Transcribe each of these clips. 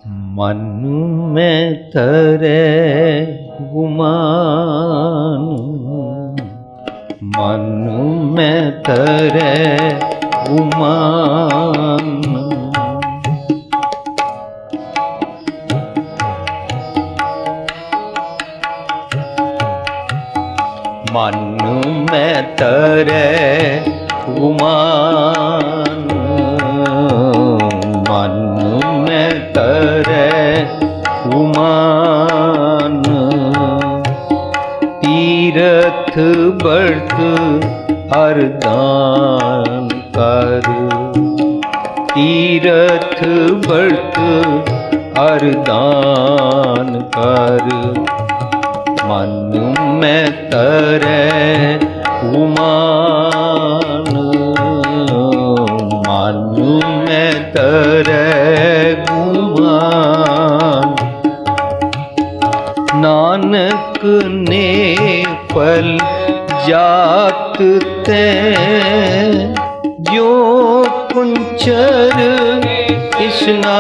मन में तरे गुमान, मन में तरे गुमान। मन में तरे गुमान, मन में तरे गुमान। तीरथ बरत अरदान कर, तीरथ बरत अरदान कर। मन में तरे गुमान, मन में तरे गुमान। नानक ने पल जात ते जो कुंचर कृष्णा।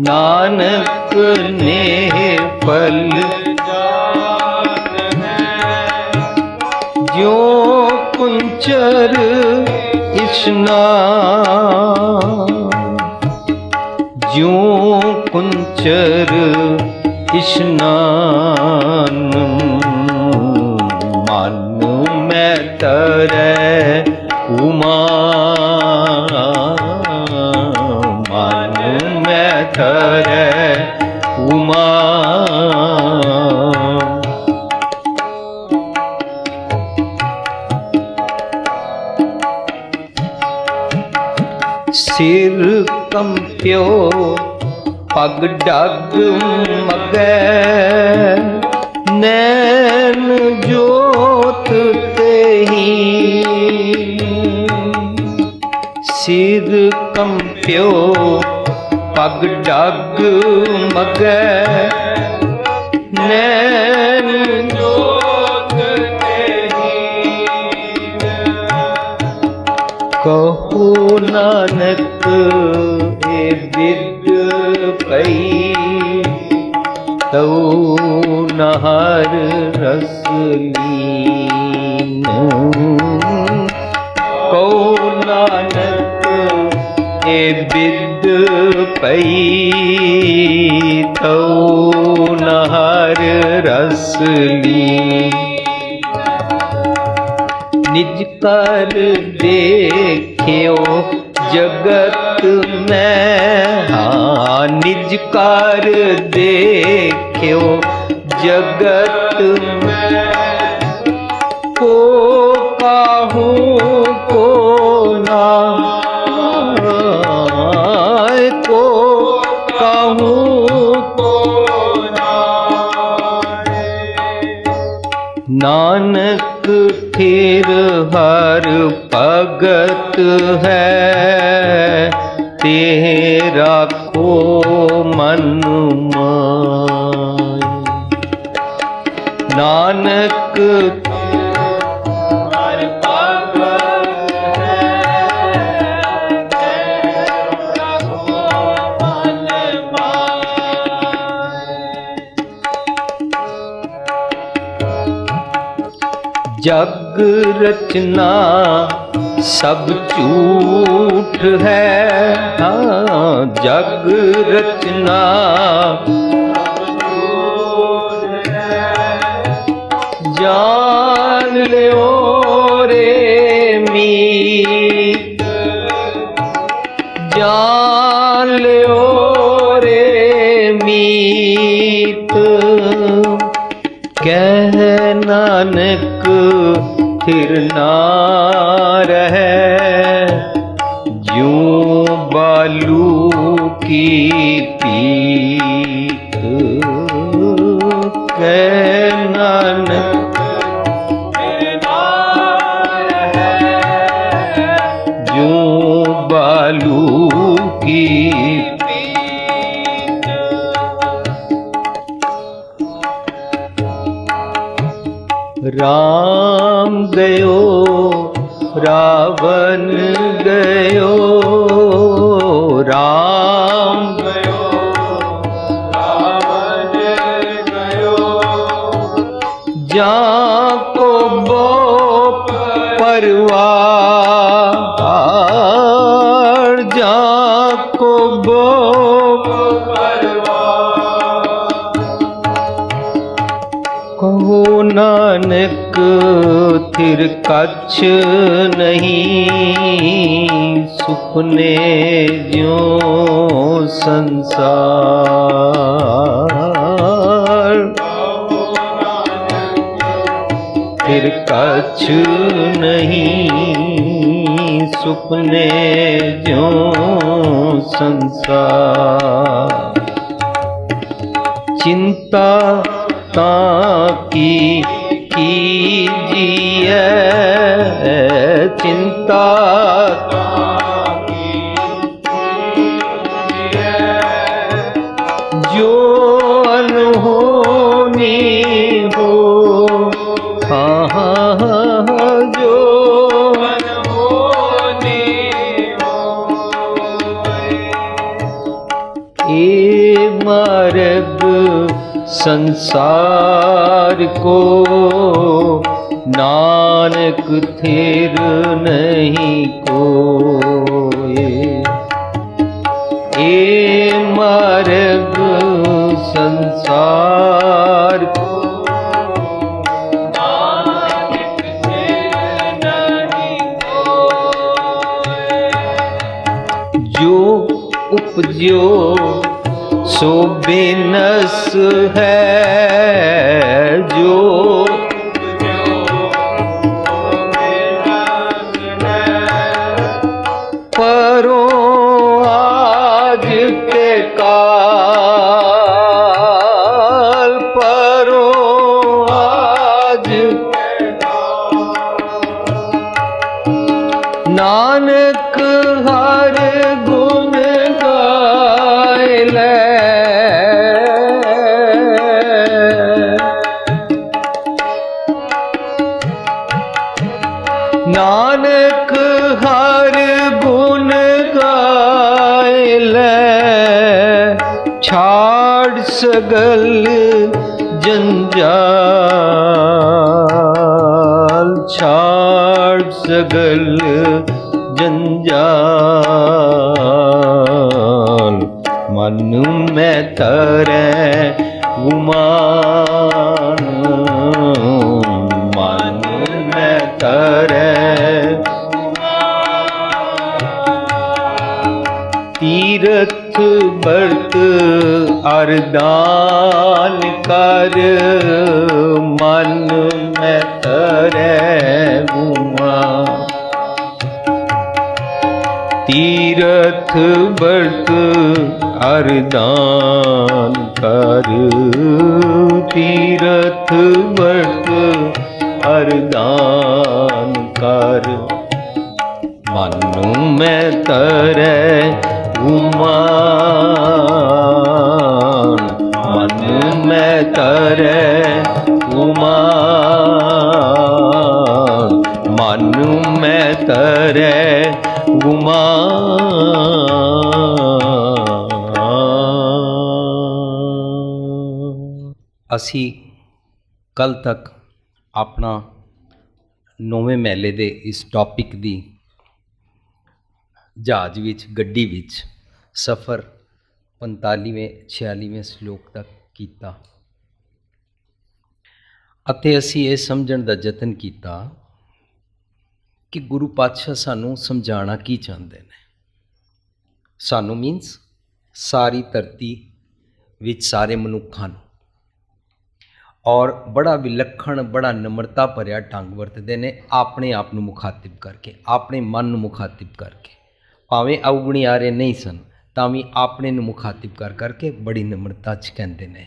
नानक ने पल जो कुंचर कृष्णा, जो कुंचर स्नान। मन में तरे गुमान, मन में तरे गुमान। सिर कंप्यो पग डग मगै, नैन जोत तेही। सिर कंप्यो पग डग मगै, नैन जोत तेही। कहो नानक ए विद पई, तौ नहर रस लीन। कहो नानक ए विद पई, तौ नहर रस लीन। निज कर देखियो जगत में, हाँ निज कर देखियो जगत में। को काहू को ना, को काहू को ना। नानक फिर हर भगत है, तेरा को मन माय। नानक हर भगत है, तेरा को मन माय। जग रचना सब झूठ है, हाँ जग रचना जान लियो रे मीत, जान लियो रे मीत। कह नानक फिर ना रहे, ज्यों बालू की पीत। कह नानक फिर ना रहे, ज्यों बालू की पीत। राम गयो रावण गयो राम गयो रावण गयो जाको बो परवार जाको बो कहो नानक थिर कछ नहीं सुपने ज्यों संसार थिर कछ नहीं सुपने ज्यों संसार चिंता ताकी कीजिए चिंता ताकी कीजिए जो अनहोनी हो जो अनहोनी हो ए मार्ग संसार को नानक थिर नहीं कोई ए मार्ग संसार को नानक थिर नहीं कोई जो उपजो सो बेनस है जो परो आज के काल परो आज नानक हर गुण गाए ले नानक हर गुण गाए ले छाड़ सगल जंजाल छाड़ सगल जंजाल मन में तरे गुमान मन में तरे तीरथ बरत अरदान कर मन में तरे गुमान तीरथ बरत अरदान कर तीरथ बरत अरदान कर मन में तरे गुमान मन में तरे गुमान मन में तरे ਅਸੀਂ ਕੱਲ ਤੱਕ ਆਪਣਾ 9ਵੇਂ ਮਹੀਲੇ ਦੇ ਇਸ ਟੌਪਿਕ ਦੀ ਜਹਾਜ਼ ਵਿੱਚ ਗੱਡੀ ਵਿੱਚ ਸਫ਼ਰ 45ਵੇਂ 46ਵੇਂ ਸ਼ਲੋਕ ਤੱਕ ਕੀਤਾ ਅਤੇ ਅਸੀਂ ਇਹ ਸਮਝਣ ਦਾ ਯਤਨ ਕੀਤਾ ਕਿ ਗੁਰੂ ਪਾਤਸ਼ਾਹ ਸਾਨੂੰ ਸਮਝਾਉਣਾ ਕੀ ਚਾਹੁੰਦੇ ਨੇ ਸਾਨੂੰ ਮੀਨਸ ਸਾਰੀ ਧਰਤੀ ਵਿੱਚ ਸਾਰੇ ਮਨੁੱਖਾਂ ਨੂੰ और बड़ा विलक्षण बड़ा नम्रता भरिया ढंग वरतते ने अपने आप को मुखातिब करके अपने मन को मुखातिब करके भावें अवगुणी आ रहे नहीं सन तां भी अपने मुखातिब कर करके बड़ी नम्रता च कहते हैं।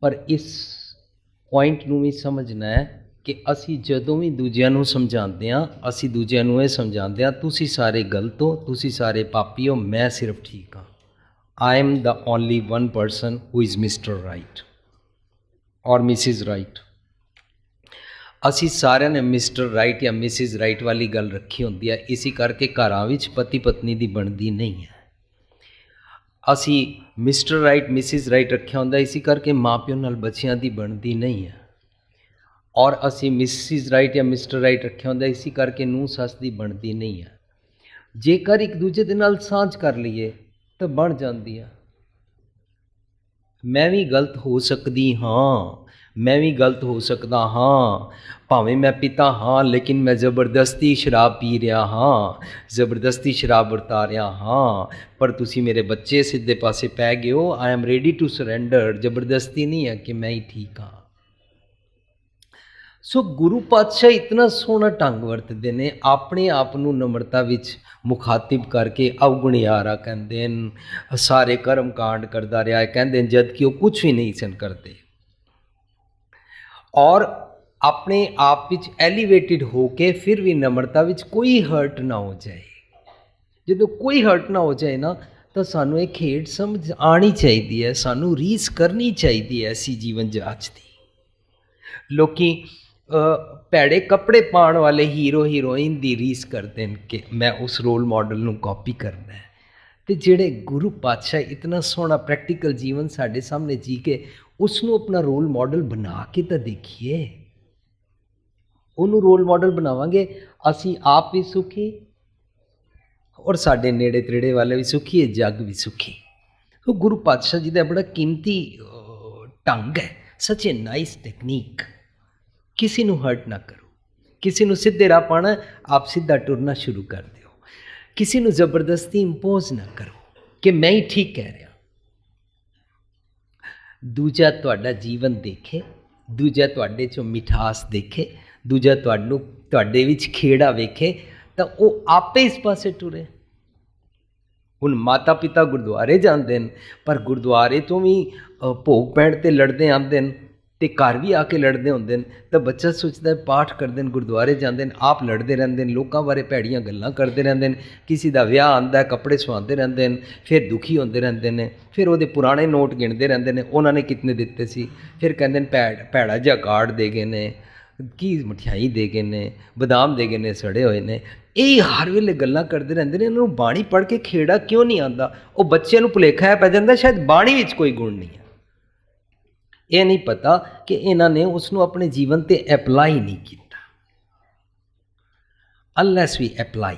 पर इस पॉइंट नूं भी समझना है कि असी जदों भी दूजिਆਂ ਨੂੰ समझाते हैं असी दूजिਆਂ ਨੂੰ ਇਹ समझाते हैं तुसी सारे गलत हो तुसी सारे पापी हो मैं सिर्फ ठीक हाँ I am the only one person who is Mr. Right or Mrs. Right। ਅਸੀਂ ਸਾਰਿਆਂ ਨੇ ਮਿਸਟਰ ਰਾਈਟ ਜਾਂ ਮਿਸਿਸ ਰਾਈਟ ਵਾਲੀ ਗੱਲ ਰੱਖੀ ਹੁੰਦੀ ਹੈ, ਇਸੇ ਕਰਕੇ ਘਰਾਂ ਵਿੱਚ ਪਤੀ ਪਤਨੀ ਦੀ ਬਣਦੀ ਨਹੀਂ ਹੈ। ਅਸੀਂ ਮਿਸਟਰ ਰਾਈਟ ਮਿਸਿਸ ਰਾਈਟ ਰੱਖਿਆ ਹੁੰਦਾ, ਇਸੇ ਕਰਕੇ ਮਾਂ ਪਿਓ ਨਾਲ ਬੱਚਿਆਂ ਦੀ ਬਣਦੀ ਨਹੀਂ ਹੈ। ਔਰ ਅਸੀਂ ਮਿਸਿਸ ਰਾਈਟ ਜਾਂ ਮਿਸਟਰ ਰਾਈਟ ਰੱਖਿਆ ਹੁੰਦਾ, ਇਸੇ ਕਰਕੇ ਨੂੰਹ ਸੱਸ ਦੀ ਬਣਦੀ ਨਹੀਂ ਹੈ। ਜੇਕਰ ਇੱਕ ਦੂਜੇ ਦੇ ਨਾਲ ਸਾਂਝ ਕਰ ਲਈਏ ਤਾਂ ਬਣ ਜਾਂਦੀ ਆ। ਮੈਂ ਵੀ ਗਲਤ ਹੋ ਸਕਦੀ ਹਾਂ, ਮੈਂ ਵੀ ਗਲਤ ਹੋ ਸਕਦਾ ਹਾਂ, ਭਾਵੇਂ ਮੈਂ ਪਿਤਾ ਹਾਂ ਲੇਕਿਨ ਮੈਂ ਜ਼ਬਰਦਸਤੀ ਸ਼ਰਾਬ ਪੀ ਰਿਹਾ ਹਾਂ, ਜ਼ਬਰਦਸਤੀ ਸ਼ਰਾਬ ਵਰਤਾ ਰਿਹਾ ਹਾਂ, ਪਰ ਤੁਸੀਂ ਮੇਰੇ ਬੱਚੇ ਸਿੱਧੇ ਪਾਸੇ ਪੈ ਗਏ ਹੋ। I am ready to surrender. ਜ਼ਬਰਦਸਤੀ ਨਹੀਂ ਹੈ ਕਿ ਮੈਂ ਹੀ ਠੀਕ ਹਾਂ। ਸੋ ਗੁਰੂ ਪਾਤਸ਼ਾਹ ਇਤਨਾ ਸੋਹਣਾ ਢੰਗ ਵਰਤਦੇ ਨੇ, ਆਪਣੇ ਆਪ ਨੂੰ ਨਮਰਤਾ ਵਿੱਚ ਮੁਖਾਤਿਬ ਕਰਕੇ ਅਵਗੁਣਿਆਰਾ ਕਹਿੰਦੇ ਨੇ, ਸਾਰੇ ਕਰਮ ਕਾਂਡ ਕਰਦਾ ਰਿਹਾ ਕਹਿੰਦੇ ਨੇ, ਜਦ ਕਿ ਉਹ ਕੁਛ ਵੀ ਨਹੀਂ ਸਨ ਕਰਦੇ। ਔਰ ਆਪਣੇ ਆਪ ਵਿੱਚ ਐਲੀਵੇਟਿਡ ਹੋ ਕੇ ਫਿਰ ਵੀ ਨਮਰਤਾ ਵਿੱਚ ਕੋਈ ਹਰਟ ਨਾ ਹੋ ਜਾਏ। ਜਦੋਂ ਕੋਈ ਹਰਟ ਨਾ ਹੋ ਜਾਏ ਨਾ, ਤਾਂ ਸਾਨੂੰ ਇਹ ਖੇਡ ਸਮਝ ਆਉਣੀ ਚਾਹੀਦੀ ਹੈ, ਸਾਨੂੰ ਰੀਸ ਕਰਨੀ ਚਾਹੀਦੀ ਹੈ ਐਸੀ ਜੀਵਨ ਜਾਂਚ ਦੀ। ਲੋਕੀ ਭੈੜੇ ਕੱਪੜੇ ਪਾਉਣ ਵਾਲੇ ਹੀਰੋ ਹੀਰੋਇਨ ਦੀ ਰੀਸ ਕਰਦੇ ਨੇ ਕਿ ਮੈਂ ਉਸ ਰੋਲ ਮਾਡਲ ਨੂੰ ਕਾਪੀ ਕਰਨਾ ਹੈ। ਅਤੇ ਜਿਹੜੇ ਗੁਰੂ ਪਾਤਸ਼ਾਹ ਇਤਨਾ ਸੋਹਣਾ ਪ੍ਰੈਕਟੀਕਲ ਜੀਵਨ ਸਾਡੇ ਸਾਹਮਣੇ ਜੀ ਕੇ ਉਸ ਨੂੰ ਆਪਣਾ ਰੋਲ ਮਾਡਲ ਬਣਾ ਕੇ ਤਾਂ ਦੇਖੀਏ। ਉਹਨੂੰ ਰੋਲ ਮਾਡਲ ਬਣਾਵਾਂਗੇ, ਅਸੀਂ ਆਪ ਵੀ ਸੁਖੀ ਔਰ ਸਾਡੇ ਨੇੜੇ ਤੇੜੇ ਵਾਲੇ ਵੀ ਸੁਖੀ, ਇਹ ਜੱਗ ਵੀ ਸੁਖੀ। ਉਹ ਗੁਰੂ ਪਾਤਸ਼ਾਹ ਜੀ ਦਾ ਬੜਾ ਕੀਮਤੀ ਢੰਗ ਹੈ, ਸੱਚ ਏ ਨਾਈਸ ਟੈਕਨੀਕ। ਕਿਸੇ ਨੂੰ ਹਰਟ ਨਾ ਕਰੋ, ਕਿਸੇ ਨੂੰ ਸਿੱਧੇ ਰਾਹ ਪਾਉਣਾ, ਆਪ ਸਿੱਧਾ ਟੁਰਨਾ ਸ਼ੁਰੂ ਕਰ ਦਿਓ। ਕਿਸੇ ਨੂੰ ਜ਼ਬਰਦਸਤੀ ਇੰਪੋਜ਼ ਨਾ ਕਰੋ ਕਿ ਮੈਂ ਹੀ ਠੀਕ ਕਹਿ ਰਿਹਾ। ਦੂਜਾ ਤੁਹਾਡਾ ਜੀਵਨ ਦੇਖੇ, ਦੂਜਾ ਤੁਹਾਡੇ 'ਚੋਂ ਮਿਠਾਸ ਦੇਖੇ, ਦੂਜਾ ਤੁਹਾਡੇ ਵਿੱਚ ਖੇੜਾ ਵੇਖੇ ਤਾਂ ਉਹ ਆਪੇ ਇਸ ਪਾਸੇ ਟੁਰੇ। ਹੁਣ ਮਾਤਾ ਪਿਤਾ ਗੁਰਦੁਆਰੇ ਜਾਂਦੇ ਨੇ, ਪਰ ਗੁਰਦੁਆਰੇ ਤੋਂ ਵੀ ਭੋਗ ਪੈਣ 'ਤੇ ਲੜਦੇ ਆਉਂਦੇ ਨੇ ਅਤੇ ਘਰ ਵੀ ਆ ਕੇ ਲੜਦੇ ਹੁੰਦੇ ਨੇ। ਤਾਂ ਬੱਚਾ ਸੋਚਦਾ ਪਾਠ ਕਰਦੇ ਨੇ, ਗੁਰਦੁਆਰੇ ਜਾਂਦੇ ਨੇ, ਆਪ ਲੜਦੇ ਰਹਿੰਦੇ ਨੇ, ਲੋਕਾਂ ਬਾਰੇ ਭੈੜੀਆਂ ਗੱਲਾਂ ਕਰਦੇ ਰਹਿੰਦੇ ਨੇ। ਕਿਸੇ ਦਾ ਵਿਆਹ ਆਉਂਦਾ, ਕੱਪੜੇ ਸਵਾਉਂਦੇ ਰਹਿੰਦੇ ਨੇ, ਫਿਰ ਦੁਖੀ ਹੁੰਦੇ ਰਹਿੰਦੇ ਨੇ, ਫਿਰ ਉਹਦੇ ਪੁਰਾਣੇ ਨੋਟ ਗਿਣਦੇ ਰਹਿੰਦੇ ਨੇ, ਉਹਨਾਂ ਨੇ ਕਿਤਨੇ ਦਿੱਤੇ ਸੀ। ਫਿਰ ਕਹਿੰਦੇ ਨੇ ਭੈੜਾ ਜਿਹਾ ਕਾਰਡ ਦੇ ਗਏ ਨੇ, ਕੀ ਮਠਿਆਈ ਦੇ ਗਏ ਨੇ, ਬਦਾਮ ਦੇ ਗਏ ਨੇ ਸੜੇ ਹੋਏ ਨੇ। ਇਹ ਹਰ ਵੇਲੇ ਗੱਲਾਂ ਕਰਦੇ ਰਹਿੰਦੇ ਨੇ। ਇਹਨਾਂ ਨੂੰ ਬਾਣੀ ਪੜ੍ਹ ਕੇ ਖੇੜਾ ਕਿਉਂ ਨਹੀਂ ਆਉਂਦਾ? ਉਹ ਬੱਚੇ ਨੂੰ ਭੁਲੇਖਾ ਪੈ ਜਾਂਦਾ ਸ਼ਾਇਦ ਬਾਣੀ ਵਿੱਚ ਕੋਈ ਗੁਣ ਨਹੀਂ ਹੈ। ਇਹ ਨਹੀਂ ਪਤਾ ਕਿ ਇਹਨਾਂ ਨੇ ਉਸ ਨੂੰ ਆਪਣੇ ਜੀਵਨ 'ਤੇ ਐਪਲਾਈ ਨਹੀਂ ਕੀਤਾ। ਅਨਲੈਸ ਵੀ ਐਪਲਾਈ,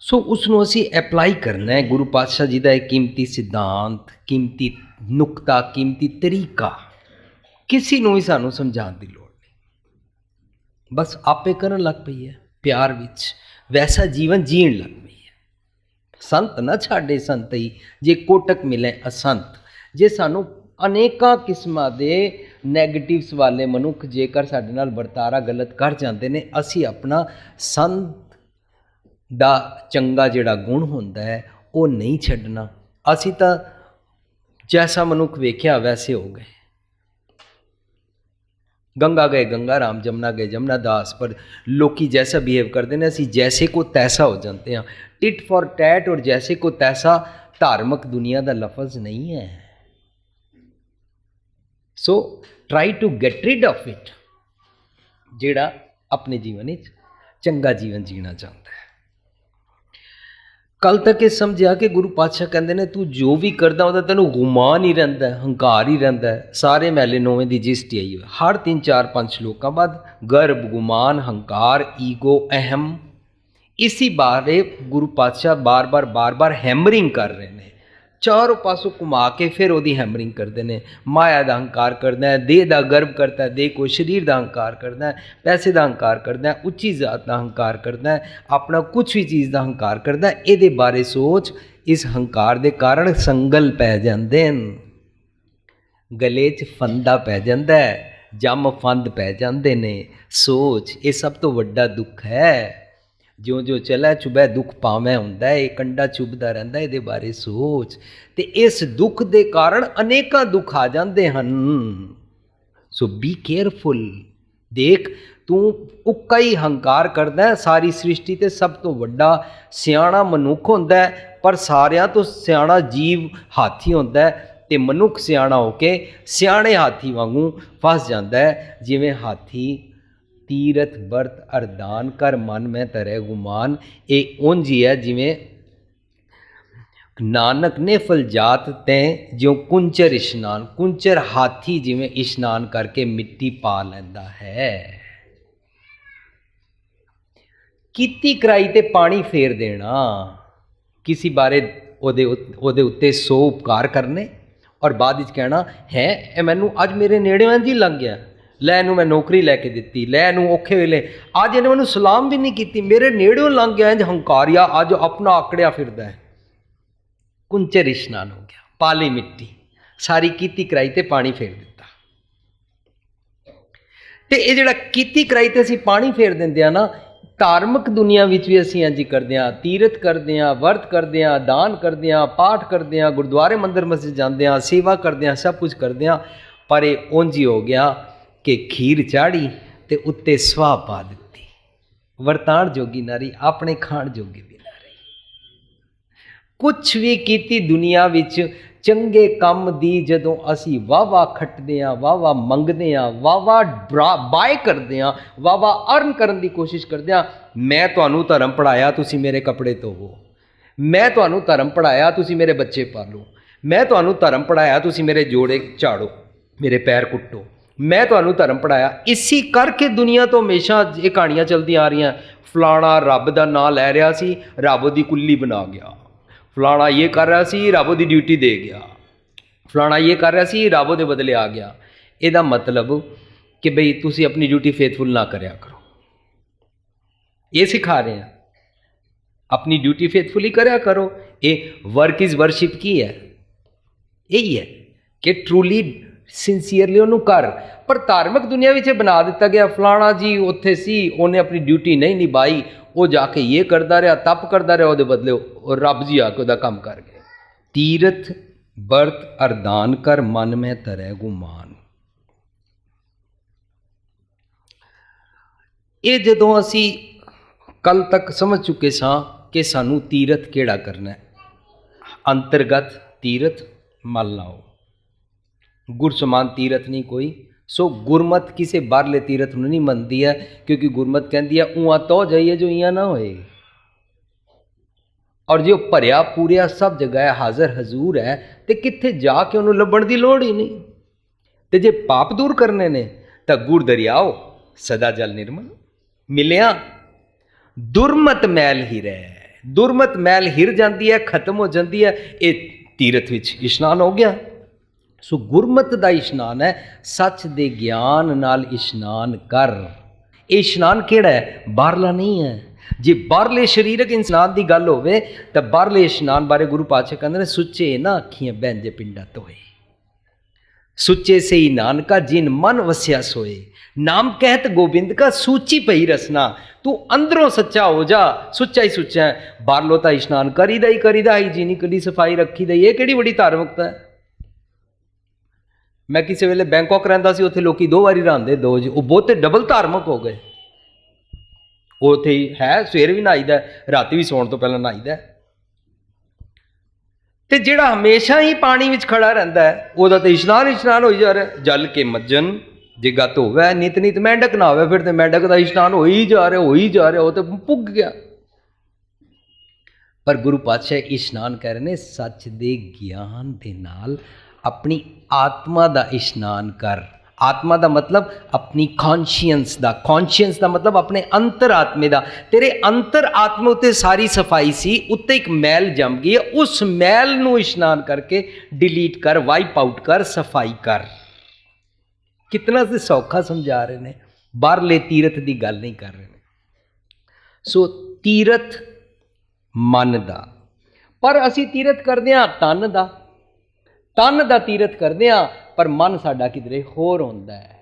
ਸੋ ਉਸ ਨੂੰ ਅਸੀਂ ਐਪਲਾਈ ਕਰਨਾ ਹੈ। ਗੁਰੂ ਪਾਤਸ਼ਾਹ ਜੀ ਦਾ ਇਹ ਕੀਮਤੀ ਸਿਧਾਂਤ, ਕੀਮਤੀ ਨੁਕਤਾ, ਕੀਮਤੀ ਤਰੀਕਾ ਕਿਸੇ ਨੂੰ ਵੀ ਸਾਨੂੰ ਸਮਝਾਉਣ ਦੀ ਲੋੜ ਨਹੀਂ, ਬਸ ਆਪੇ ਕਰਨ ਲੱਗ ਪਈ ਹੈ ਪਿਆਰ ਵਿੱਚ, ਵੈਸਾ ਜੀਵਨ ਜੀਣ ਲੱਗ ਪਈ ਹੈ। ਸੰਤ ਨਾ ਛਾੜੇ ਸੰਤ ਹੀ, ਜੇ ਕੋਟਕ ਮਿਲੇ ਅਸੰਤ। ਜੇ ਸਾਨੂੰ ਅਨੇਕਾਂ ਕਿਸਮਾਂ ਦੇ ਨੈਗੇਟਿਵਸ ਵਾਲੇ ਮਨੁੱਖ ਜੇਕਰ ਸਾਡੇ ਨਾਲ ਵਰਤਾਰਾ ਗਲਤ ਕਰ ਜਾਂਦੇ ਨੇ, ਅਸੀਂ ਆਪਣਾ ਸੰਤ ਦਾ ਚੰਗਾ ਜਿਹੜਾ ਗੁਣ ਹੁੰਦਾ ਹੈ ਉਹ ਨਹੀਂ ਛੱਡਣਾ। ਅਸੀਂ ਤਾਂ ਜੈਸਾ ਮਨੁੱਖ ਵੇਖਿਆ ਵੈਸੇ ਹੋ ਗਏ। ਗੰਗਾ ਗਏ ਗੰਗਾ ਰਾਮ, ਜਮਨਾ ਗਏ ਜਮਨਾ ਦਾਸ। ਪਰ ਲੋਕੀ ਜੈਸਾ ਬਿਹੇਵ ਕਰਦੇ ਨੇ, ਅਸੀਂ ਜੈਸੇ ਕੋ ਤੈਸਾ ਹੋ ਜਾਂਦੇ ਹਾਂ। टिट फॉर टैट और जैसे को तैसा धार्मिक दुनिया का लफज नहीं है। So try to get rid of it, जिहड़ा अपने जीवन में चंगा जीवन जीना चाहता है। कल तक ये समझा कि गुरु पातशाह कहते हैं तू जो भी करदा ਉਹਦਾ ਤੈਨੂੰ ਗੁਮਾਨ ਹੀ ਰਹਿੰਦਾ ਹੈ, ਹੰਕਾਰ ਹੀ ਰਹਿੰਦਾ ਹੈ। ਸਾਰੇ ਮਹਿਲੇ ਨੌਵੇਂ ਦੀ ਜਿਸਟ ਆਈ ਹੋਈ ਹਰ 3-4-5 ਸ਼ਲੋਕਾਂ ਬਾਅਦ ਗਰਭ, ਗੁਮਾਨ, ਹੰਕਾਰ, ਈਗੋ, ਅਹਮ, इसी बारे गुरु पातशाह बार बार हैमरिंग कर रहे हैं। चारों पासों घुमा के फिर वो हैमरिंग करते हैं। माया का हंकार करता है, देह का गर्व करता है, देह को शरीर का हंकार करता है, पैसे का हंकार करता है, उच्ची जात का हंकार करता है, अपना कुछ भी चीज़ का हंकार करता है। ये बारे सोच, इस हंकार के कारण संगल पै जाते हैं, गले च फंदा पै जाता है, जम फंद पै जाते हैं। सोच ये सब तो वड्डा दुख है। जो जो चला चुभै दुख पावै हुंदा है, कंडा चुभदा रहिंदा। इहदे बारे सोच, ते इस दुख दे कारण अनेकां दुख आ जांदे हन। सो बी केयरफुल। देख तू उक्का ही हंकार करदा है, सारी सृष्टि ते सब तो वड्डा सियाणा मनुख हुंदा है, पर सारियां तो सियाणा जीव हाथी हुंदा है, ते मनुख सियाणा हो के सियाणे हाथी वांगू फस जांदा है। जिवें हाथी तीरथ बरत अरदान कर मन में तरे गुमान, ये उंज ही है जिमें नानक ने फलजात तैं ज्यों कुंचर इशनान, कुंचर हाथी जिमें इशनान करके मिट्टी पा लैंदा है। कीती कराई ते पानी फेर देना, किसी बारे ओदे उत्ते 100 उपकार करने और बाद विच कहना है ए मैनू अज मेरे नेड़े इंज ही लंघ गया, लै इनू मैं नौकरी लैके दित्ती, लै इनू औखे वेले अज इन्हें मैनू सलाम भी नहीं की, मेरे नेड़ों लंघ गया इंज हंकारिया, अज अपना आकड़िया फिरदा है। कुंचर इशनान हो गया, पाली मिट्टी सारी कीती कराई ते पानी फेर दिता। ते ये जिहड़ा कीती कराई ते असीं पानी फेर दिंदे आ ना, धार्मिक दुनिया विच भी असीं इंज करदे आ, तीरथ करदे आ, वर्त करदे आ, दान करदे आ, पाठ करदे आ, गुरुद्वारे मंदिर मस्जिद जांदे आ, सेवा करदे आ, सब कुछ करदे आ, पर ये उंज ही हो गया कि खीर चाढ़ी ते उत्ते स्वाह पा दित्ती, वरताण जोगी नारी अपने खाण जोगी भी ना रही। कुछ भी कीती दुनिया विच चंगे काम दी जदों असी वाह खटदे आ, वाह मंगदे आ, वाह बाय करदे आ, वाह अर्न करन दी कोशिश करदे आ। मैं तुहानू धर्म पढ़ाया तुसी मेरे कपड़े धोवो, मैं तुहानू धर्म पढ़ाया तुसी मेरे बच्चे पालो, मैं तुहानू धर्म पढ़ाया तुसी मेरे जोड़े झाड़ो, मेरे पैर कुट्टो, मैं तुहानू धर्म पढ़ाया। इसी करके दुनिया तो हमेशा ये कहानियां चलती आ रही, फलाना रब का नाम लै रहा सी, रब दी कुल्ली बना गया, फलाना ये कर रहा सी, रब दी ड्यूटी दे गया, फलाना ये कर रहा सी, रब दे बदले आ गया। ਇਹਦਾ मतलब कि बई तुसी अपनी ड्यूटी फेथफुल ना करया करो, ये सिखा रहे हैं, अपनी ड्यूटी फेथफुल ही करया करो। ये वर्क इज वर्शिप की है, यही है कि ट्रूली सिंसीयरली उन्होंने कर। पर धार्मिक दुनिया में बना दिता गया, फलाना जी उत्थे सी, उन्हें अपनी ड्यूटी नहीं निभाई, वो जाके ये करता रहा, तप करता रहा, वो बदले और रब जी आके वह काम कर गए। तीरथ बरत अरदान कर मन में तरै गुमान, ये जदों असी कल तक समझ चुके सां कि सानू तीरथ केड़ा करना है, अंतरगत तीरथ मल लाओ, गुर समान तीरथ नहीं कोई। सो गुरमत किसी बाहरले तीरथ नूं नहीं मनती है, क्योंकि गुरमत कहती है उआ तो जाइए जो इं ना होए, और जो भरिया पूरिया सब जगह है, हाज़र हजूर है, तो कित्थे जाके उन्होंने लभण की लोड़ ही नहीं। तो जे पाप दूर करने ने तो गुड़ दरियाओ सदा जल निर्मल मिलिया, दुरमत मैल ही रहे, दुरमत मैल हिर जाती है, खत्म हो जाती है। ये तीरथ विच इशनान हो गया। सो गुरमत का इशनान है, सच दे ज्ञान नाल इशनान कर। ये इशनान केड़ा है, बाहरला नहीं है। जे बाहरले शरीरक इशनान की गल होवे तो बाहरले इशनान बारे गुरु पातशाह कहते हैं, सुचे ना अखियां बैंजे पिंडा धोए, सुचे से ही नानका जिन मन वस्या सोए, नाम कहत गोबिंद का सूची पई रसना। तू अंदरों सच्चा हो जा, सुच्चा ही सुच्चा है। बाहरलो तो इशनान करीदा ही करीदा, हाईजीनिकली सफाई रखी दी, ये केड़ी बड़ी धार्मिकता है। मैं किसी वेले बैंकॉक रहिंदा सी, उत्थे लोकी 2 वारी नहांदे, 2 जी, वो बहुते डबल धार्मिक हो गए। उत्थे है सवेरे भी नहाईदा, राती भी सौण तो पहले नहाईदा। ते जिहड़ा हमेशा ही पानी विच खड़ा रहिंदा है, ओहदा ते इशनान इशनान होई जा रहा। जल के मज्जन जे गत होवे, नित नित मेंढक ना होवे, फिर तो मेंढक का इशनान हो ही जा रहा, हो ही जा रहा, वो तो पुग गया। पर गुरु पातशाह इशनान कह रहे ने, सच दे ज्ञान दे नाल अपनी आत्मा दा इशनान कर। आत्मा दा मतलब अपनी कॉन्शियंस दा, कॉन्शियंस दा मतलब अपने अंतर आत्मे दा। तेरे अंतर आत्मा उत्ते सारी सफाई सी, उत्ते एक मैल जम गई है, उस मैल नूं इशनान करके डिलीट कर, वाइप आउट कर, सफाई कर। कितना से सौखा समझा रहे ने, बाहरले तीरथ की गल नहीं कर रहे ने। सो तीरथ मन दा, पर असी तीरथ करदे हां तन दा, तन दा तीरथ करदे हां, पर मन साडा किधरे होर होंदा है।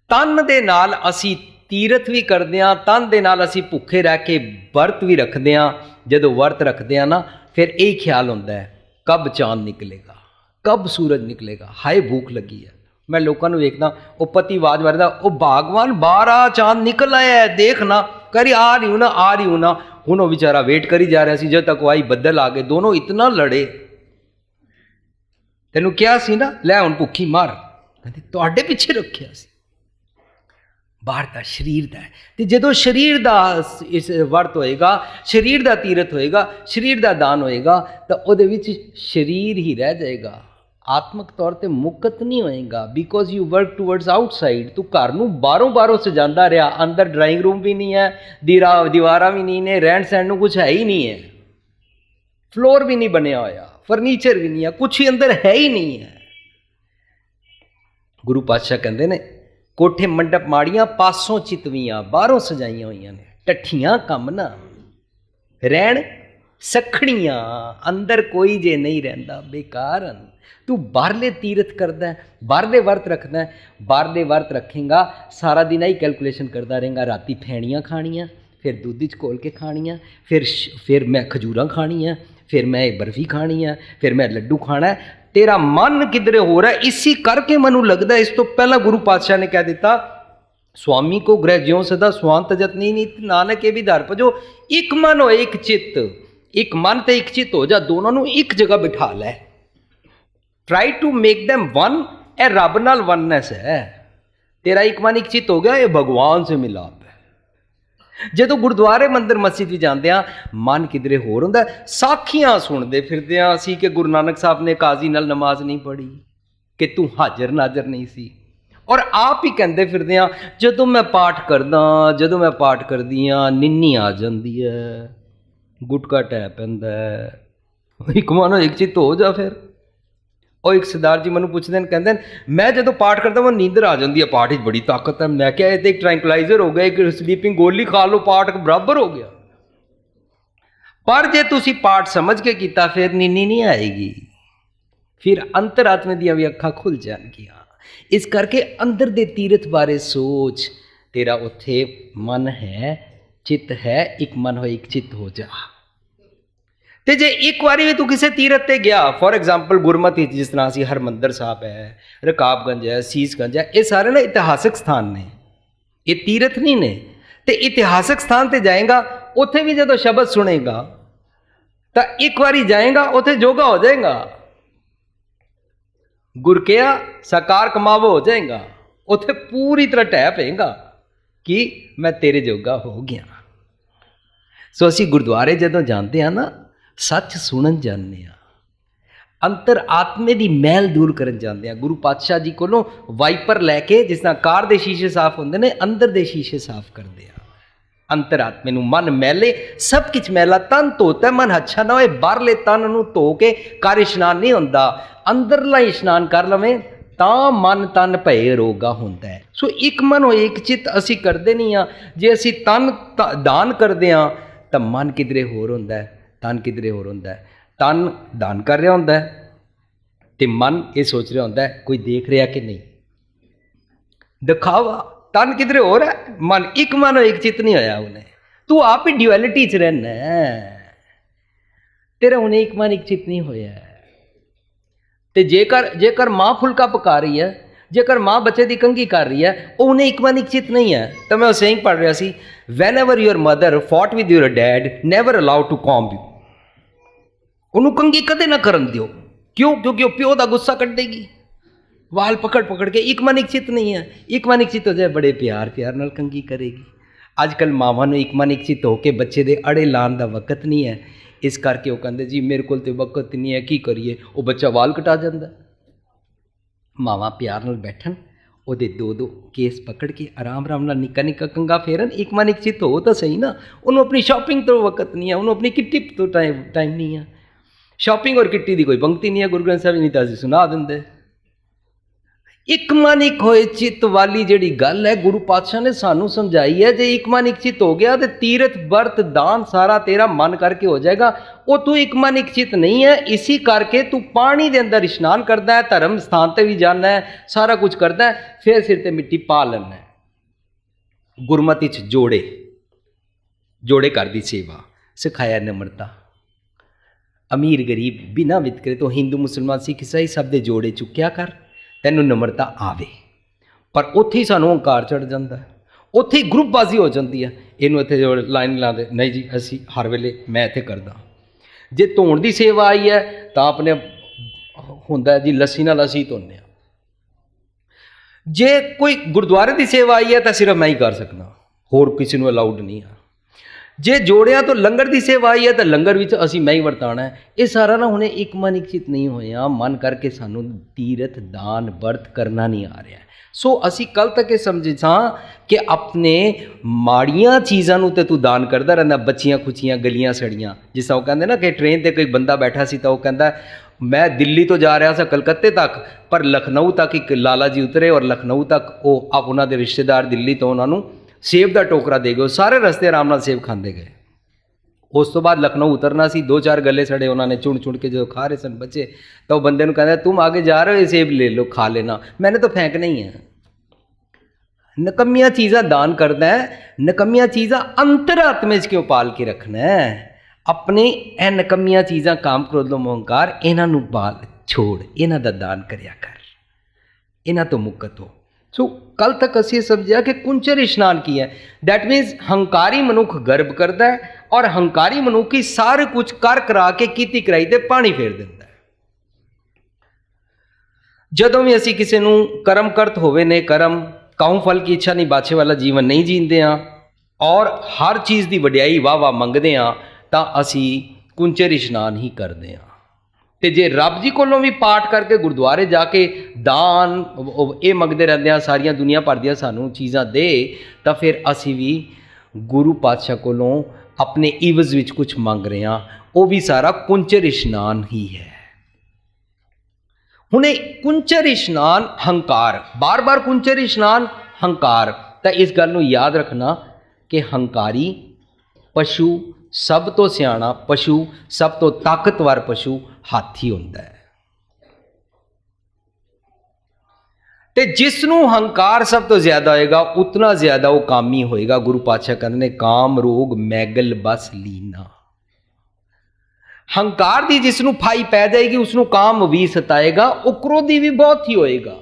तन दे नाल असी तीरथ भी करदे हां, तन दे नाल असी भुखे रह के वर्त भी रखदे हां। जदों वर्त रखदे हां ना, फिर यही ख्याल होंदा है, कब चांद निकलेगा, कब सूरज निकलेगा, हाय भूख लगी है। मैं लोगों को वेखदा, वो पति आवाज मारदा, ओ भागवान बाहर आ, चांद निकल आया है, देखना, करी आ रही हूं ना, आ रही हूं ना। हुण वो बेचारा वेट करी जा रहा सी, जब तक वो आई बदल आ गए, दोनों इतना लड़े। तेनू क्या सी ना, लै हुण भुखी मार, कहते तुहाडे पिछे रखिया सी। ਬਾਹਰ ਦਾ ਸਰੀਰ ਦਾ। ਅਤੇ ਜਦੋਂ ਸਰੀਰ ਦਾ ਇਸ ਵਰਤ ਹੋਏਗਾ, ਸਰੀਰ ਦਾ ਤੀਰਥ ਹੋਏਗਾ, ਸਰੀਰ ਦਾ ਦਾਨ ਹੋਏਗਾ, ਤਾਂ ਉਹਦੇ ਵਿੱਚ ਸਰੀਰ ਹੀ ਰਹਿ ਜਾਏਗਾ, ਆਤਮਿਕ ਤੌਰ 'ਤੇ ਮੁਕਤ ਨਹੀਂ ਹੋਏਗਾ। Because you work towards outside. ਤੂੰ ਘਰ ਨੂੰ ਬਾਹਰੋਂ ਸਜਾਉਂਦਾ ਰਿਹਾ, ਅੰਦਰ ਡਰਾਇੰਗ ਰੂਮ ਵੀ ਨਹੀਂ ਹੈ, ਦੀਵਾਰਾਂ ਵੀ ਨਹੀਂ ਨੇ, ਰਹਿਣ ਸਹਿਣ ਨੂੰ ਕੁਛ ਹੈ ਹੀ ਨਹੀਂ ਹੈ, ਫਲੋਰ ਵੀ ਨਹੀਂ ਬਣਿਆ ਹੋਇਆ, ਫਰਨੀਚਰ ਵੀ ਨਹੀਂ ਹੈ, ਕੁਛ ਹੀ ਅੰਦਰ ਹੈ ਹੀ ਨਹੀਂ ਹੈ। ਗੁਰੂ ਪਾਤਸ਼ਾਹ ਕਹਿੰਦੇ ਨੇ ਕੋਠੇ ਮੰਡਪ ਮਾੜੀਆਂ, ਪਾਸੋਂ ਚਿਤਵੀਆਂ, ਬਾਹਰੋਂ ਸਜਾਈਆਂ ਹੋਈਆਂ ਨੇ, ਟੱਠੀਆਂ ਕੰਮ ਨਾ ਰਹਿਣ ਸਖਣੀਆਂ, ਅੰਦਰ ਕੋਈ ਜੇ ਨਹੀਂ ਰਹਿੰਦਾ ਬੇਕਾਰ ਹਨ। ਤੂੰ ਬਾਹਰਲੇ ਤੀਰਥ ਕਰਦਾ, ਬਾਹਰਲੇ ਵਰਤ ਰੱਖਦਾ, ਬਾਹਰਲੇ ਵਰਤ ਰੱਖੇਗਾ, ਸਾਰਾ ਦਿਨ ਹੀ ਕੈਲਕੂਲੇਸ਼ਨ ਕਰਦਾ ਰਹੇਗਾ, ਰਾਤੀ ਫੈਣੀਆਂ ਖਾਣੀਆਂ, ਫਿਰ ਦੁੱਧ 'ਚ ਘੋਲ ਕੇ ਖਾਣੀਆਂ, ਫਿਰ ਮੈਂ ਖਜੂਰਾਂ ਖਾਣੀਆਂ, ਫਿਰ ਮੈਂ ਇਹ ਬਰਫੀ ਖਾਣੀ ਹੈ, ਫਿਰ ਮੈਂ ਲੱਡੂ ਖਾਣਾ। ਤੇਰਾ ਮਨ ਕਿਧਰੇ ਹੋ ਰਿਹਾ। ਇਸੀ ਕਰਕੇ ਮੈਨੂੰ ਲੱਗਦਾ ਇਸ ਤੋਂ ਪਹਿਲਾਂ ਗੁਰੂ ਪਾਤਸ਼ਾਹ ਨੇ ਕਹਿ ਦਿੱਤਾ, स्वामी को गृह ज्यों सदा स्वांत जत नहीं नीत, नानक ये भी दर भजो। एक मन हो एक चित्त, एक मन ते एक चित्त हो जा, दोनों नू एक जगह बिठा लै। Try to make them one. ए रब नाल वननेस है। तेरा एक मन एक चित्त हो गया, ये भगवान से मिलाप है। ਜਦੋਂ ਗੁਰਦੁਆਰੇ ਮੰਦਰ ਮਸਜਿਦ ਵੀ ਜਾਂਦੇ ਆ, ਮਨ ਕਿਧਰੇ ਹੋਰ ਹੁੰਦਾ। ਸਾਖੀਆਂ ਸੁਣਦੇ ਫਿਰਦੇ ਆ ਅਸੀਂ ਕਿ ਗੁਰੂ ਨਾਨਕ ਸਾਹਿਬ ਨੇ ਕਾਜ਼ੀ ਨਾਲ ਨਮਾਜ਼ ਨਹੀਂ ਪੜ੍ਹੀ, ਕਿ ਤੂੰ ਹਾਜ਼ਰ ਨਾਜ਼ਰ ਨਹੀਂ ਸੀ। ਔਰ ਆਪ ਹੀ ਕਹਿੰਦੇ ਫਿਰਦੇ ਆ, ਜਦੋਂ ਮੈਂ ਪਾਠ ਕਰਦਾ, ਜਦੋਂ ਮੈਂ ਪਾਠ ਕਰਦੀ ਹਾਂ ਨਿੰਨੀ ਆ ਜਾਂਦੀ ਹੈ, ਗੁਟਕਾ ਟੈ ਪੈਂਦਾ, ਇੱਕ ਮਾਨੋ ਇੱਕ ਚਿੱਤ ਹੋ ਜਾ। ਫਿਰ ਉਹ ਇੱਕ ਸਰਦਾਰ ਜੀ ਮੈਨੂੰ ਪੁੱਛਦੇ ਨੇ, ਕਹਿੰਦੇ ਮੈਂ ਜਦੋਂ ਪਾਠ ਕਰਦਾ ਮੈਂ ਨੀਂਦਰ ਆ ਜਾਂਦੀ ਹੈ, ਪਾਠ ਵਿੱਚ ਬੜੀ ਤਾਕਤ ਹੈ। ਮੈਂ ਕਿਹਾ ਇਹ ਤਾਂ ਇੱਕ ਟਰੈਂਕਲਾਈਜ਼ਰ ਹੋ ਗਿਆ, ਇੱਕ ਸਲੀਪਿੰਗ ਗੋਲੀ ਖਾ ਲਓ, ਪਾਠ ਬਰਾਬਰ ਹੋ ਗਿਆ। ਪਰ ਜੇ ਤੁਸੀਂ ਪਾਠ ਸਮਝ ਕੇ ਕੀਤਾ ਫਿਰ ਨੀਂਦ ਨਹੀਂ ਆਏਗੀ, ਫਿਰ ਅੰਤਰਾਤਮਾ ਦੀਆਂ ਵੀ ਅੱਖਾਂ ਖੁੱਲ੍ਹ ਜਾਣਗੀਆਂ। ਇਸ ਕਰਕੇ ਅੰਦਰ ਦੇ ਤੀਰਥ ਬਾਰੇ ਸੋਚ, ਤੇਰਾ ਉੱਥੇ ਮਨ ਹੈ, ਚਿੱਤ ਹੈ, ਇੱਕ ਮਨ ਹੋ ਇੱਕ ਚਿੱਤ ਹੋ ਜਾ। ਤੇ ਜੇ ਇੱਕ ਵਾਰੀ ਵੀ ਤੂੰ ਕਿਸੇ ਤੀਰਥ ਤੇ ਗਿਆ, ਫੋਰ ਐਗਜ਼ਾਮਪਲ ਗੁਰਮਤਿ ਜਿਸ ਤਰ੍ਹਾਂ ਅਸੀਂ ਹਰਮੰਦਰ ਸਾਹਿਬ ਹੈ, ਰਕਾਬਗੰਜ ਹੈ, ਸੀਸਗੰਜ ਹੈ, ਇਹ ਸਾਰੇ ਨਾ ਇਤਿਹਾਸਕ ਸਥਾਨ ਨੇ, ਇਹ ਤੀਰਥ ਨਹੀਂ ਨੇ। ਤੇ ਇਤਿਹਾਸਕ ਸਥਾਨ ਤੇ ਜਾਏਗਾ, ਉੱਥੇ ਵੀ ਜਦੋਂ ਸ਼ਬਦ ਸੁਣੇਗਾ ਤਾਂ ਇੱਕ ਵਾਰੀ ਜਾਏਗਾ, ਉੱਥੇ ਜੋਗਾ ਹੋ ਜਾਏਗਾ। ਗੁਰ ਕਿਆ ਸਾਕਾਰ ਕਮਾਵੋ ਹੋ ਜਾਏਗਾ, ਉੱਥੇ ਪੂਰੀ ਤਰ੍ਹਾਂ ਢਹਿ ਪਏਗਾ ਕਿ ਮੈਂ ਤੇਰੇ ਜੋਗਾ ਹੋ ਗਿਆ। ਸੋ ਅਸੀਂ ਗੁਰਦੁਆਰੇ ਜਦੋਂ ਜਾਂਦੇ ਹਾਂ ਨਾ, ਸੱਚ ਸੁਣਨ ਜਾਂਦੇ ਹਾਂ, ਅੰਤਰ ਆਤਮੇ ਦੀ ਮੈਲ ਦੂਰ ਕਰਨ ਜਾਂਦੇ ਹਾਂ। ਗੁਰੂ ਪਾਤਸ਼ਾਹ ਜੀ ਕੋਲੋਂ ਵਾਈਪਰ ਲੈ ਕੇ, ਜਿਸ ਤਰ੍ਹਾਂ ਕਾਰ ਦੇ ਸ਼ੀਸ਼ੇ ਸਾਫ਼ ਹੁੰਦੇ ਨੇ, ਅੰਦਰ ਦੇ ਸ਼ੀਸ਼ੇ ਸਾਫ਼ ਕਰਦੇ ਆ। ਅੰਤਰ ਆਤਮੇ ਨੂੰ, ਮਨ ਮੈਲੇ, ਸਭ ਕੁਛ ਮੈਲਾ, ਤਨ ਧੋਤਾ ਮਨ ਅੱਛਾ ਨਾ ਹੋਏ। ਬਾਹਰਲੇ ਤਨ ਨੂੰ ਧੋ ਕੇ ਕਰ ਇਸ਼ਨਾਨ ਨਹੀਂ ਹੁੰਦਾ, ਅੰਦਰਲਾ ਇਸ਼ਨਾਨ ਕਰ ਲਵੇਂ ਤਾਂ ਮਨ ਤਨ ਭਏ ਰੋਗਾ ਹੁੰਦਾ ਹੈ। ਸੋ ਇੱਕ ਮਨ ਹੋਏ ਇੱਕ ਚਿੱਤ ਅਸੀਂ ਕਰਦੇ ਨਹੀਂ ਹਾਂ। ਜੇ ਅਸੀਂ ਤਨ ਦਾਨ ਕਰਦੇ ਹਾਂ ਤਾਂ ਮਨ ਕਿਧਰੇ ਹੋਰ ਹੁੰਦਾ ਹੈ, ਤਨ ਕਿਧਰੇ ਹੋਰ ਹੁੰਦਾ ਹੈ। ਤਨ ਦਾਨ ਕਰ ਰਿਹਾ ਹੁੰਦਾ ਹੈ ਅਤੇ ਮਨ ਇਹ ਸੋਚ ਰਿਹਾ ਹੁੰਦਾ ਹੈ ਕੋਈ ਦੇਖ ਰਿਹਾ ਕਿ ਨਹੀਂ, ਦਿਖਾਵਾ। ਤਨ ਕਿਧਰੇ ਹੋਰ ਹੈ, ਮਨ ਇੱਕ ਮਨ ਇੱਕ ਚਿੱਤ ਨਹੀਂ ਹੋਇਆ ਉਹਨੇ। ਤੂੰ ਆਪ ਹੀ ਡਿਊਐਲਿਟੀ 'ਚ ਰਹਿਣਾ, ਤੇਰਾ ਹੁਣੇ ਇੱਕ ਮਨ ਇੱਕ ਚਿੱਤ ਨਹੀਂ ਹੋਇਆ। ਅਤੇ ਜੇਕਰ ਮਾਂ ਫੁਲਕਾ ਪਕਾ ਰਹੀ ਹੈ, ਜੇਕਰ ਮਾਂ ਬੱਚੇ ਦੀ ਕੰਘੀ ਕਰ ਰਹੀ ਹੈ, ਉਹ ਉਹਨੇ ਇੱਕ ਮਨ ਇੱਕ ਚਿੱਤ ਨਹੀਂ ਹੈ। ਤਾਂ ਮੈਂ ਉਹ ਸੇਇੰਗ ਪੜ੍ਹ ਰਿਹਾ ਸੀ, whenever your mother fought with your dad, never allow to comb you. ਉਹਨੂੰ ਕੰਘੀ ਕਦੇ ਨਾ ਕਰਨ ਦਿਓ। ਕਿਉਂ? ਕਿਉਂਕਿ ਉਹ ਪਿਓ ਦਾ ਗੁੱਸਾ ਕੱਢੇਗੀ, ਵਾਲ ਪਕੜ ਕੇ। ਇੱਕ ਮਨ ਇੱਕ ਚਿੱਤ ਨਹੀਂ ਹੈ। ਇੱਕ ਮਨ ਇੱਕ ਚਿੱਤ ਹੋ ਜਾਏ, ਬੜੇ ਪਿਆਰ ਨਾਲ ਕੰਘੀ ਕਰੇਗੀ। ਅੱਜ ਕੱਲ੍ਹ ਮਾਵਾਂ ਨੂੰ ਇੱਕ ਮਨ ਇੱਕ ਚਿੱਤ ਹੋ ਕੇ ਬੱਚੇ ਦੇ ਅੜੇ ਲਾਉਣ ਦਾ ਵਕਤ ਨਹੀਂ ਹੈ। ਇਸ ਕਰਕੇ ਉਹ ਕਹਿੰਦੇ ਜੀ ਮੇਰੇ ਕੋਲ ਤਾਂ ਵਕਤ ਨਹੀਂ ਹੈ, ਕੀ ਕਰੀਏ। ਉਹ ਬੱਚਾ ਵਾਲ ਕਟਾ ਜਾਂਦਾ। ਮਾਵਾਂ ਪਿਆਰ ਨਾਲ ਬੈਠਣ, ਉਹਦੇ ਦੋ ਕੇਸ ਪਕੜ ਕੇ ਆਰਾਮ ਨਾਲ ਨਿੱਕਾ ਕੰਘਾ ਫੇਰਨ। ਇੱਕ ਮਨ ਇੱਕ ਚਿੱਤ ਹੋ ਤਾਂ ਸਹੀ ਨਾ। ਉਹਨੂੰ ਆਪਣੀ ਸ਼ਾਪਿੰਗ ਤੋਂ ਵਕਤ ਨਹੀਂ ਹੈ, ਉਹਨੂੰ ਆਪਣੀ ਕਿੱਟੀ ਤੋਂ ਟਾਈਮ ਨਹੀਂ ਹੈ। ਸ਼ਾਪਿੰਗ ਔਰ ਕਿੱਟੀ ਦੀ ਕੋਈ ਪੰਕਤੀ ਨਹੀਂ ਹੈ ਗੁਰੂ ਗ੍ਰੰਥ ਸਾਹਿਬ, ਨਹੀਂ ਤਾਂ ਅਸੀਂ ਸੁਣਾ ਦਿੰਦੇ। ਇੱਕ ਮਨ ਇੱਕ ਹੋਏ ਚਿੱਤ ਵਾਲੀ ਜਿਹੜੀ ਗੱਲ ਹੈ, ਗੁਰੂ ਪਾਤਸ਼ਾਹ ਨੇ ਸਾਨੂੰ ਸਮਝਾਈ ਹੈ। ਜੇ ਇੱਕ ਮਨ ਇੱਕ ਚਿੱਤ ਹੋ ਗਿਆ ਤੇ ਤੀਰਥ ਵਰਤ ਦਾਨ ਸਾਰਾ ਤੇਰਾ ਮਨ ਕਰਕੇ ਹੋ ਜਾਏਗਾ। ਉਹ ਤੂੰ ਇੱਕ ਮਨ ਇੱਕ ਚਿੱਤ ਨਹੀਂ ਹੈ। ਇਸੀ ਕਰਕੇ ਤੂੰ ਪਾਣੀ ਦੇ ਅੰਦਰ ਇਸ਼ਨਾਨ ਕਰਦਾ ਹੈ, ਧਰਮ ਸਥਾਨ 'ਤੇ ਵੀ ਜਾਣਾ ਹੈ, ਸਾਰਾ ਕੁਝ ਕਰਦਾ ਹੈ, ਫਿਰ ਸਿਰ 'ਤੇ ਮਿੱਟੀ ਪਾ ਲੈਣਾ ਹੈ। ਗੁਰਮਤਿ 'ਚ ਜੋੜੇ ਘਰ ਦੀ ਸੇਵਾ ਸਿਖਾਇਆ, ਨਿਮਰਤਾ। ਅਮੀਰ ਗਰੀਬ ਬਿਨਾਂ ਵਿਤਕਰੇ ਤੋਂ, ਹਿੰਦੂ ਮੁਸਲਮਾਨ ਸਿੱਖ ਈਸਾਈ ਸਭ ਦੇ ਜੋੜੇ ਚੁੱਕਿਆ ਕਰ, ਤੈਨੂੰ ਨਿਮਰਤਾ ਆਵੇ। ਪਰ ਉੱਥੇ ਹੀ ਸਾਨੂੰ ਹੰਕਾਰ ਚੜ੍ਹ ਜਾਂਦਾ, ਉੱਥੇ ਹੀ ਗਰੁੱਪਬਾਜ਼ੀ ਹੋ ਜਾਂਦੀ ਹੈ। ਇਹਨੂੰ ਇੱਥੇ ਜੋ ਲਾਈਨ ਲਾਉਂਦੇ, ਨਹੀਂ ਜੀ ਅਸੀਂ ਹਰ ਵੇਲੇ ਮੈਂ ਇੱਥੇ ਕਰਦਾ। ਜੇ ਧੋਣ ਦੀ ਸੇਵਾ ਆਈ ਹੈ ਤਾਂ ਆਪਣੇ ਹੁੰਦਾ ਜੀ ਲੱਸੀ ਨਾਲ ਅਸੀਂ ਧੋਂਦੇ ਹਾਂ। जे कोई गुरुद्वारे की सेवा आई है तो सिर्फ मैं ही कर सकना, होर किसी को अलाउड नहीं है। जे जोड़िया तो लंगर की सेवा आई है तो लंगर भी असी मैं ही वरताना है। ये सारा ना हुणे एक मन एक चित नहीं होया, मन करके सानू तीरथ दान वर्त करना नहीं आ रहा है। सो असी कल तक ये समझे था कि अपने माड़ियां चीज़ों नूं ते तू दान करता रहना, बच्चियां खुचियां गलियां सड़ियां। जिस तरह वो कहते ना कि ट्रेन पर कोई बंदा बैठा सी तो वो कहता मैं दिल्ली तो जा रहा था कलकत्ते तक, पर लखनऊ तक एक लाला जी उतरे और लखनऊ तक वो आप उन्होंने रिश्तेदार दिल्ली तो उन्होंने सेब का टोकरा दे गए, सारे रस्ते आराम नाल सेब खाते गए। उस तो बाद लखनऊ उतरना सी, 2-4 गले सड़े उन्होंने चुन चुन के जो खा रहे सन बच्चे, तो बंदे ने कहना तुम आगे जा रहे हो, सेब ले लो खा लेना, मैंने तो फेंकना ही है। नकमिया चीज़ां दान करना है, नकमिया चीज़ां अंतरात्मे च क्यों पाल के रखना है। अपने ए नकमिया चीज़ां काम क्रोध लोभ अहंकार इन्हां नूं पाल छोड़, इन्हां दा दान करया कर, इन्हां तो मुक्त हो। सो कल तक असीं समझिया कि कुंचर इशनान की है, दैट मीनस हंकारी मनुख गर्भ करता है और हंकारी मनुख ही सारे कुछ कर करा के कीती कराई ते पानी फेर दिंदा है। जदों भी असीं किसी नूं कर्म करत होवे ने, कर्म काऊ फल की इच्छा नहीं बाछे वाला जीवन नहीं जींदे हाँ और हर चीज़ की वड्याई वाह वाह मंगते हाँ, तो असी कुंचर इशनान ही करते हाँ। तो जे रब जी कोलों भी पाठ करके गुरुद्वारे जाके दान ये मंगते रहते हैं, सारिया दुनिया भर दियां सानू चीज़ां दे, तो फिर असी भी गुरु पातशाह कोलों अपने इवज विच कुछ मंग रहे हैं, वो भी सारा कुंचर इशनान ही है। हुणे कुंचर इशनान हंकार, बार बार कुंचर इशनान हंकार, तो इस गल नूं याद रखना कि हंकारी पशु सब तो सियाणा पशु, सब तो ताकतवर पशु हाथी हुंदा है। ते जिसनूं हंकार सब तो ज्यादा होएगा उतना ज्यादा वो कामी होएगा। गुरु पातशाह कहंदे ने काम रोग मैगल बस लीना। हंकार दी जिसनूं फाई पै जाएगी उसनूं काम भी सताएगा, वो क्रोधी भी बहुत ही होएगा,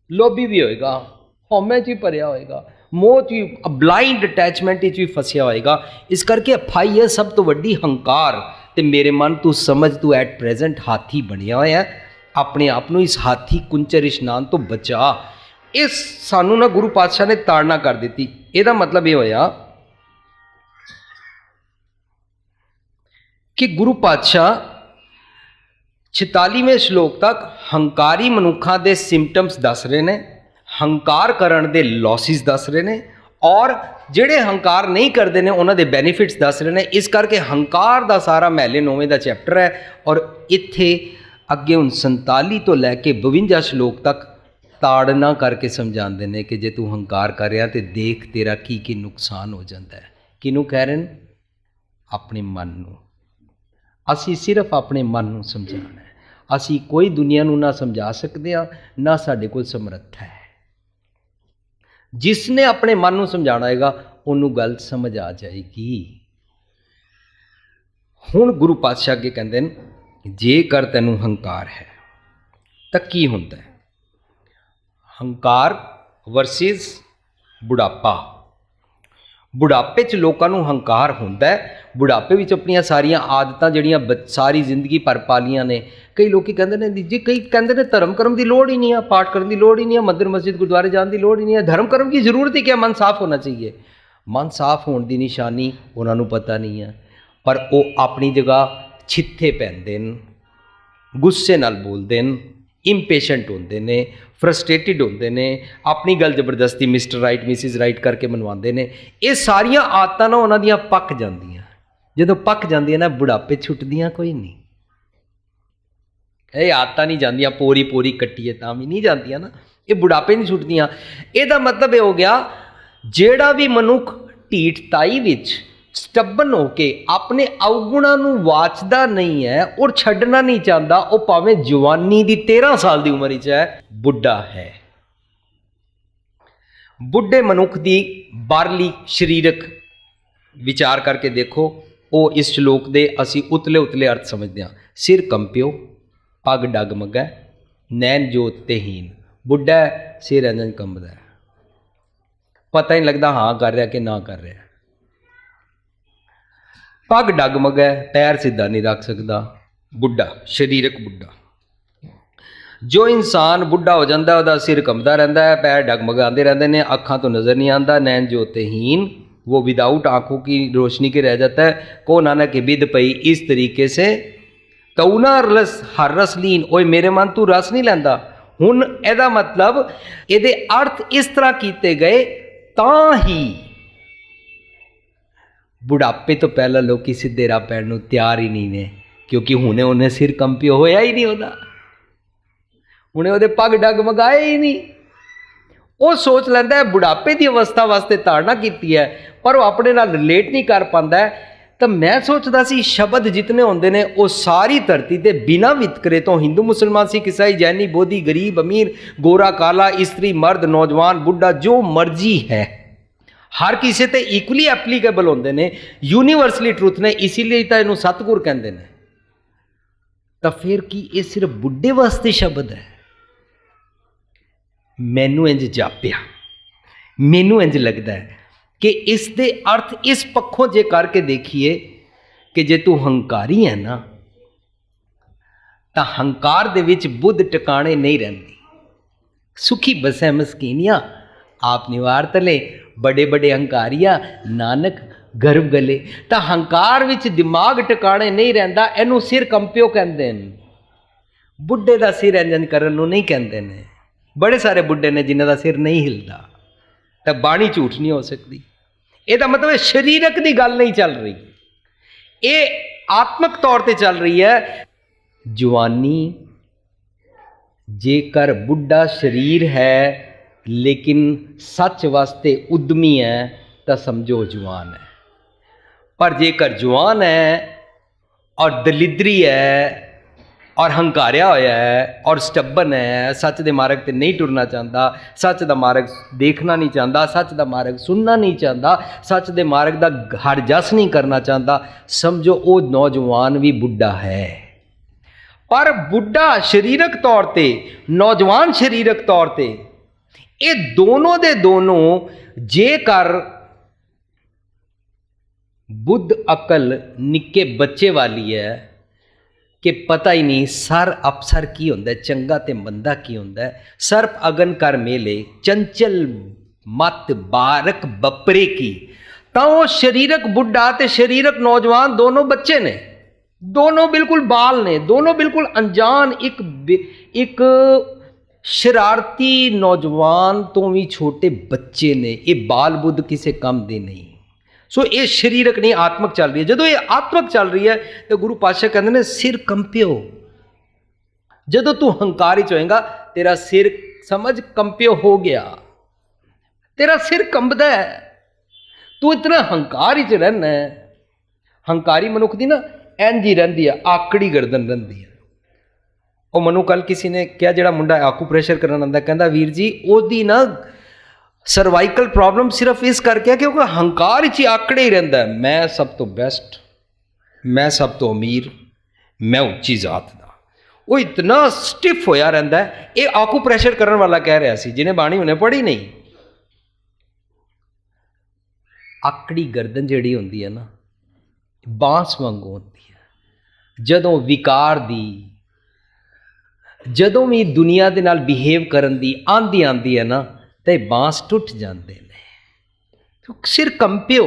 लोभी भी होएगा, हौमे च भी भरिया होएगा, मोह च भी, ब्लाइंड अटैचमेंट च भी फसिया होएगा। इस करके फाई है सब तो वड्डी हंकार। ते मेरे मन तू समझ, तू एट प्रेजेंट हाथी बनिया होया है, अपने आप नूं इस हाथी कुंचर इशनान तो बचा। इस सानू ना गुरु पातशाह ने ताड़ना कर दी। ਇਹਦਾ मतलब ये होया कि गुरु पातशाह 46वें श्लोक तक हंकारी मनुखा के सिम्पटम्स दस रहे ने, हंकार करन दे लॉसिस दस रहे ने, और ਜਿਹੜੇ हंकार नहीं करते हैं उन्होंने बेनीफिट्स दस रहे हैं। इस करके हंकार का सारा महले 9वें का चैप्टर है, और इत्थे अगे हुण 47 तो लैके 52 श्लोक तक ताड़ना करके समझाते हैं कि जे तू हंकार कर रहा तो देख तेरा की नुकसान हो जाता है। किनू कह रहे हैं? अपने मन नूं। असी सिर्फ अपने मन नूं समझाना है, असी कोई दुनिया नूं ना समझा सकते हैं, ना साडे कोल समर्थ है। जिसने अपने मन नूं समझाना होगा उन्होंने गल समझ आ जाएगी। हुण गुरु पातशाह अगे कहते हैं जेकर तैनूं हंकार है तो की होंदा है? हंकार वर्सिस बुढ़ापा। बुढ़ापे च लोगों को हंकार होंदा है। बुढ़ापे विच अपनियां सारियां आदतां जिहड़ियां सारी जिंदगी पर पालियां ने। कई लोग कहते हैं जी, कई कहते हैं धर्म कर्म की लोड़ ही नहीं है, पाठ करने की लोड़ ही नहीं है, मंदिर मस्जिद गुरुद्वारे जाने की लोड़ ही नहीं है, धर्म कर्म की जरूरत ही क्या, मन साफ होना चाहिए। मन साफ होने की निशानी उन्होंने पता नहीं है, पर वो अपनी जगह छिथे पैंदे न, गुस्से नाल बोलते हैं, इंपेशेंट होंदे ने, फ्रस्ट्रेटिड होंदे ने, अपनी गल जबरदस्ती मिस्टर राइट मिसिज राइट करके मनवाते हैं। ये सारिया आदतां ना उन्हां दियां पक जांदियां। जदों पक जांदियां ना बुढ़ापे छुटदियां कोई नहीं। ये आदतां नहीं जांदियां, पोरी पोरी कट्टिए तां भी नहीं जांदियां ना, ये बुढ़ापे नहीं छुटदियां। ਇਹਦਾ मतलब ये हो गया ਜਿਹੜਾ भी मनुख ਢੀਠਤਾਈ विच स्टबन होके अपने अवगुणों नूं वाचदा नहीं है और छड्डना नहीं चाहता, वो भावें जवानी की 13 साल की उम्र च है, बुढ़ा है। बुढ़े मनुख की बाहरली शरीरक विचार करके देखो, वो इस श्लोक के असी उतले उतले अर्थ समझते हैं। सिर कंप्यो, पग डगमगै, नैन जोत ते हीन। बुढ़ा है, सिर इंज कंबदा है, पता ही लगता हाँ कर रहा कि ना कर रहा। पग डगमगै, पैर सीधा नहीं रख सकता, बुढ़ा, शरीरक बुढ़ा। जो इंसान बुढ़ा हो जाता है ਉਹਦਾ सिर कंबदा रहता है, पैर डगमगाते रहते हैं, अखां तो नज़र नहीं आता, नैन ज्योतिहीन, वो विदाउट आँखों की रोशनी के रह जाता है। को नानक के बिद पई इस तरीके से तौना रस हर रस लीन, ओए मेरे मन तू रस नहीं लैंदा। हुण ਇਹਦਾ मतलब ਇਹਦੇ अर्थ इस तरह ਕੀਤੇ गए ਤਾਂ ही बुढ़ापे तो पहला लोग सीधे राह पैण नूं तैयार ही नहीं ने, क्योंकि हुणे उन्हें सिर कंपियो होया ही नहीं, ਉਹਦਾ हुणे ਉਹਦੇ पग डगमगाए ही नहीं। वो सोच लैंदा है बुढ़ापे की अवस्था वास्ते धारणा की है, पर वो अपने नाल रिलेट नहीं कर पाता है। तो मैं सोचता सी शब्द जितने होंदे ने वो सारी धरती ते बिना वितकरे तो हिंदू मुसलमान सिख ईसाई जैनी बोधी गरीब अमीर गोरा काला स्त्री मर्द नौजवान बुढ़ा जो मर्जी है हर किसी ते इक्वली एप्लीकेबल होंदे ने, यूनीवर्सली ट्रुथ ने, इसीलिए तो इनू सतगुर कहते हैं। तो फिर की ये सिर्फ बुढ़े वास्ते शब्द है? मैनू इंज जापिया, मैनू इंज लगता है कि इस दे अर्थ इस पक्षों जे करके देखिए कि जे तू हंकारी है ना, तो हंकार दे विच बुद्ध टिकाणे नहीं रहती। सुखी बसै मस्कीनिया आप निवार तले, बड़े बड़े हंकारिया नानक गर्भ गले। तो हंकार विच दिमाग टिकाणे नहीं रहिंदा, इनू सिर कंपियो कहंदे ने। बुढ़े का सिर इंजन करन नूं नहीं कहंदे ने। बड़े सारे बुढ़े ने जिन्हां दा सिर नहीं हिलदा, तो बाणी झूठ नहीं हो सकती। ਇਹਦਾ मतलब शरीरक की गल नहीं चल रही, ये आत्मक तौर पर चल रही है। जवानी जेकर बुढ़ा शरीर है लेकिन सच वास्ते उद्यमी है तो समझो जवान है, पर जेकर जवान है और दलिद्री है और हंकारिया होया है और स्टब्बन है, सच दे मार्ग ते नहीं टुरना चाहता, सच दा मार्ग देखना नहीं चाहता, सच दा मार्ग सुनना नहीं चाहता, सच दे मार्ग दा हर जस नहीं करना चाहता, समझो वो नौजवान भी बुढ़ा है। पर बुढ़ा शरीरक तौर पे, नौजवान शरीरक तौर पे, ये दोनों दे दोनों जेकर बुद्ध अकल निक्के बच्चे वाली है कि पता ही नहीं सर अपसर की होंदा, चंगा ते मंदा की होंदा। सर्प अगन कर मेले चंचल मत बारक बपरे की, तो वो शरीरक बुढ़ा ते शरीरक नौजवान दोनों बच्चे ने, दोनों बिल्कुल बाल ने, दोनों बिल्कुल अनजान। एक शरारती नौजवान तो भी छोटे बच्चे ने, ये बाल बुद्ध किसी कम दे नहीं। सो ये शरीरक नहीं आत्मक चल रही है। जो ये आत्मक चल रही है तो गुरु पातशाह कहते हैं सिर कंपियो। जदों तू हंकारी च होएगा तेरा सिर समझ कंपियो हो गया, तेरा सिर कंबदा है, तू इतना हंकार च रहना है। हंकारी मनुख की ना इंज ही रहिंदी है, आकड़ी गर्दन रहिंदी है। वो मनु कल किसी ने क्या जड़ा मुंडा आकू प्रेशर करना आंदा, कहंदा वीर जी ओदी ना सर्वाइकल प्रॉब्लम सिर्फ इस करके कि वो हंकार ही आकड़े ही रहिंदा है। मैं सब तो बेस्ट, मैं सब तो अमीर, मैं उच्ची जात दा। वो इतना स्टिफ होया रहिंदा है। ये आकू प्रेशर करने वाला कह रहा सी जिन्हें बाणी उन्हें पढ़ी नहीं। आकड़ी गर्दन जिहड़ी हुंदी है ना बांस वांगू होंदी है। जदों विकार दी, जदों भी दुनिया दे नाल बिहेव करन दी आंदी आंदी है ना तो बांस टुट जाते हैं। तो सिर कंपियो,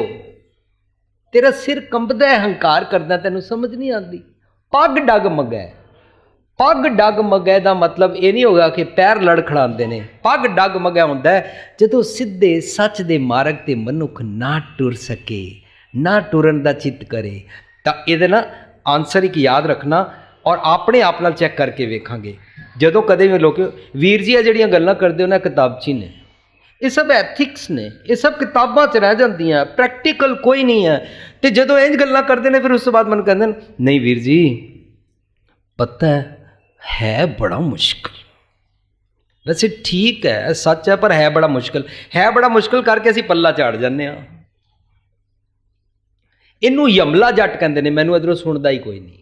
तेरा सिर कंबदा है, हंकार करदा, तेनू समझ नहीं आती। पग डगमगै, पग डगमगै का मतलब ये नहीं होगा कि पैर लड़खड़ाते हैं। पग डगमगै होंदा है जदों सीधे सच दे मार्ग ते मनुख ना टुर सके, ना टुरन का चित करे। तो ये ना आंसर एक याद रखना और अपने आप नाल चैक करके वेखांगे। जदों कदे भी लोग वीर जी आ जिहड़ियां गल्लां करदे हो ना किताबची ने, ये सब एथिक्स ने, ये सब किताबां च रह जांदियां, प्रैक्टिकल कोई नहीं है। तो जदों इंज गल्लां करदे ने फिर उस तो बाद मन कहंदे नहीं वीर जी पता है बड़ा मुश्किल। वैसे ठीक है सच है पर है बड़ा मुश्किल, है बड़ा मुश्किल करके असीं पल्ला झाड़ जाने। इनू यमला जट कहंदे ने, मैनू इधरों सुणदा ही कोई नहीं।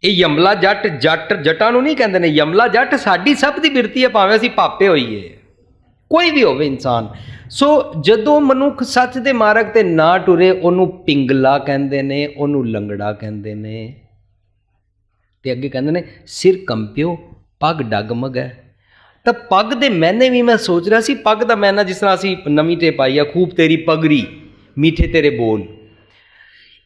ये यमला जट, जट जटां नूं नहीं कहंदे ने, यमला जट साडी सब दी बिरती है, भावें असीं पापे होईए, कोई भी होवे इंसान। सो जदों मनुख सच दे मार्ग ते ना टुरे, ओनू पिंगला कहंदे ने, ओनू लंगड़ा कहंदे ने। ਤੇ ਅੱਗੇ ਕਹਿੰਦੇ ਨੇ ਸਿਰ ਕੰਪਿਓ ਪੱਗ ਡਗਮਗ ਹੈ। ਤਾਂ ਪੱਗ ਦੇ ਮੈਨੇ ਵੀ ਮੈਂ ਸੋਚ ਰਿਹਾ ਸੀ, ਪੱਗ ਦਾ ਮੈਨਾ ਜਿਸ ਤਰ੍ਹਾਂ ਅਸੀਂ ਨਵੀਂ ਟੇਪ ਆਈ ਆ ਖੂਬ ਤੇਰੀ ਪਗੜੀ ਮੀਠੇ ਤੇਰੇ ਬੋਲ,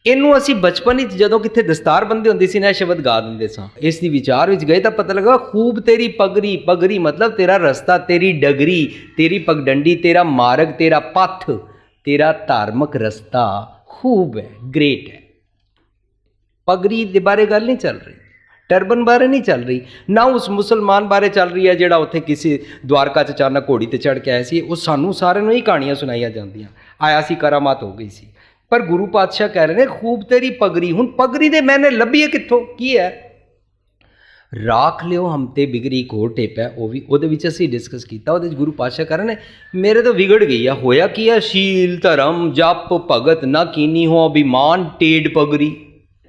ਇਹਨੂੰ ਅਸੀਂ ਬਚਪਨ ਵਿੱਚ ਜਦੋਂ ਕਿੱਥੇ ਦਸਤਾਰ ਬੰਦੀ ਹੁੰਦੀ ਸੀ ਨਾ, ਸ਼ਬਦ ਗਾ ਦਿੰਦੇ ਸਾਂ। ਇਸ ਦੀ ਵਿਚਾਰ ਵਿੱਚ ਗਏ ਤਾਂ ਪਤਾ ਲੱਗਾ ਖੂਬ ਤੇਰੀ ਪਗੜੀ, ਪਗੜੀ ਮਤਲਬ ਤੇਰਾ ਰਸਤਾ, ਤੇਰੀ ਡਗਰੀ, ਤੇਰੀ ਪਗਡੰਡੀ, ਤੇਰਾ ਮਾਰਗ, ਤੇਰਾ ਪੱਥ, ਤੇਰਾ ਧਾਰਮਿਕ ਰਸਤਾ ਖੂਬ ਹੈ, ਗ੍ਰੇਟ ਹੈ। ਪਗੜੀ ਦੇ ਬਾਰੇ ਗੱਲ ਨਹੀਂ ਚੱਲ ਰਹੀ, ਟਰਬਨ ਬਾਰੇ ਨਹੀਂ ਚੱਲ ਰਹੀ, ਨਾ ਉਸ ਮੁਸਲਮਾਨ ਬਾਰੇ ਚੱਲ ਰਹੀ ਹੈ ਜਿਹੜਾ ਉੱਥੇ ਕਿਸੇ ਦਵਾਰਕਾ 'ਚ ਅਚਾਨਕ ਘੋੜੀ 'ਤੇ ਚੜ੍ਹ ਕੇ ਆਇਆ ਸੀ। ਉਹ ਸਾਨੂੰ ਸਾਰਿਆਂ ਨੂੰ ਹੀ ਕਹਾਣੀਆਂ ਸੁਣਾਈਆਂ ਜਾਂਦੀਆਂ, ਆਇਆ ਸੀ ਕਰਾਮਾਤ ਹੋ ਗਈ ਸੀ। ਪਰ ਗੁਰੂ ਪਾਤਸ਼ਾਹ ਕਹਿ ਰਹੇ ਨੇ ਖੂਬ ਤੇਰੀ ਪਗੜੀ। ਹੁਣ ਪਗੜੀ ਦੇ ਮੈਨੇ ਲੱਭੀਏ ਕਿੱਥੋਂ, ਕੀ ਹੈ? ਰਾਖ ਲਿਓ ਹਮ ਤੇ ਬਿਗੜੀ ਇੱਕ ਹੋਰ ਟੇਪ ਹੈ, ਉਹ ਵੀ ਉਹਦੇ ਵਿੱਚ ਅਸੀਂ ਡਿਸਕਸ ਕੀਤਾ। ਉਹਦੇ 'ਚ ਗੁਰੂ ਪਾਤਸ਼ਾਹ ਕਹਿ ਰਹੇ ਨੇ ਮੇਰੇ ਤੋਂ ਵਿਗੜ ਗਈ ਆ, ਹੋਇਆ ਕੀ ਹੈ? ਸ਼ੀਲ ਧਰਮ ਜਪ ਭਗਤ ਨਾ ਕੀਨੀ ਹੋ ਅਭਿਮਾਨ ਟੇਡ ਪਗੜੀ।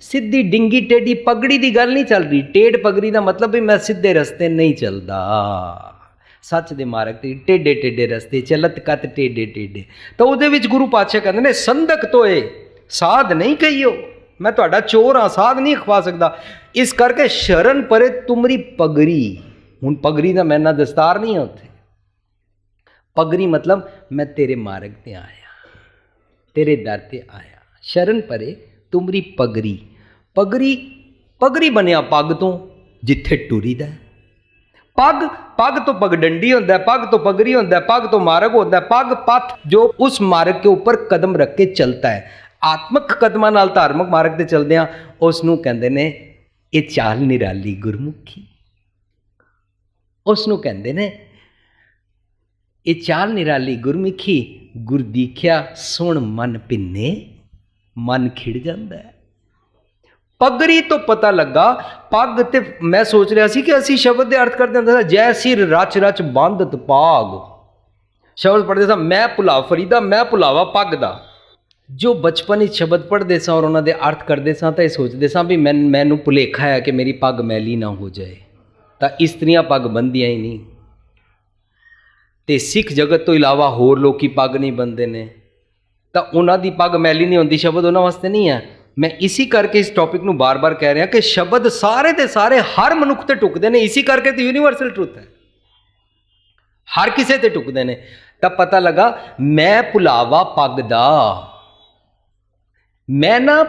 ਸਿੱਧੀ ਡਿੰਗੀ ਟੇਢੀ ਪਗੜੀ ਦੀ ਗੱਲ ਨਹੀਂ ਚੱਲ ਰਹੀ। ਟੇਢ ਪਗੜੀ ਦਾ ਮਤਲਬ ਵੀ ਮੈਂ ਸਿੱਧੇ ਰਸਤੇ ਨਹੀਂ ਚੱਲਦਾ, ਸੱਚ ਦੇ ਮਾਰਗ ਤੇ ਟੇਢੇ ਟੇਢੇ ਰਸਤੇ ਚਲਤ ਕਤ ਟੇਢੇ ਟੇਢੇ। ਤਾਂ ਉਹਦੇ ਵਿੱਚ ਗੁਰੂ ਪਾਤਸ਼ਾਹ ਕਹਿੰਦੇ ਨੇ ਸੰਦਕ ਤੋਏ ਸਾਧ ਨਹੀਂ ਕਹੀਓ, ਮੈਂ ਤੁਹਾਡਾ ਚੋਰ ਹਾਂ, ਸਾਧ ਨਹੀਂ ਖਵਾ ਸਕਦਾ। ਇਸ ਕਰਕੇ ਸ਼ਰਨ ਪਰੇ ਤੁਮਰੀ ਪਗੜੀ। ਹੁਣ ਪਗੜੀ ਦਾ ਮੈਨਾ ਦਸਤਾਰ ਨਹੀਂ ਹੈ ਉੱਥੇ, ਪਗੜੀ ਮਤਲਬ ਮੈਂ ਤੇਰੇ ਮਾਰਗ ਤੇ ਆਇਆ, ਤੇਰੇ ਦਰ ਤੇ ਆਇਆ। ਸ਼ਰਨ ਪਰੇ ਤੁਮਰੀ ਪਗੜੀ। ਪਗੜੀ, ਪਗੜੀ ਬਣਿਆ ਪੱਗ ਤੋਂ ਜਿੱਥੇ ਟੁਰੀਦਾ। ਪੱਗ, ਪੱਗ ਤੋਂ ਪਗਡੰਡੀ ਹੁੰਦਾ, ਪੱਗ ਤੋਂ ਪਗੜੀ ਹੁੰਦਾ, ਪੱਗ ਤੋਂ ਮਾਰਗ ਹੁੰਦਾ, ਪੱਗ ਪੱਥ ਜੋ ਉਸ ਮਾਰਗ ਕੇ ਉੱਪਰ ਕਦਮ ਰੱਖ ਕੇ ਚਲਤਾ ਹੈ। ਆਤਮਿਕ ਕਦਮਾਂ ਨਾਲ ਧਾਰਮਿਕ ਮਾਰਗ ਤੇ ਚਲਦਿਆਂ ਉਸ ਨੂੰ ਕਹਿੰਦੇ ਨੇ ਇਹ ਚਾਲ ਨਿਰਾਲੀ ਗੁਰਮੁਖੀ। ਉਸ ਨੂੰ ਕਹਿੰਦੇ ਨੇ ਇਹ ਚਾਲ ਨਿਰਾਲੀ ਗੁਰਮੁਖੀ। ਗੁਰ ਦੀਖਿਆ ਸੁਣ ਮਨ ਭਿੰਨੇ, ਮਨ ਖਿੜ ਜਾਂਦਾ ਹੈ। ਪਗੜੀ ਤੋਂ ਪਤਾ ਲੱਗਾ ਪੱਗ ਤੇ ਮੈਂ ਸੋਚ ਰਿਹਾ ਸੀ ਕਿ ਅਸੀਂ ਸ਼ਬਦ ਦੇ ਅਰਥ ਕਰਦੇ ਹੁੰਦੇ ਸੀ ਜੈ ਸਿਰ ਰਚ ਰਚ ਬੰਧਤ ਪਾਗ। ਸ਼ਬਦ ਪੜ੍ਹਦੇ ਸਾਂ ਮੈਂ ਭੁਲਾ ਫਰੀਦਾ, ਮੈਂ ਭੁਲਾਵਾ ਪੱਗ ਦਾ। ਜੋ ਬਚਪਨ ਵਿੱਚ ਸ਼ਬਦ ਪੜ੍ਹਦੇ ਸਾਂ ਔਰ ਉਹਨਾਂ ਦੇ ਅਰਥ ਕਰਦੇ ਸਾਂ ਤਾਂ ਇਹ ਸੋਚਦੇ ਸਾਂ ਵੀ ਮੈਨੂੰ ਭੁਲੇਖਾ ਹੈ ਕਿ ਮੇਰੀ ਪੱਗ ਮੈਲੀ ਨਾ ਹੋ ਜਾਏ। ਤਾਂ ਇਸਤਰੀਆਂ ਪੱਗ ਬੰਨ੍ਹਦੀਆਂ ਹੀ ਨਹੀਂ, ਅਤੇ ਸਿੱਖ ਜਗਤ ਤੋਂ ਇਲਾਵਾ ਹੋਰ ਲੋਕੀ ਪੱਗ ਨਹੀਂ ਬੰਨ੍ਹਦੇ ਨੇ, ਤਾਂ ਉਹਨਾਂ ਦੀ ਪੱਗ ਮੈਲੀ ਨਹੀਂ ਹੁੰਦੀ। ਸ਼ਬਦ ਉਹਨਾਂ ਵਾਸਤੇ ਨਹੀਂ ਹੈ। ਮੈਂ ਇਸੀ ਕਰਕੇ ਇਸ ਟੌਪਿਕ ਨੂੰ ਬਾਰ-ਬਾਰ ਕਹਿ ਰਿਹਾ ਕਿ ਸ਼ਬਦ ਸਾਰੇ ਦੇ ਸਾਰੇ ਹਰ ਮਨੁੱਖ ਤੇ ਟੁਕਦੇ ਨੇ। ਇਸੀ ਕਰਕੇ ਤਾਂ ਯੂਨੀਵਰਸਲ ਟਰੂਥ ਹੈ, ਹਰ ਕਿਸੇ ਤੇ ਟੁਕਦੇ ਨੇ। ਤਾਂ ਪਤਾ ਲੱਗਾ ਮੈਂ ਭੁਲਾਵਾ ਪੱਗ ਦਾ, ਮੈਂ ਨਾ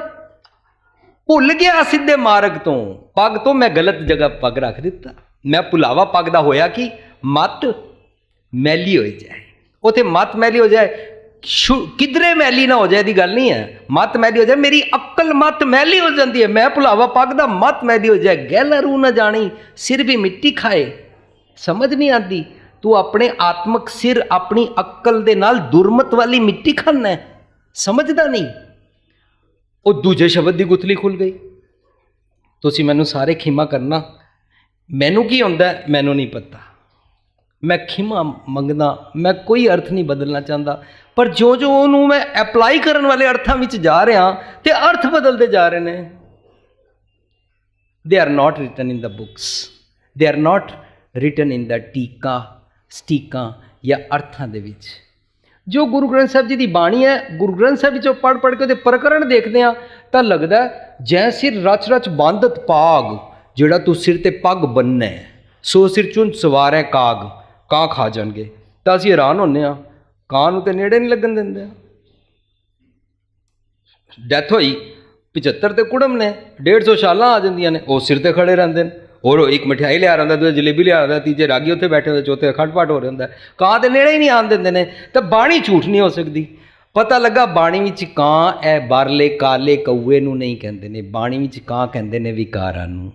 ਭੁੱਲ ਗਿਆ ਸਿੱਧੇ ਮਾਰਗ ਤੋਂ, ਪੱਗ ਤੋਂ ਮੈਂ ਗਲਤ ਜਗ੍ਹਾ ਪੱਗ ਰੱਖ ਦਿੱਤਾ। ਮੈਂ ਭੁਲਾਵਾ ਪੱਗ ਦਾ ਹੋਇਆ ਕਿ ਮੱਤ ਮੈਲੀ ਹੋ ਜਾਏ। ਉੱਥੇ ਮੱਤ ਮੈਲੀ ਹੋ ਜਾਏ, ਕਿਧਰੇ ਮੈਲੀ ਨਾ ਹੋ ਜਾਏ ਦੀ ਗੱਲ ਨਹੀਂ ਹੈ। ਮੱਤ ਮੈਲੀ ਹੋ ਜਾਏ, ਮੇਰੀ ਅਕਲ ਮੱਤ ਮੈਲੀ ਹੋ ਜਾਂਦੀ ਹੈ। ਮੈਂ ਭੁਲਾਵਾ ਪੱਗ ਦਾ ਮੱਤ ਮੈਲੀ ਹੋ ਜਾਏ। ਗਹਿਲਾ ਰੂ ਨਾ ਜਾਣੀ ਸਿਰ ਵੀ ਮਿੱਟੀ ਖਾਏ। ਸਮਝ ਨਹੀਂ ਆਉਂਦੀ, ਤੂੰ ਆਪਣੇ ਆਤਮਿਕ ਸਿਰ ਆਪਣੀ ਅਕਲ ਦੇ ਨਾਲ ਦੁਰਮਤ ਵਾਲੀ ਮਿੱਟੀ ਖਾਨਾ ਹੈ, ਸਮਝਦਾ ਨਹੀਂ। ਉਹ ਦੂਜੇ ਸ਼ਬਦ ਦੀ ਗੁਥਲੀ ਖੁੱਲ ਗਈ। ਤੁਸੀਂ ਮੈਨੂੰ ਸਾਰੇ ਖਿਮਾ ਕਰਨਾ, ਮੈਨੂੰ ਕੀ ਹੁੰਦਾ ਮੈਨੂੰ ਨਹੀਂ ਪਤਾ, ਮੈਂ ਖਿਮਾ ਮੰਗਦਾ, ਮੈਂ ਕੋਈ ਅਰਥ ਨਹੀਂ ਬਦਲਣਾ ਚਾਹੁੰਦਾ। ਪਰ ਜੋ ਜੋ ਉਹਨੂੰ ਮੈਂ ਅਪਲਾਈ ਕਰਨ ਵਾਲੇ ਅਰਥਾਂ ਵਿੱਚ ਜਾ ਰਿਹਾ ਤੇ ਅਰਥ ਬਦਲਦੇ ਜਾ ਰਹੇ ਨੇ। They are not written in the books, they are not written in the ਟੀਕਾ ਸਟੀਕਾਂ ਜਾਂ ਅਰਥਾਂ ਦੇ ਵਿੱਚ। ਜੋ ਗੁਰੂ ਗ੍ਰੰਥ ਸਾਹਿਬ ਜੀ ਦੀ ਬਾਣੀ ਹੈ, ਗੁਰੂ ਗ੍ਰੰਥ ਸਾਹਿਬ ਵਿੱਚੋਂ ਪੜ੍ਹ ਕੇ ਉਹਦੇ ਪ੍ਰਕਰਣ ਦੇਖਦੇ ਹਾਂ ਤਾਂ ਲੱਗਦਾ ਜੈ ਸਿਰ ਰਚ ਰਚ ਬੰਧਤ ਪਾਗ। ਜਿਹੜਾ ਤੂੰ ਸਿਰ ਤੇ ਪੱਗ ਬੰਨ੍ਹਣਾ ਹੈ, ਸੋ ਸਿਰ ਚੁੰਝ ਸਵਾਰੈ ਕਾਗ, ਕਾਂ ਖਾ ਜਾਣਗੇ। ਤਾਂ ਅਸੀਂ ਹੈਰਾਨ ਹੁੰਦੇ ਹਾਂ, ਕਾਂ ਨੂੰ ਤੇ ਨੇੜੇ ਨਹੀਂ ਲੱਗਣ ਦਿੰਦੇ। ਡੈਥ ਹੋਈ 75 ਤੇ ਕੁੜਮ ਨੇ, 150 ਛਾਲਾਂ ਆ ਜਾਂਦੀਆਂ ਨੇ, ਉਹ ਸਿਰ ਤੇ ਖੜੇ ਰਹਿੰਦੇ ਨੇ। ਔਰ ਇੱਕ ਮਠਿਆਈ ਲਿਆ ਰਹਿੰਦਾ, ਦੂਜੇ ਜਲੇਬੀ ਲਿਆ ਰਹਿੰਦਾ, ਤੀਜੇ ਰਾਗੀ ਉੱਥੇ ਬੈਠੇ ਹੁੰਦੇ, ਚੌਥੇ ਅਖੰਡ ਪਾਠ ਹੋ ਰਿਹਾ ਹੁੰਦਾ। ਕਾਂ ਦੇ ਨੇੜੇ ਹੀ ਨਹੀਂ ਆਉਣ ਦਿੰਦੇ ਨੇ। ਤਾਂ ਬਾਣੀ ਝੂਠ ਨਹੀਂ ਹੋ ਸਕਦੀ। ਪਤਾ ਲੱਗਾ ਬਾਣੀ ਵਿੱਚ ਕਾਂ ਇਹ ਬਾਰਲੇ ਕਾਲੇ ਕਊਏ ਨੂੰ ਨਹੀਂ ਕਹਿੰਦੇ ਨੇ, ਬਾਣੀ ਵਿੱਚ ਕਾਂ ਕਹਿੰਦੇ ਨੇ ਵਿਕਾਰਾਂ ਨੂੰ।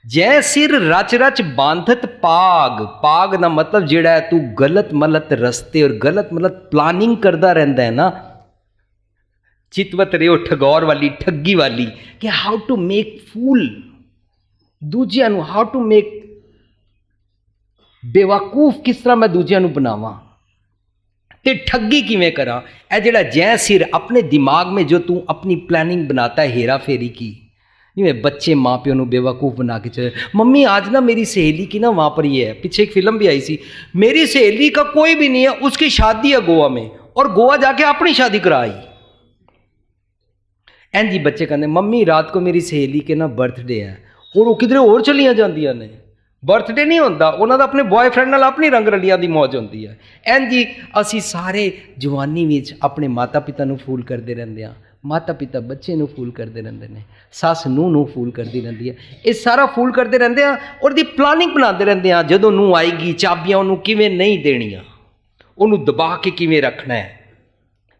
ਜੈ ਸਿਰ ਰਚ ਰਚ ਬਾਂਧਤ ਪਾਗ। ਪਾਗ ਦਾ ਮਤਲਬ ਜਿਹੜਾ ਤੂੰ ਗਲਤ ਮਲਤ ਰਸਤੇ ਔਰ ਗਲਤ ਮਲਤ ਪਲਾਨਿੰਗ ਕਰਦਾ ਰਹਿੰਦਾ ਹੈ ਨਾ, ਚਿਤਵਤ ਰਿਓ ਠਗੌਰ ਵਾਲੀ, ਠੱਗੀ ਵਾਲੀ, ਕਿ ਹਾਊ ਟੂ ਮੇਕ ਫੂਲ ਦੂਜਿਆਂ ਨੂੰ, ਹਾਊ ਟੂ ਮੇਕ ਬੇਵਕੂਫ, ਕਿਸ ਤਰ੍ਹਾਂ ਮੈਂ ਦੂਜਿਆਂ ਨੂੰ ਬਣਾਵਾਂ ਤੇ ਠੱਗੀ ਕਿਵੇਂ ਕਰਾਂ। ਇਹ ਜਿਹੜਾ ਜੈ ਸਿਰ ਆਪਣੇ ਦਿਮਾਗ में जो तू अपनी प्लानिंग बनाता है हेरा फेरी की, जिਵੇਂ बच्चे माँ प्यो ਨੂੰ बेवकूफ़ बना के चले। मम्मी आज ना मेरी सहेली की ना वहाँ पर ये है, पीछे एक फिल्म भी आई सी, मेरी सहेली का कोई भी नहीं है, उसकी शादी है गोवा में और गोवा जाके अपनी शादी कराई। ਇੰਝ ਹੀ ਬੱਚੇ ਕਹਿੰਦੇ ਮੰਮੀ ਰਾਤ को मेरी सहेली के ना बर्थडे है और वो किधरे और चलिया ਜਾਂਦੀਆਂ ਨੇ। ਬਰਥਡੇ ਨਹੀਂ ਹੁੰਦਾ ਉਹਨਾਂ ਦਾ, ਆਪਣੇ ਬॉयਫ੍ਰੈਂਡ ਨਾਲ ਆਪਣੀ ਰੰਗ ਰਲੀਆਂ ਦੀ ਮੌਜ ਹੁੰਦੀ ਹੈ। ਇੰਝ ਹੀ ਅਸੀਂ ਸਾਰੇ ਜਵਾਨੀ ਵਿੱਚ ਆਪਣੇ ਮਾਤਾ ਪਿਤਾ ਨੂੰ ਫੂਲ ਕਰਦੇ ਰਹਿੰਦੇ ਹਾਂ, ਮਾਤਾ ਪਿਤਾ ਬੱਚੇ ਨੂੰ ਫੂਲ ਕਰਦੇ ਰਹਿੰਦੇ ਨੇ, ਸੱਸ ਨੂੰ ਫੂਲ ਕਰਦੀ ਰਹਿੰਦੀ ਹੈ। ਇਹ ਸਾਰਾ ਫੂਲ ਕਰਦੇ ਰਹਿੰਦੇ ਆ ਔਰ ਦੀ ਪਲਾਨਿੰਗ ਬਣਾਉਂਦੇ ਰਹਿੰਦੇ ਆ, ਜਦੋਂ ਨੂੰ ਆਏਗੀ ਚਾਬੀਆਂ ਉਹਨੂੰ ਕਿਵੇਂ ਨਹੀਂ ਦੇਣੀਆਂ, ਉਹਨੂੰ ਦਬਾ ਕੇ ਕਿਵੇਂ ਰੱਖਣਾ ਹੈ।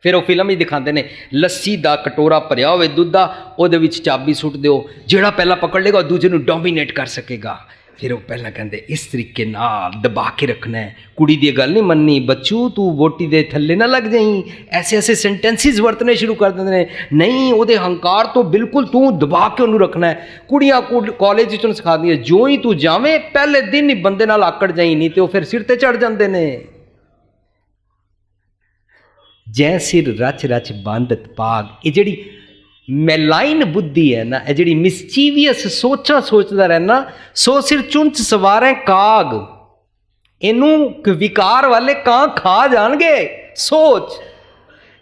ਫਿਰ ਉਹ ਫਿਲਮ ਹੀ ਦਿਖਾਉਂਦੇ ਨੇ, ਲੱਸੀ ਦਾ ਕਟੋਰਾ ਭਰਿਆ ਹੋਵੇ ਦੁੱਧ ਦਾ, ਉਹਦੇ ਵਿੱਚ ਚਾਬੀ ਸੁੱਟ ਦਿਓ, ਜਿਹੜਾ ਪਹਿਲਾਂ ਪਕੜ ਲੇਗਾ ਉਹ ਦੂਜੇ ਨੂੰ ਡੋਮੀਨੇਟ ਕਰ ਸਕੇਗਾ। ਫਿਰ ਉਹ ਪਹਿਲਾਂ ਕਹਿੰਦੇ ਇਸ ਤਰੀਕੇ ਨਾਲ ਦਬਾ ਕੇ ਰੱਖਣਾ ਹੈ, ਕੁੜੀ ਦੀ ਗੱਲ ਨਹੀਂ ਮੰਨਣੀ, ਬੱਚੂ ਤੂੰ ਵੋਟੀ ਦੇ ਥੱਲੇ ਨਾ ਲੱਗ ਜਾਈਂ, ਐਸੇ ਐਸੇ ਸੈਂਟੈਂਸਿਸ ਵਰਤਣੇ ਸ਼ੁਰੂ ਕਰ ਦਿੰਦੇ ਨੇ। ਨਹੀਂ, ਉਹਦੇ ਹੰਕਾਰ ਤੋਂ ਬਿਲਕੁਲ ਤੂੰ ਦਬਾ ਕੇ ਉਹਨੂੰ ਰੱਖਣਾ ਹੈ। ਕੁੜੀਆਂ ਕਾਲਜ ਵਿੱਚ ਉਹਨੂੰ ਸਿਖਾਉਂਦੀਆਂ, ਜੋ ਹੀ ਤੂੰ ਜਾਵੇਂ ਪਹਿਲੇ ਦਿਨ ਹੀ ਬੰਦੇ ਨਾਲ ਆਕੜ ਜਾਈ, ਨਹੀਂ ਤੇ ਉਹ ਫਿਰ ਸਿਰ ਤੇ ਚੜ ਜਾਂਦੇ ਨੇ। ਜੈ ਸਿਰ ਰਚ ਰਚ ਬੰਦਤ ਪਾਗ, ਇਹ ਜਿਹੜੀ ਮੈਲਾਈਨ ਬੁੱਧੀ ਹੈ ਨਾ, ਇਹ ਜਿਹੜੀ ਮਿਸਚੀਵੀਅਸ ਸੋਚਾਂ ਸੋਚਦਾ ਰਹਿਣਾ, ਸੋ ਸਿਰ ਚੁੰਚ ਸਵਾਰੇ ਕਾਗ, ਇਹਨੂੰ ਵਿਕਾਰ ਵਾਲੇ ਕਾਂ ਖਾ ਜਾਣਗੇ। ਸੋਚ,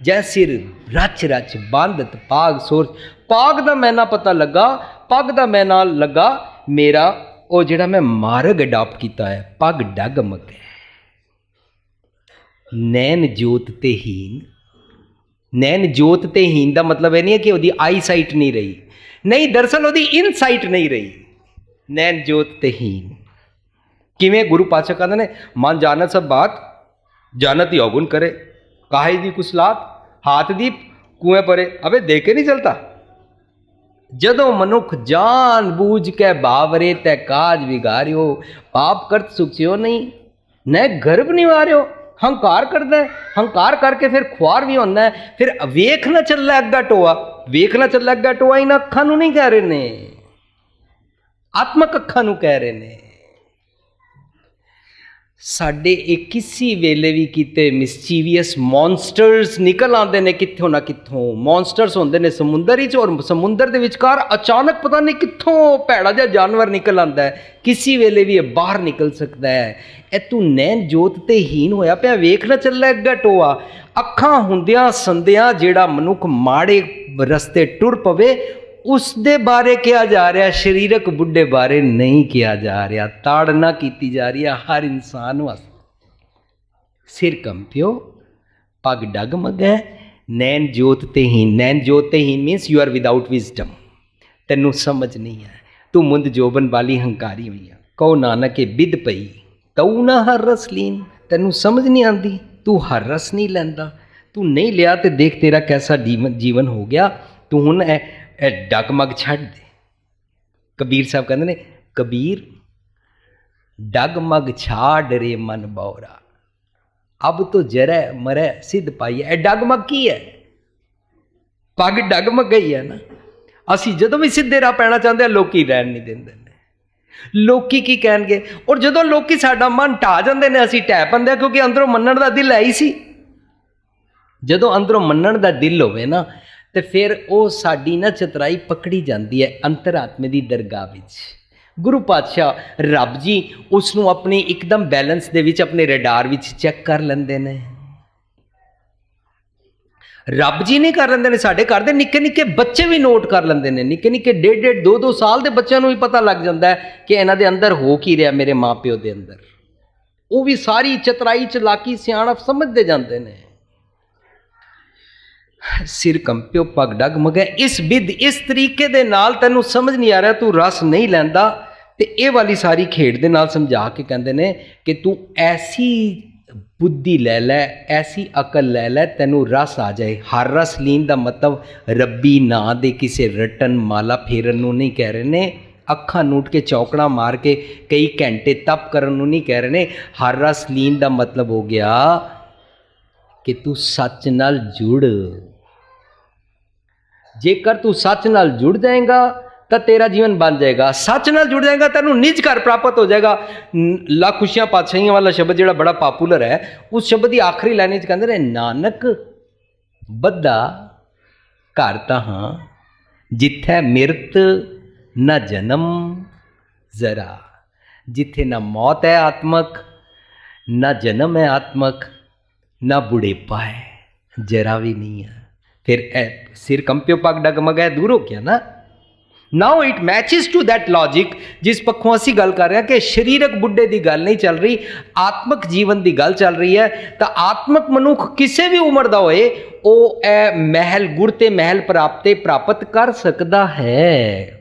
ਜੈ ਸਿਰ ਰਚ ਰਚ ਬੰਦਤ ਪਾਗ, ਸੋਚ। ਪਾਗ ਦਾ ਮੈਨਾ ਪਤਾ ਲੱਗਾ, ਪੱਗ ਦਾ ਮੈਨਾ ਲੱਗਾ ਮੇਰਾ ਉਹ ਜਿਹੜਾ ਮੈਂ ਮਾਰਗ ਅਡਾਪਟ ਕੀਤਾ ਹੈ, ਪੱਗ ਡਗਮਗ ਹੈ। ਨੈਣ ਜੋਤ ਤੇ ਹੀਨ, ਨੈਣ ਜੋਤ ਤੇ ਹੀਨ ਦਾ ਮਤਲਬ ਇਹ ਨਹੀਂ ਹੈ ਕਿ ਉਹਦੀ ਆਈ ਸਾਈਟ ਨਹੀਂ ਰਹੀ, ਨਹੀਂ, ਦਰਅਸਲ ਉਹਦੀ ਇਨਸਾਈਟ ਨਹੀਂ ਰਹੀ। ਨੈਣ ਜੋਤ ਤੇ ਹੀਨ ਕਿਵੇਂ? ਗੁਰੂ ਪਾਤਸ਼ਾਹ ਕਹਿੰਦੇ ਨੇ, ਮਨ ਜਾਣਤ ਸਭ ਬਾਤ, ਜਾਣਤ ਹੀ ਔਗੁਣ ਕਰੇ, ਕਾਹੇ ਦੀ ਕੁਸਲਾਤ, ਹਾਥ ਦੀ ਕੁएं ਪਰੇ, ਅਬੇ ਦੇਖ ਕੇ ਨਹੀਂ ਚਲਤਾ। ਜਦੋਂ ਮਨੁੱਖ ਜਾਣ ਬੂਝ ਕੇ ਬਾਵਰੇ ਤੈ ਕਾਜ ਵਿਗਾਰਿਓ, ਪਾਪ ਕਰਤ ਸੁਖਿਓ ਨਹੀਂ, ਨੈ ਗਰਭ ਨਿਵਾਰਿਓ। ਹੰਕਾਰ ਕਰਦਾ ਹੈ, ਹੰਕਾਰ ਕਰਕੇ ਫਿਰ ਖੁਆਰ ਵੀ ਹੁੰਦਾ ਹੈ। ਫਿਰ ਵੇਖ ਨਾ ਚੱਲਾ ਅੱਗਾ ਟੋਆ, ਵੇਖ ਨਾ ਚੱਲਾ ਅੱਗਾ ਟੋਆ ਇਹਨਾਂ ਅੱਖਾਂ ਨੂੰ ਨਹੀਂ ਕਹਿ ਰਹੇ ਨੇ, ਆਤਮਕ ਅੱਖਾਂ ਨੂੰ ਕਹਿ ਰਹੇ ਨੇ। ਸਾਡੇ ਇਹ ਕਿਸੇ ਵੇਲੇ ਵੀ ਕਿਤੇ ਮਿਸਚੀਵੀਅਸ ਮੌਨਸਟਰਸ ਨਿਕਲ ਆਉਂਦੇ ਨੇ ਕਿੱਥੋਂ ਨਾ ਕਿੱਥੋਂ। ਮੌਨਸਟਰਸ ਹੁੰਦੇ ਨੇ ਸਮੁੰਦਰ ਵਿੱਚ, ਔਰ ਸਮੁੰਦਰ ਦੇ ਵਿਚਕਾਰ ਅਚਾਨਕ ਪਤਾ ਨਹੀਂ ਕਿੱਥੋਂ ਭੈੜਾ ਜਿਹਾ ਜਾਨਵਰ ਨਿਕਲ ਆਉਂਦਾ ਹੈ, ਕਿਸੇ ਵੇਲੇ ਵੀ ਇਹ ਬਾਹਰ ਨਿਕਲ ਸਕਦਾ ਹੈ। ਇਹ ਤੂੰ ਨੈਣ ਜੋਤ ਤੇ ਹੀਨ ਹੋਇਆ ਪਿਆ, ਵੇਖ ਨਾ ਚੱਲਾ ਅੱਗਾ ਟੋਆ। ਅੱਖਾਂ ਹੁੰਦਿਆਂ ਸੰਦਿਆਂ ਜਿਹੜਾ ਮਨੁੱਖ ਮਾੜੇ ਰਸਤੇ ਟੁਰ ਪਵੇ ਉਸ ਦੇ ਬਾਰੇ ਕਿਹਾ ਜਾ ਰਿਹਾ, ਸਰੀਰਕ ਬੁੱਢੇ ਬਾਰੇ ਨਹੀਂ ਕਿਹਾ ਜਾ ਰਿਹਾ। ਤਾੜਨਾ ਕੀਤੀ ਜਾ ਰਹੀ ਹੈ ਹਰ ਇਨਸਾਨ ਵਾਸਤੇ। ਸਿਰ ਕੰਪਿਓ, ਪੱਗ ਡਗਮਗੈ, ਨੈਣ ਜੋਤ ਤੇ ਹੀਨ। ਨੈਣ ਜੋਤ ਤੇ ਹੀਨ means you are without wisdom, ਤੈਨੂੰ ਸਮਝ ਨਹੀਂ ਹੈ, ਤੂੰ ਮੁੰਦ ਜੋਬਨ ਵਾਲੀ ਹੰਕਾਰੀ ਹੋਈ ਆ। ਕਹੋ ਨਾਨਕ ਇਹ ਬਿਦ ਪਈ ਤਊ ਨਾ ਹਰ ਰਸ ਲੀਨ, ਤੈਨੂੰ ਸਮਝ ਨਹੀਂ ਆਉਂਦੀ, ਤੂੰ ਹਰ ਰਸ ਨਹੀਂ ਲੈਂਦਾ, ਤੂੰ ਨਹੀਂ ਲਿਆ ਤੇ ਦੇਖ ਤੇਰਾ ਕੈਸਾ ਜੀਵਨ ਹੋ ਗਿਆ। ਤੂੰ ਹੁਣ ਇਹ ਡਗਮਗ ਛੱਡ ਦੇ। ਕਬੀਰ ਸਾਹਿਬ ਕਹਿੰਦੇ ਨੇ, ਕਬੀਰ ਡਗਮਗ ਛਾੜ ਰੇ ਮਨ ਬੌਰਾ, ਅਬ ਤੋਂ ਜਰੈ ਮਰੈ ਸਿੱਧ ਪਾਈਏ। ਇਹ ਡਗਮਗ ਕੀ ਹੈ? ਪੱਗ ਡਗਮਗ ਗਈ ਹੈ ਨਾ। ਅਸੀਂ ਜਦੋਂ ਵੀ ਸਿੱਧੇ ਰਾਹ ਪੈਣਾ ਚਾਹੁੰਦੇ ਹਾਂ, ਲੋਕੀ ਰਹਿਣ ਨਹੀਂ ਦਿੰਦੇ ਨੇ। ਲੋਕੀ ਕੀ ਕਹਿਣਗੇ? ਔਰ ਜਦੋਂ ਲੋਕੀ ਸਾਡਾ ਮਨ ਢਾ ਜਾਂਦੇ ਨੇ, ਅਸੀਂ ਢਹਿ ਪੈਂਦੇ ਹਾਂ, ਕਿਉਂਕਿ ਅੰਦਰੋਂ ਮੰਨਣ ਦਾ ਦਿਲ ਹੈ ਹੀ ਸੀ। ਜਦੋਂ ਅੰਦਰੋਂ ਮੰਨਣ ਦਾ ਦਿਲ ਹੋਵੇ ਨਾ, ਤੇ ਫਿਰ ਉਹ ਸਾਡੀ ਨਾ ਚਤਰਾਈ ਪਕੜੀ ਜਾਂਦੀ ਹੈ ਅੰਤਰਾਤਮੇ ਦੀ ਦਰਗਾਹ ਵਿੱਚ। ਗੁਰੂ ਪਾਤਸ਼ਾਹ ਰੱਬ ਜੀ ਉਸ ਨੂੰ ਆਪਣੀ ਇੱਕਦਮ ਬੈਲੈਂਸ ਦੇ ਵਿੱਚ, ਆਪਣੇ ਰਡਾਰ ਵਿੱਚ ਚੈੱਕ ਕਰ ਲੈਂਦੇ ਨੇ। ਰੱਬ ਜੀ ਨਹੀਂ ਕਰ ਲੈਂਦੇ ਨੇ, ਸਾਡੇ ਘਰ ਦੇ ਨਿੱਕੇ ਨਿੱਕੇ ਬੱਚੇ ਵੀ ਨੋਟ ਕਰ ਲੈਂਦੇ ਨੇ। ਨਿੱਕੇ ਨਿੱਕੇ 1.5 2 ਸਾਲ ਦੇ ਬੱਚਿਆਂ ਨੂੰ ਵੀ ਪਤਾ ਲੱਗ ਜਾਂਦਾ ਹੈ ਕਿ ਇਹਨਾਂ ਦੇ ਅੰਦਰ ਹੋ ਕੀ ਰਿਹਾ, ਮੇਰੇ ਮਾਂ ਪਿਓ ਦੇ ਅੰਦਰ। ਉਹ ਵੀ ਸਾਰੀ ਚਤਰਾਈ ਚਲਾਕੀ ਸਿਆਣਪ ਸਮਝਦੇ ਜਾਂਦੇ ਨੇ। ਸਿਰ ਕੰਪਿਓ ਪੱਗ ਡਗਮਗੈ, ਇਸ ਵਿਧ, ਇਸ ਤਰੀਕੇ ਦੇ ਨਾਲ ਤੈਨੂੰ ਸਮਝ ਨਹੀਂ ਆ ਰਿਹਾ, ਤੂੰ ਰਸ ਨਹੀਂ ਲੈਂਦਾ। ਤੇ ਇਹ ਵਾਲੀ ਸਾਰੀ ਖੇਡ ਦੇ ਨਾਲ ਸਮਝਾ ਕੇ ਕਹਿੰਦੇ ਨੇ ਕਿ ਤੂੰ ਐਸੀ ਬੁੱਧੀ ਲੈ ਲੈ, ਐਸੀ ਅਕਲ ਲੈ ਲੈ, ਤੈਨੂੰ ਰਸ ਆ ਜਾਏ। ਹਰ ਰਸ ਲੀਨ ਦਾ ਮਤਲਬ ਰੱਬੀ ਨਾਂ ਦੇ ਕਿਸੇ ਰਟਨ ਮਾਲਾ ਫੇਰਨ ਨੂੰ ਨਹੀਂ ਕਹਿ ਰਹੇ ਨੇ, ਅੱਖਾਂ ਨੂਟ ਕੇ ਚੌਕੜਾ ਮਾਰ ਕੇ ਕਈ ਘੰਟੇ ਤਪ ਕਰਨ ਨੂੰ ਨਹੀਂ ਕਹਿ ਰਹੇ ਨੇ। ਹਰ ਰਸ ਲੀਨ ਦਾ ਮਤਲਬ ਹੋ ਗਿਆ ਕਿ ਤੂੰ ਸੱਚ ਨਾਲ ਜੁੜ। ਜੇਕਰ ਤੂੰ ਸੱਚ ਨਾਲ ਜੁੜ ਜਾਏਗਾ ਤਾਂ ਤੇਰਾ ਜੀਵਨ ਬਣ ਜਾਏਗਾ। ਸੱਚ ਨਾਲ ਜੁੜ ਜਾਏਗਾ, ਤੈਨੂੰ ਨਿਜ ਘਰ ਪ੍ਰਾਪਤ ਹੋ ਜਾਏਗਾ। ਲੱਖ ਖੁਸ਼ੀਆਂ ਪਾਤਸ਼ਾਹੀਆਂ ਵਾਲਾ ਸ਼ਬਦ ਜਿਹੜਾ ਬੜਾ ਪਾਪੂਲਰ ਹੈ, ਉਸ ਸ਼ਬਦ ਦੀ ਆਖਰੀ ਲਾਈਨ ਵਿੱਚ ਕਹਿੰਦੇ ਨੇ, ਨਾਨਕ ਬੱਧਾ ਘਰ ਤਹਾਂ ਜਿੱਥੈ ਮਿਰਤ ਨਾ ਜਨਮ ਜ਼ਰਾ। ਜਿੱਥੇ ਨਾ ਮੌਤ ਹੈ ਆਤਮਕ, ਨਾ ਜਨਮ ਹੈ ਆਤਮਕ, ਨਾ ਬੁਢੇਪਾ ਹੈ, ਜਰਾ ਵੀ ਨਹੀਂ ਹੈ। फिर सिर कंप्यो पग डगमगै दूर हो गया ना। Now it matches to that logic जिस पक्षों असी गल कर रहे हैं कि शरीरक बुढ़े की गल नहीं चल रही, आत्मक जीवन की गल चल रही है। तो आत्मक मनुख किसी भी उम्र का होए वो महल गुर ते महल प्राप्त कर सकता है।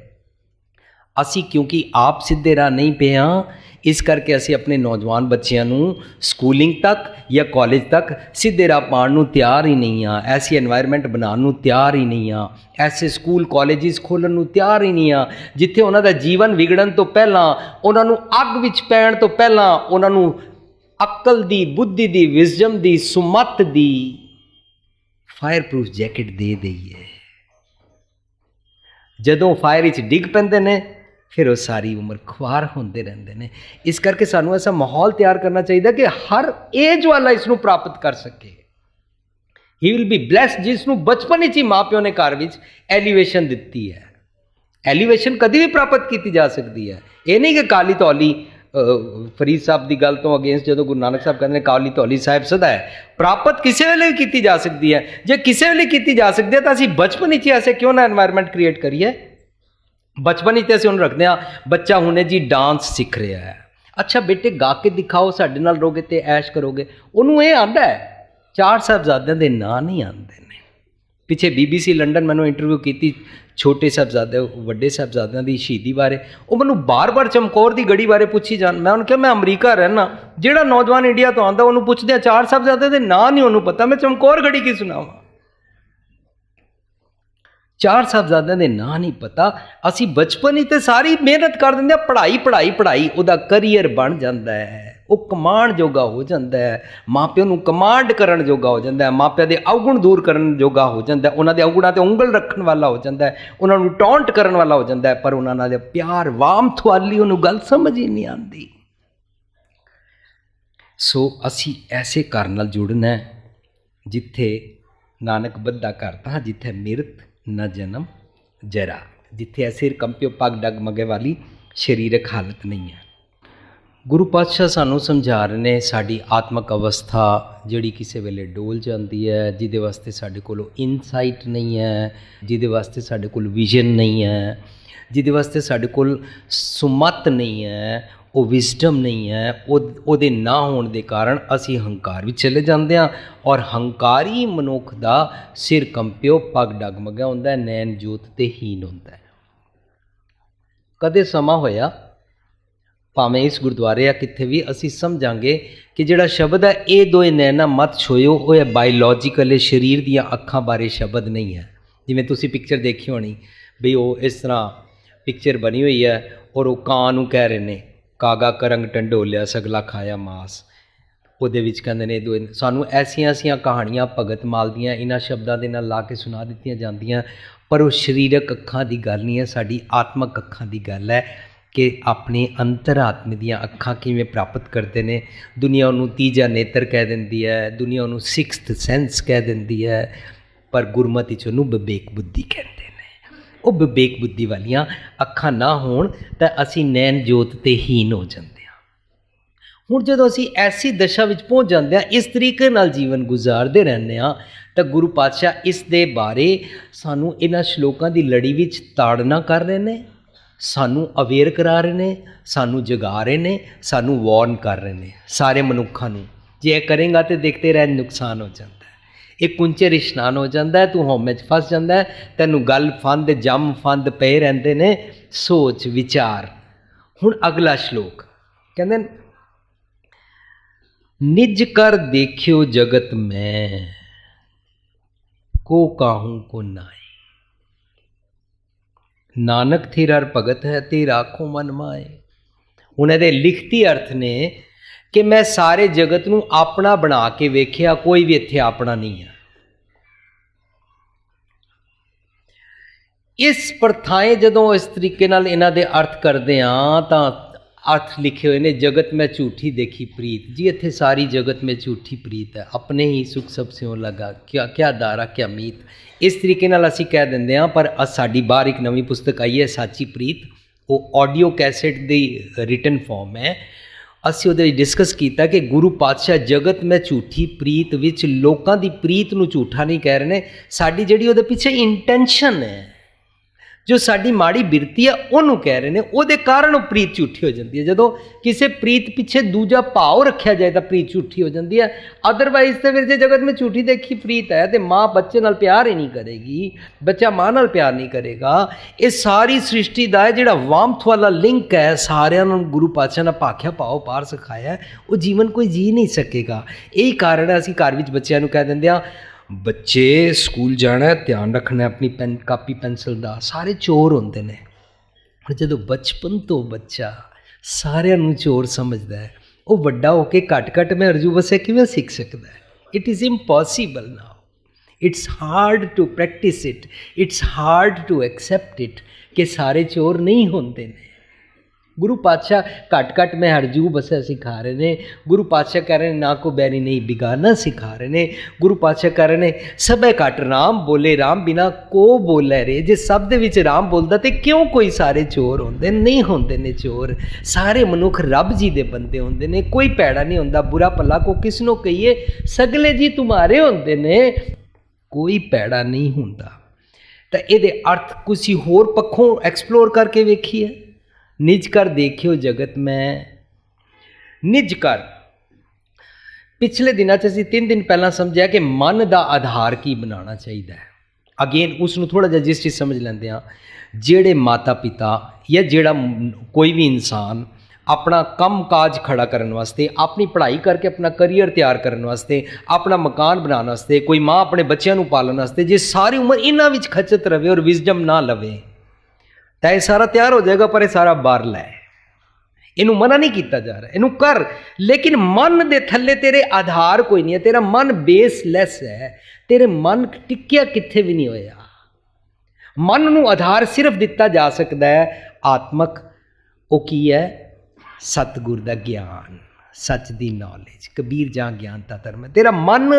असी क्योंकि आप सीधे राह नहीं पे हाँ, इस करके असी अपने नौजवान बच्चों नूं स्कूलिंग तक या कॉलेज तक सीधे राह पाण नूं तैयार ही नहीं हाँ, ऐसी एनवायरमेंट बनाउण नूं तैयार ही नहीं हाँ, ऐसे स्कूल कॉलेजिस खोलण नूं तैयार ही नहीं हाँ जिथे उन्हां दा जीवन विगड़न तो पहलां, उन्हां नूं अग विच पैण तो पहलां उन्हां नूं अकल दी, बुद्धि दी, विजडम दी, सुमत दी फायर प्रूफ जैकेट दे दईए। जदों फायर विच डिग पैंदे ने फिर वो सारी उम्र खुआर होंदे रहंदे ने। इस करके सानू ऐसा माहौल तैयार करना चाहिए कि हर एज वाला इसनूं प्राप्त कर सके। ही विल बी ब्लैस्ड जिसनूं बचपन ही माँ प्यो ने घर विच एलीवेशन दिती है। एलीवेशन कभी भी प्राप्त की जा सकती है। ये नहीं कि काली तौली फरीद साहब की गल तो अगेंस्ट जो गुरु नानक साहब कहते हैं काली तौली साहिब सदा है, प्राप्त किसी वेले भी की जा सकती है। जो किसी वेले की जा सकती है तो असीं बचपन ही ऐसे क्यों ना एनवायरमेंट क्रिएट करिए। बचपन ही असीं उन्हें रखते हैं बच्चा हुणे जी डांस सीख रहा है, अच्छा बेटे गा के दिखाओ साडे नाल रहोगे तो ऐश करोगे। उन्होंने ये आंदा है, चार साहबजादियां दे नां नहीं आंदे ने। पिछे BBC लंडन मैंने इंटरव्यू की छोटे साहबजादे वड्डे साहबजादियां दी शहीदी बारे, वो मैनूं बार बार चमकौर की गढ़ी बारे पूछी जान। मैं उन्होंने कहा मैं अमरीका रहना, जिहड़ा नौजवान इंडिया तो आंदा उन्होंने पुछदे चार साहबजादे दे नां नहीं उन्होंने पता, मैं चमकौर गढ़ी की सुनावां। चार साहबजादियां दे नां नहीं पता। असी बचपन ही तो सारी मेहनत कर देंगे, पढ़ाई पढ़ाई पढ़ाई, वह करियर बन जाता है, वो कमांड जोगा हो जाता है, माँ प्यो नूं कमांड करन जोगा हो जाता है, माँ प्यो के अवगुण दूर करन जोगा हो जाता है, उन्होंने अवगुणों ते उंगल रखने वाला हो जाता है, उन्होंने टॉन्ट करने वाला हो जाता है, पर उन्होंने प्यार वामथ वाली उन्होंने गल समझ ही नहीं आती। सो असी ऐसे घर नाल जुड़ना है जिथे नानक बद्धा करता जिथे मिरत न जन्म जरा, जिथे ऐसे कंप्यो पग डगमगे वाली शरीरक हालत नहीं है। गुरु पातशाह सानू समझा रहे ने साड़ी आत्मक अवस्था जिहड़ी किसी वेले डोल जाती है, जिहदे वास्ते साडे कोल इनसाइट नहीं है, जिहदे वास्ते साडे कोल विजन नहीं है, जिहदे वास्ते साडे कोल सुमत नहीं है, वो विजडम नहीं है, ਉਹਦੇ ना होने के कारण असी हंकार भी चले जाते हैं। और हंकारी मनुख का सिर कंप्यो पग डगमगा होंदा है, नैन जोत ते हीन होंदा है। कदे समा होया भावें इस गुरुद्वारे या कित्थे भी असी समझांगे कि जिहड़ा शब्द है ये दोए नैना मत छोयो, वो है बायोलॉजिकल शरीर दियां अखां बारे शब्द नहीं है। जिवें तुसी पिक्चर देखी होनी भी वो इस तरह पिक्चर बनी हुई है और वो कां नूं कह रहे ने कागा करंग टंडोलिया सगला खाया मास, ਉਹਦੇ ਵਿੱਚ ਕਹਿੰਦੇ ਨੇ ਦੋ ਸਾਨੂੰ ਐਸੀਆਂ कहानियां भगत माल दियां इन्हां शब्दां दे नाल ला के सुना दित्तियां जांदियां, पर वो शरीरक अखां दी गल नहीं है, साडी आत्मक अखां दी गल है कि अपने अंतरात्मे दियां अखां किवें प्राप्त करते हैं। दुनिया उन्होंने तीजा नेत्र कह दिंदी है, दुनिया उन्होंने सिक्स्थ सेंस कह दिंदी है, पर गुरमति च उन्होंने विवेक बुद्धि कहते हैं। वो विवेक बुद्धि वालियां अखां ना होण तां असीं नैन जोत ते हीन हो जाते हैं। हुण जदों असीं ऐसी दशा विच पहुँच जाते हैं, इस तरीके नाल जीवन गुजारते रहने हैं, तो गुरु पातशाह इस दे बारे सानू इन्हां श्लोकां दी लड़ी विच ताड़ना कर रहे हैं, सानू अवेयर करा रहे हैं, सानू जगा रहे हैं, सानू वार्न कर रहे हैं सारे मनुखों नूं। जे करेंगा तो देखते रह नुकसान हो जाता है, एक कुंचे इशनान हो जाता है, तू होमे च फस जाता है, तैनू गल फंद जम फंद पे रहते ने, सोच विचार। हुण अगला श्लोक कहते निज कर देखियो जगत में को काहू को नाए, नानक तेरा भगत है तेरा आखो मन माए। हुण इहदे लिखती अर्थ ने कि मैं सारे जगत नूं अपना बना के वेखिया, कोई भी इत्थे अपना नहीं है। इस प्रथाएं जदों इस तरीके नाल इन्हां दे अर्थ करदे हां तां अर्थ लिखे हुए ने जगत में झूठी देखी प्रीत। जी इत्थे सारी जगत में झूठी प्रीत है, अपने ही सुख सब स्यों लगा, क्या क्या दारा क्या मीत, इस तरीके नाल असीं कह दिंदे हां। पर साडी बाहर एक नवीं पुस्तक आई है साची प्रीत, वो ऑडियो कैसेट दी रिटन फॉर्म है। ਅਸੀਂ ਉਹਦੇ ਵਿੱਚ ਡਿਸਕਸ ਕੀਤਾ ਕਿ ਗੁਰੂ ਪਾਤਸ਼ਾਹ ਜਗਤ ਮੈਂ ਝੂਠੀ ਪ੍ਰੀਤ ਵਿੱਚ ਲੋਕਾਂ ਦੀ ਪ੍ਰੀਤ ਨੂੰ ਝੂਠਾ ਨਹੀਂ ਕਹਿ ਰਹੇ ਨੇ, ਸਾਡੀ ਜਿਹੜੀ ਉਹਦੇ ਪਿੱਛੇ ਇੰਟੈਂਸ਼ਨ ਹੈ, ਜੋ ਸਾਡੀ ਮਾੜੀ ਬਿਰਤੀ ਹੈ ਉਹਨੂੰ ਕਹਿ ਰਹੇ ਨੇ, ਉਹਦੇ ਕਾਰਨ ਉਹ ਪ੍ਰੀਤ ਝੂਠੀ ਹੋ ਜਾਂਦੀ ਹੈ। ਜਦੋਂ ਕਿਸੇ ਪ੍ਰੀਤ ਪਿੱਛੇ ਦੂਜਾ ਭਾਵ ਰੱਖਿਆ ਜਾਏ ਤਾਂ ਪ੍ਰੀਤ ਝੂਠੀ ਹੋ ਜਾਂਦੀ ਹੈ। ਅਦਰਵਾਈਜ਼ ਤਾਂ ਫਿਰ ਜੇ ਜਗਤ ਵਿੱਚ ਝੂਠੀ ਦੇਖੀ ਪ੍ਰੀਤ ਹੈ ਤੇ ਮਾਂ ਬੱਚੇ ਨਾਲ ਪਿਆਰ ਹੀ ਨਹੀਂ ਕਰੇਗੀ, ਬੱਚਾ ਮਾਂ ਨਾਲ ਪਿਆਰ ਨਹੀਂ ਕਰੇਗਾ। ਇਹ ਸਾਰੀ ਸ੍ਰਿਸ਼ਟੀ ਦਾ ਜਿਹੜਾ ਵਾਮਥ ਵਾਲਾ ਲਿੰਕ ਹੈ, ਸਾਰਿਆਂ ਨੂੰ ਗੁਰੂ ਪਾਤਸ਼ਾਹ ਨੇ ਭਾਖਿਆ ਪਾਓ ਪਾਰ ਸਿਖਾਇਆ, ਉਹ ਜੀਵਨ ਕੋਈ ਜੀ ਨਹੀਂ ਸਕੇਗਾ। ਇਹੀ ਕਾਰਨ ਹੈ ਅਸੀਂ ਘਰ ਵਿੱਚ ਬੱਚਿਆਂ ਨੂੰ ਕਹਿ ਦਿੰਦੇ ਹਾਂ, ਬੱਚੇ ਸਕੂਲ ਜਾਣਾ, ਧਿਆਨ ਰੱਖਣਾ ਆਪਣੀ ਪੈਨ ਕਾਪੀ ਪੈਨਸਲ ਦਾ। ਸਾਰੇ ਚੋਰ ਹੁੰਦੇ ਨੇ, ਪਰ ਜਦੋਂ ਬਚਪਨ ਤੋਂ ਬੱਚਾ ਸਾਰਿਆਂ ਨੂੰ ਚੋਰ ਸਮਝਦਾ ਹੈ, ਉਹ ਵੱਡਾ ਹੋ ਕੇ ਘੱਟ ਮੈਂ ਅਰਜੂ ਵਸੇ ਕਿਵੇਂ ਸਿੱਖ ਸਕਦਾ ਹੈ? It is impossible now. It's hard to practise it, it's hard to accept it ਕਿ ਸਾਰੇ ਚੋਰ ਨਹੀਂ ਹੁੰਦੇ ਨੇ। ਗੁਰੂ ਪਾਤਸ਼ਾਹ ਘੱਟ ਮੈਂ ਹਰਜੂ ਬਸਿਆ ਸਿਖਾ ਰਹੇ ਨੇ। ਗੁਰੂ ਪਾਤਸ਼ਾਹ ਕਹਿ ਰਹੇ ਨੇ ਨਾ ਕੋ ਬੈਰੀ ਨਹੀਂ ਬਿਗਾਨਾ ਸਿਖਾ ਰਹੇ ਨੇ। ਗੁਰੂ ਪਾਤਸ਼ਾਹ ਕਹਿ ਰਹੇ ਨੇ ਸਭੇ ਘੱਟ ਰਾਮ ਬੋਲੇ, ਰਾਮ ਬਿਨਾ ਕੋ ਬੋਲੇ ਰੇ। ਜੇ ਸਭ ਦੇ ਵਿੱਚ ਰਾਮ ਬੋਲਦਾ ਤੇ ਕਿਉਂ ਕੋਈ ਸਾਰੇ ਚੋਰ ਹੁੰਦੇ? ਨਹੀਂ ਹੁੰਦੇ ਨੇ ਚੋਰ। ਸਾਰੇ ਮਨੁੱਖ ਰੱਬ ਜੀ ਦੇ ਬੰਦੇ ਹੁੰਦੇ ਨੇ, ਕੋਈ ਭੈੜਾ ਨਹੀਂ ਹੁੰਦਾ। ਬੁਰਾ ਭਲਾ ਕੋ ਕਿਸ ਨੂੰ ਕਹੀਏ, ਸਗਲੇ ਜੀ ਤੁਮਾਰੇ ਹੁੰਦੇ ਨੇ, ਕੋਈ ਭੈੜਾ ਨਹੀਂ ਹੁੰਦਾ। ਤਾਂ ਇਹਦੇ ਅਰਥ ਕੁਝ ਹੋਰ ਪੱਖੋਂ ਐਕਸਪਲੋਰ ਕਰਕੇ ਵੇਖੀਏ। ਨਿਜ ਕਰ ਦੇਖਿਓ ਜਗਤ ਮੈਂ, ਨਿਜ ਕਰ। ਪਿਛਲੇ ਦਿਨਾਂ 'ਚ ਅਸੀਂ 3 ਦਿਨ ਪਹਿਲਾਂ ਸਮਝਿਆ ਕਿ ਮਨ ਦਾ ਆਧਾਰ ਕੀ ਬਣਾਉਣਾ ਚਾਹੀਦਾ ਹੈ। ਅਗੇਨ ਉਸ ਨੂੰ ਥੋੜ੍ਹਾ ਜਿਹਾ ਜਿਸ ਚੀਜ਼ ਸਮਝ ਲੈਂਦੇ ਹਾਂ। ਜਿਹੜੇ ਮਾਤਾ ਪਿਤਾ ਜਾਂ ਜਿਹੜਾ ਕੋਈ ਵੀ ਇਨਸਾਨ ਆਪਣਾ ਕੰਮ ਕਾਜ ਖੜਾ ਕਰਨ ਵਾਸਤੇ, ਆਪਣੀ ਪੜ੍ਹਾਈ ਕਰਕੇ ਆਪਣਾ ਕਰੀਅਰ ਤਿਆਰ ਕਰਨ ਵਾਸਤੇ, ਆਪਣਾ ਮਕਾਨ ਬਣਾਉਣ ਵਾਸਤੇ, ਕੋਈ ਮਾਂ ਆਪਣੇ ਬੱਚਿਆਂ ਨੂੰ ਪਾਲਣ ਵਾਸਤੇ ਜੇ ਸਾਰੀ ਉਮਰ ਇਹਨਾਂ ਵਿੱਚ ਖਚਤ ਰਵੇ ਔਰ ਵਿਜ਼ਡਮ ਨਾ ਲਵੇ ਤਾਂ ਇਹ ਸਾਰਾ ਤਿਆਰ ਹੋ ਜਾਏਗਾ, ਪਰ ਇਹ ਸਾਰਾ ਬਾਹਰ ਲੈ। ਇਹਨੂੰ ਮਨਾ ਨਹੀਂ ਕੀਤਾ ਜਾ ਰਿਹਾ, ਇਹਨੂੰ ਕਰ। ਲੇਕਿਨ ਮਨ ਦੇ ਥੱਲੇ ਤੇਰੇ ਆਧਾਰ ਕੋਈ ਨਹੀਂ ਹੈ, ਤੇਰਾ ਮਨ ਬੇਸਲੈਸ ਹੈ, ਤੇਰੇ ਮਨ ਟਿਕਿਆ ਕਿੱਥੇ ਵੀ ਨਹੀਂ ਹੋਇਆ। ਮਨ ਨੂੰ ਆਧਾਰ ਸਿਰਫ ਦਿੱਤਾ ਜਾ ਸਕਦਾ ਹੈ ਆਤਮਕ। ਉਹ ਕੀ ਹੈ? ਸਤਿਗੁਰ ਦਾ ਗਿਆਨ, ਸੱਚ ਦੀ ਨੌਲੇਜ। ਕਬੀਰ ਜਾਂ ਗਿਆਨਤਾ ਧਰਮ ਹੈ। ਤੇਰਾ ਮਨ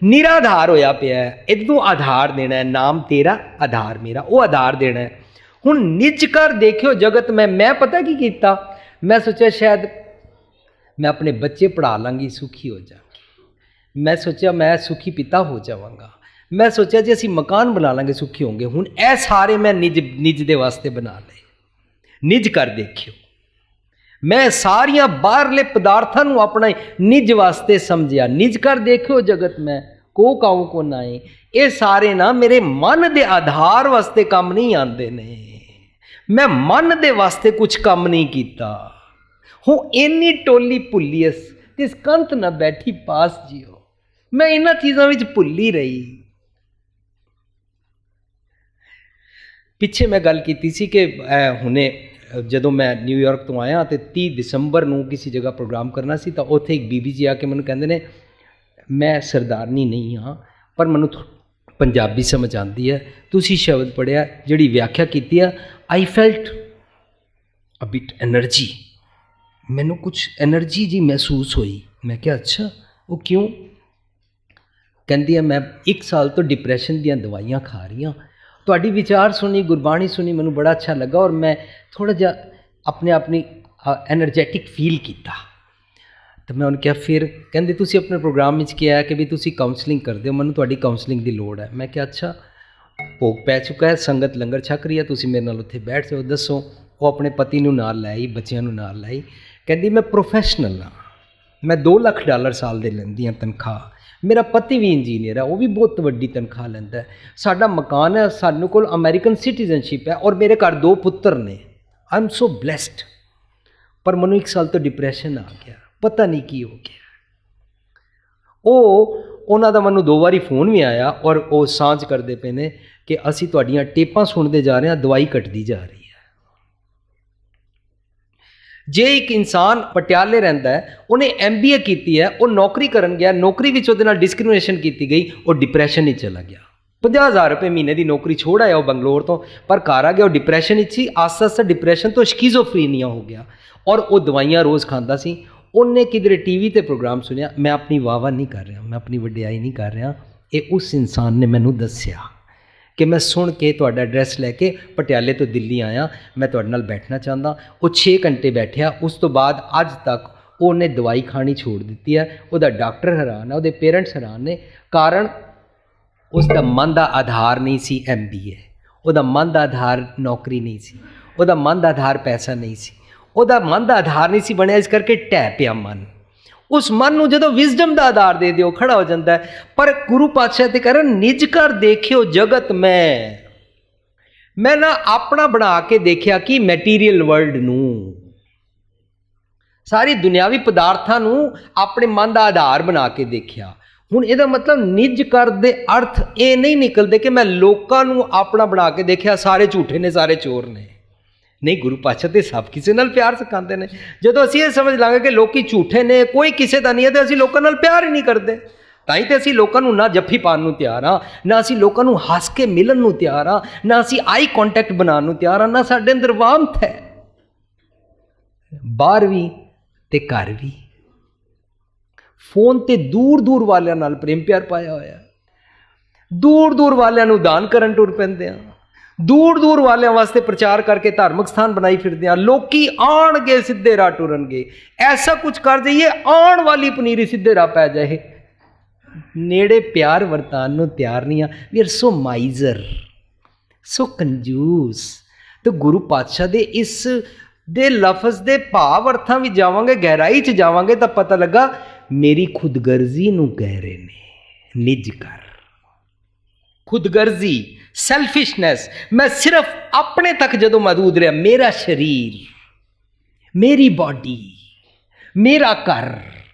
ਨਿਰਾਧਾਰ ਹੋਇਆ ਪਿਆ ਹੈ, ਇਹਨੂੰ ਆਧਾਰ ਦੇਣਾ ਹੈ। ਨਾਮ ਤੇਰਾ, ਆਧਾਰ ਮੇਰਾ, ਉਹ ਆਧਾਰ ਦੇਣਾ ਹੈ। ਹੁਣ ਨਿਜ ਕਰ ਦੇਖਿਓ ਜਗਤ ਮੈਂ ਪਤਾ ਕੀ ਕੀਤਾ? ਮੈਂ ਸੋਚਿਆ ਸ਼ਾਇਦ ਮੈਂ ਆਪਣੇ ਬੱਚੇ ਪੜ੍ਹਾ ਲਾਂਗੀ, ਸੁਖੀ ਹੋ ਜਾਵਾਂਗੀ। ਮੈਂ ਸੋਚਿਆ ਮੈਂ ਸੁਖੀ ਪਿਤਾ ਹੋ ਜਾਵਾਂਗਾ। ਮੈਂ ਸੋਚਿਆ ਜੇ ਅਸੀਂ ਮਕਾਨ ਬਣਾ ਲਾਂਗੇ ਸੁਖੀ ਹੋਵਾਂਗੇ। ਹੁਣ ਇਹ ਸਾਰੇ ਮੈਂ ਨਿਜ ਦੇ ਵਾਸਤੇ ਬਣਾ ਲਏ। ਨਿਜ ਕਰ ਦੇਖਿਓ। ਮੈਂ ਸਾਰੀਆਂ ਬਾਹਰਲੇ ਪਦਾਰਥਾਂ ਨੂੰ ਆਪਣਾ ਨਿਜ ਵਾਸਤੇ ਸਮਝਿਆ। ਨਿਜ ਕਰ ਦੇਖਿਓ ਜਗਤ ਮੈਂ ਕੋ ਕਾਉ ਕੋ ਨਾਏ। ਇਹ ਸਾਰੇ ਨਾ ਮੇਰੇ ਮਨ ਦੇ ਆਧਾਰ ਵਾਸਤੇ ਕੰਮ ਨਹੀਂ ਆਉਂਦੇ ਨੇ। ਮੈਂ ਮਨ ਦੇ ਵਾਸਤੇ ਕੁਝ ਕੰਮ ਨਹੀਂ ਕੀਤਾ। ਹੁਣ ਇੰਨੀ ਟੋਲੀ ਭੁੱਲੀਅਸ ਤਿਸ ਕੰਤ ਨਾ ਬੈਠੀ ਪਾਸ ਜਿਓ। ਮੈਂ ਇਹਨਾਂ ਚੀਜ਼ਾਂ ਵਿੱਚ ਭੁੱਲੀ ਰਹੀ। ਪਿੱਛੇ ਮੈਂ ਗੱਲ ਕੀਤੀ ਸੀ ਕਿ ਹੁਣੇ ਜਦੋਂ ਮੈਂ ਨਿਊਯਾਰਕ ਤੋਂ ਆਇਆ ਤੇ 30 ਦਸੰਬਰ ਨੂੰ ਕਿਸੇ ਜਗ੍ਹਾ ਪ੍ਰੋਗਰਾਮ ਕਰਨਾ ਸੀ, ਤਾਂ ਉੱਥੇ ਇੱਕ ਬੀਬੀ ਜੀ ਆ ਕੇ ਮੈਨੂੰ ਕਹਿੰਦੇ ਨੇ, ਮੈਂ ਸਰਦਾਰਨੀ ਨਹੀਂ ਹਾਂ ਪਰ ਮੈਨੂੰ ਪੰਜਾਬੀ ਸਮਝ ਆਉਂਦੀ ਹੈ, ਤੁਸੀਂ ਸ਼ਬਦ ਪੜ੍ਹਿਆ, ਜਿਹੜੀ ਵਿਆਖਿਆ ਕੀਤੀ ਆ, I felt a bit energy. ਮੈਨੂੰ ਕੁਛ ਐਨਰਜੀ ਜੀ ਮਹਿਸੂਸ ਹੋਈ। ਮੈਂ ਕਿਹਾ ਅੱਛਾ, ਉਹ ਕਿਉਂ? ਕਹਿੰਦੀ ਆ ਮੈਂ 1 ਸਾਲ ਤੋਂ ਡਿਪਰੈਸ਼ਨ ਦੀਆਂ ਦਵਾਈਆਂ ਖਾ ਰਹੀ ਹਾਂ। ਤੁਹਾਡੀ ਵਿਚਾਰ ਸੁਣੀ, ਗੁਰਬਾਣੀ ਸੁਣੀ, ਮੈਨੂੰ ਬੜਾ ਅੱਛਾ ਲੱਗਾ ਔਰ ਮੈਂ ਥੋੜ੍ਹਾ ਜਿਹਾ ਆਪਣੀ ਐਨਰਜੈਟਿਕ ਫੀਲ ਕੀਤਾ। ਤਾਂ ਮੈਂ ਉਹਨੂੰ ਕਿਹਾ ਫਿਰ? ਕਹਿੰਦੇ ਤੁਸੀਂ ਆਪਣੇ ਪ੍ਰੋਗਰਾਮ ਵਿੱਚ ਕਿਹਾ ਕਿ ਵੀ ਤੁਸੀਂ ਕਾਉਂਸਲਿੰਗ ਕਰਦੇ ਹੋ, ਮੈਨੂੰ ਤੁਹਾਡੀ ਕਾਉਂਸਲਿੰਗ ਦੀ ਲੋੜ ਹੈ। ਮੈਂ ਕਿਹਾ ਅੱਛਾ, ਭੋਗ ਪੈ ਚੁੱਕਾ ਹੈ, ਸੰਗਤ ਲੰਗਰ ਛਕ ਰਹੀ ਹੈ, ਤੁਸੀਂ ਮੇਰੇ ਨਾਲ ਉੱਥੇ ਬੈਠ ਜਾਓ, ਦੱਸੋ। ਉਹ ਆਪਣੇ ਪਤੀ ਨੂੰ ਨਾਲ ਲੈ ਆਈ, ਬੱਚਿਆਂ ਨੂੰ ਨਾਲ ਲੈ ਆਈ। ਕਹਿੰਦੀ ਮੈਂ ਪ੍ਰੋਫੈਸ਼ਨਲ ਹਾਂ, ਮੈਂ $2 ਲੱਖ ਸਾਲ ਦੇ ਲੈਂਦੀ ਹਾਂ ਤਨਖਾਹ। ਮੇਰਾ ਪਤੀ ਵੀ ਇੰਜੀਨੀਅਰ ਹੈ, ਉਹ ਵੀ ਬਹੁਤ ਵੱਡੀ ਤਨਖਾਹ ਲੈਂਦਾ ਹੈ। ਸਾਡਾ ਮਕਾਨ ਹੈ, ਸਾਨੂੰ ਕੋਲ ਅਮਰੀਕਨ ਸਿਟੀਜ਼ਨਸ਼ਿਪ ਹੈ ਔਰ ਮੇਰੇ ਘਰ 2 ਪੁੱਤਰ ਨੇ। I am so blessed. ਪਰ ਮੈਨੂੰ 1 ਸਾਲ ਤੋਂ ਡਿਪਰੈਸ਼ਨ ਆ ਗਿਆ, ਪਤਾ ਨਹੀਂ ਕੀ ਹੋ ਗਿਆ। ਉਹਨਾਂ ਦਾ ਮੈਨੂੰ 2 ਵਾਰੀ ਫੋਨ ਵੀ ਆਇਆ ਔਰ ਉਹ ਸਾਂਝ ਕਰਦੇ ਪਏ ਨੇ ਕਿ ਅਸੀਂ ਤੁਹਾਡੀਆਂ ਟੇਪਾਂ ਸੁਣਦੇ ਜਾ ਰਹੇ ਹਾਂ, ਦਵਾਈ ਘਟਦੀ ਜਾ ਰਹੀ ਹੈ। ਜੇ ਇੱਕ ਇਨਸਾਨ ਪਟਿਆਲੇ ਰਹਿੰਦਾ ਹੈ, ਉਹਨੇ MBA ਕੀਤੀ ਹੈ, ਉਹ ਨੌਕਰੀ ਕਰਨ ਗਿਆ, ਨੌਕਰੀ ਵਿੱਚ ਉਹਦੇ ਨਾਲ ਡਿਸਕ੍ਰਿਮੀਨੇਸ਼ਨ ਕੀਤੀ ਗਈ, ਉਹ ਡਿਪਰੈਸ਼ਨ ਵਿੱਚ ਚਲਾ ਗਿਆ। 50,000 ਰੁਪਏ ਮਹੀਨੇ ਦੀ ਨੌਕਰੀ ਛੋੜ ਆਇਆ ਉਹ ਬੰਗਲੌਰ ਤੋਂ, ਪਰ ਘਰ ਆ ਗਿਆ ਉਹ ਡਿਪਰੈਸ਼ਨ ਵਿੱਚ ਸੀ। ਆਸਤਾ ਡਿਪਰੈਸ਼ਨ ਤੋਂ ਸ਼ਿਜ਼ੋਫਰੀਨੀਆ ਹੋ ਗਿਆ ਔਰ ਉਹ ਦਵਾਈਆਂ ਰੋਜ਼ ਖਾਂਦਾ ਸੀ। ਉਹਨੇ ਕਿਧਰੇ TV ਤੇ ਪ੍ਰੋਗਰਾਮ ਸੁਣਿਆ। ਮੈਂ ਆਪਣੀ ਵਾਹ ਨਹੀਂ ਕਰ ਰਿਹਾ, ਮੈਂ ਆਪਣੀ ਵਡਿਆਈ ਨਹੀਂ ਕਰ ਰਿਹਾ, ਇਹ ਉਸ ਇਨਸਾਨ ਨੇ ਮੈਨੂੰ ਦੱਸਿਆ ਕਿ ਮੈਂ ਸੁਣ ਕੇ ਤੁਹਾਡਾ ਐਡਰੈਸ ਲੈ ਕੇ ਪਟਿਆਲੇ ਤੋਂ ਦਿੱਲੀ ਆਇਆ, ਮੈਂ ਤੁਹਾਡੇ ਨਾਲ ਬੈਠਣਾ ਚਾਹੁੰਦਾ। ਉਹ 6 ਘੰਟੇ ਬੈਠਿਆ। ਉਸ ਤੋਂ ਬਾਅਦ ਅੱਜ ਤੱਕ ਉਹਨੇ ਦਵਾਈ ਖਾਣੀ ਛੋੜ ਦਿੱਤੀ ਹੈ, ਉਹਦਾ ਡਾਕਟਰ ਹੈਰਾਨ ਹੈ, ਉਹਦੇ ਪੇਰੈਂਟਸ ਹੈਰਾਨ ਨੇ। ਕਾਰਨ ਉਸ ਦਾ ਮਨ ਦਾ ਆਧਾਰ ਨਹੀਂ ਸੀ MBA, ਉਹਦਾ ਮਨ ਦਾ ਆਧਾਰ ਨੌਕਰੀ ਨਹੀਂ ਸੀ, ਉਹਦਾ ਮਨ ਦਾ ਆਧਾਰ ਪੈਸਾ ਨਹੀਂ ਸੀ, ਉਹਦਾ ਮਨ ਦਾ ਆਧਾਰ ਨਹੀਂ ਸੀ ਬਣਿਆ, ਇਸ ਕਰਕੇ ਢਹਿ ਪਿਆ ਮਨ। ਉਸ ਮਨ ਨੂੰ ਜਦੋਂ ਵਿਜ਼ਡਮ ਦਾ ਆਧਾਰ ਦੇ ਦਿਓ ਖੜਾ ਹੋ ਜਾਂਦਾ ਹੈ। ਪਰ ਗੁਰੂ ਪਾਤਸ਼ਾਹ ਤੇ ਕਰਨ ਨਿਜ ਕਰ ਦੇਖਿਓ ਜਗਤ ਮੈਂ ਨਾ ਆਪਣਾ ਬਣਾ ਕੇ ਦੇਖਿਆ ਕਿ ਮੈਟੀਰੀਅਲ ਵਰਲਡ ਨੂੰ, ਸਾਰੀ ਦੁਨਿਆਵੀ ਪਦਾਰਥਾਂ ਨੂੰ ਆਪਣੇ ਮਨ ਦਾ ਆਧਾਰ ਬਣਾ ਕੇ ਦੇਖਿਆ। ਹੁਣ ਇਹਦਾ ਮਤਲਬ ਨਿਜ ਕਰ ਦੇ ਅਰਥ ਇਹ ਨਹੀਂ ਨਿਕਲਦੇ ਕਿ ਮੈਂ ਲੋਕਾਂ ਨੂੰ ਆਪਣਾ ਬਣਾ ਕੇ ਦੇਖਿਆ, ਸਾਰੇ ਝੂਠੇ ਨੇ, ਸਾਰੇ ਚੋਰ ਨੇ। ਨਹੀਂ, ਗੁਰੂ ਪਾਤਸ਼ਾਹ ਤੇ ਸਭ ਕਿਸੇ ਨਾਲ ਪਿਆਰ ਸਿਖਾਉਂਦੇ ਨੇ। ਜਦੋਂ ਅਸੀਂ ਇਹ ਸਮਝ ਲਾਂਗੇ ਕਿ ਲੋਕੀ ਝੂਠੇ ਨੇ, ਕੋਈ ਕਿਸੇ ਦਾ ਨਹੀਂ ਹੈ, ਤੇ ਅਸੀਂ ਲੋਕਾਂ ਨਾਲ ਪਿਆਰ ਹੀ ਨਹੀਂ ਕਰਦੇ। ਤਾਂ ਹੀ ਤੇ ਅਸੀਂ ਲੋਕਾਂ ਨੂੰ ਨਾ ਜੱਫੀ ਪਾਉਣ ਨੂੰ ਤਿਆਰ ਹਾਂ, ਨਾ ਅਸੀਂ ਲੋਕਾਂ ਨੂੰ ਹੱਸ ਕੇ ਮਿਲਣ ਨੂੰ ਤਿਆਰ ਹਾਂ, ਨਾ ਅਸੀਂ ਆਈ ਕੰਟੈਕਟ ਬਣਾਉਣ ਨੂੰ ਤਿਆਰ ਹਾਂ, ਨਾ ਸਾਡੇ ਅੰਦਰ ਵਾਮਤ ਹੈ। ਬਾਹਰ ਵੀ ਤੇ ਘਰ ਵੀ ਫੋਨ ਤੇ ਦੂਰ ਦੂਰ ਵਾਲਿਆਂ ਨਾਲ ਪ੍ਰੇਮ ਪਿਆਰ ਪਾਇਆ ਹੋਇਆ, ਦੂਰ ਦੂਰ ਵਾਲਿਆਂ ਨੂੰ ਦਾਨ ਕਰਨ ਟੁਰ ਪੈਂਦੇ ਆ, ਦੂਰ ਦੂਰ ਵਾਲਿਆਂ ਵਾਸਤੇ ਪ੍ਰਚਾਰ ਕਰਕੇ ਧਾਰਮਿਕ ਸਥਾਨ ਬਣਾਈ ਫਿਰਦੇ ਆ। ਲੋਕੀ ਆਉਣਗੇ ਸਿੱਧੇ ਰਾਹ ਟੁਰਨਗੇ, ਐਸਾ ਕੁਝ ਕਰ ਜਾਈਏ ਆਉਣ ਵਾਲੀ ਪਨੀਰੀ ਸਿੱਧੇ ਰਾਹ ਪੈ ਜਾਏ। ਨੇੜੇ ਪਿਆਰ ਵਰਤਾਨ ਨੂੰ ਤਿਆਰ ਨਹੀਂ ਆ। ਵੀ ਆਰ ਸੋ ਮਾਈਜ਼ਰ, ਸੋ ਕੰਜੂਸ। ਤੇ ਗੁਰੂ ਪਾਤਸ਼ਾਹ ਦੇ ਇਸ ਦੇ ਲਫ਼ਜ਼ ਦੇ ਭਾਵ ਅਰਥਾਂ ਵੀ ਜਾਵਾਂਗੇ, ਗਹਿਰਾਈ 'ਚ ਜਾਵਾਂਗੇ ਤਾਂ ਪਤਾ ਲੱਗਾ ਮੇਰੀ ਖੁਦਗਰਜ਼ੀ ਨੂੰ ਕਹਿ ਰਹੇ ਨੇ। ਨਿਜ ਕਰ, ਖੁਦਗਰਜ਼ੀ, ਸੈਲਫਿਸ਼ਨੈਸ। ਮੈਂ ਸਿਰਫ ਆਪਣੇ ਤੱਕ ਜਦੋਂ ਮਹਦੂਦ ਰਿਹਾ, ਮੇਰਾ ਸਰੀਰ, ਮੇਰੀ ਬਾਡੀ, ਮੇਰਾ ਘਰ,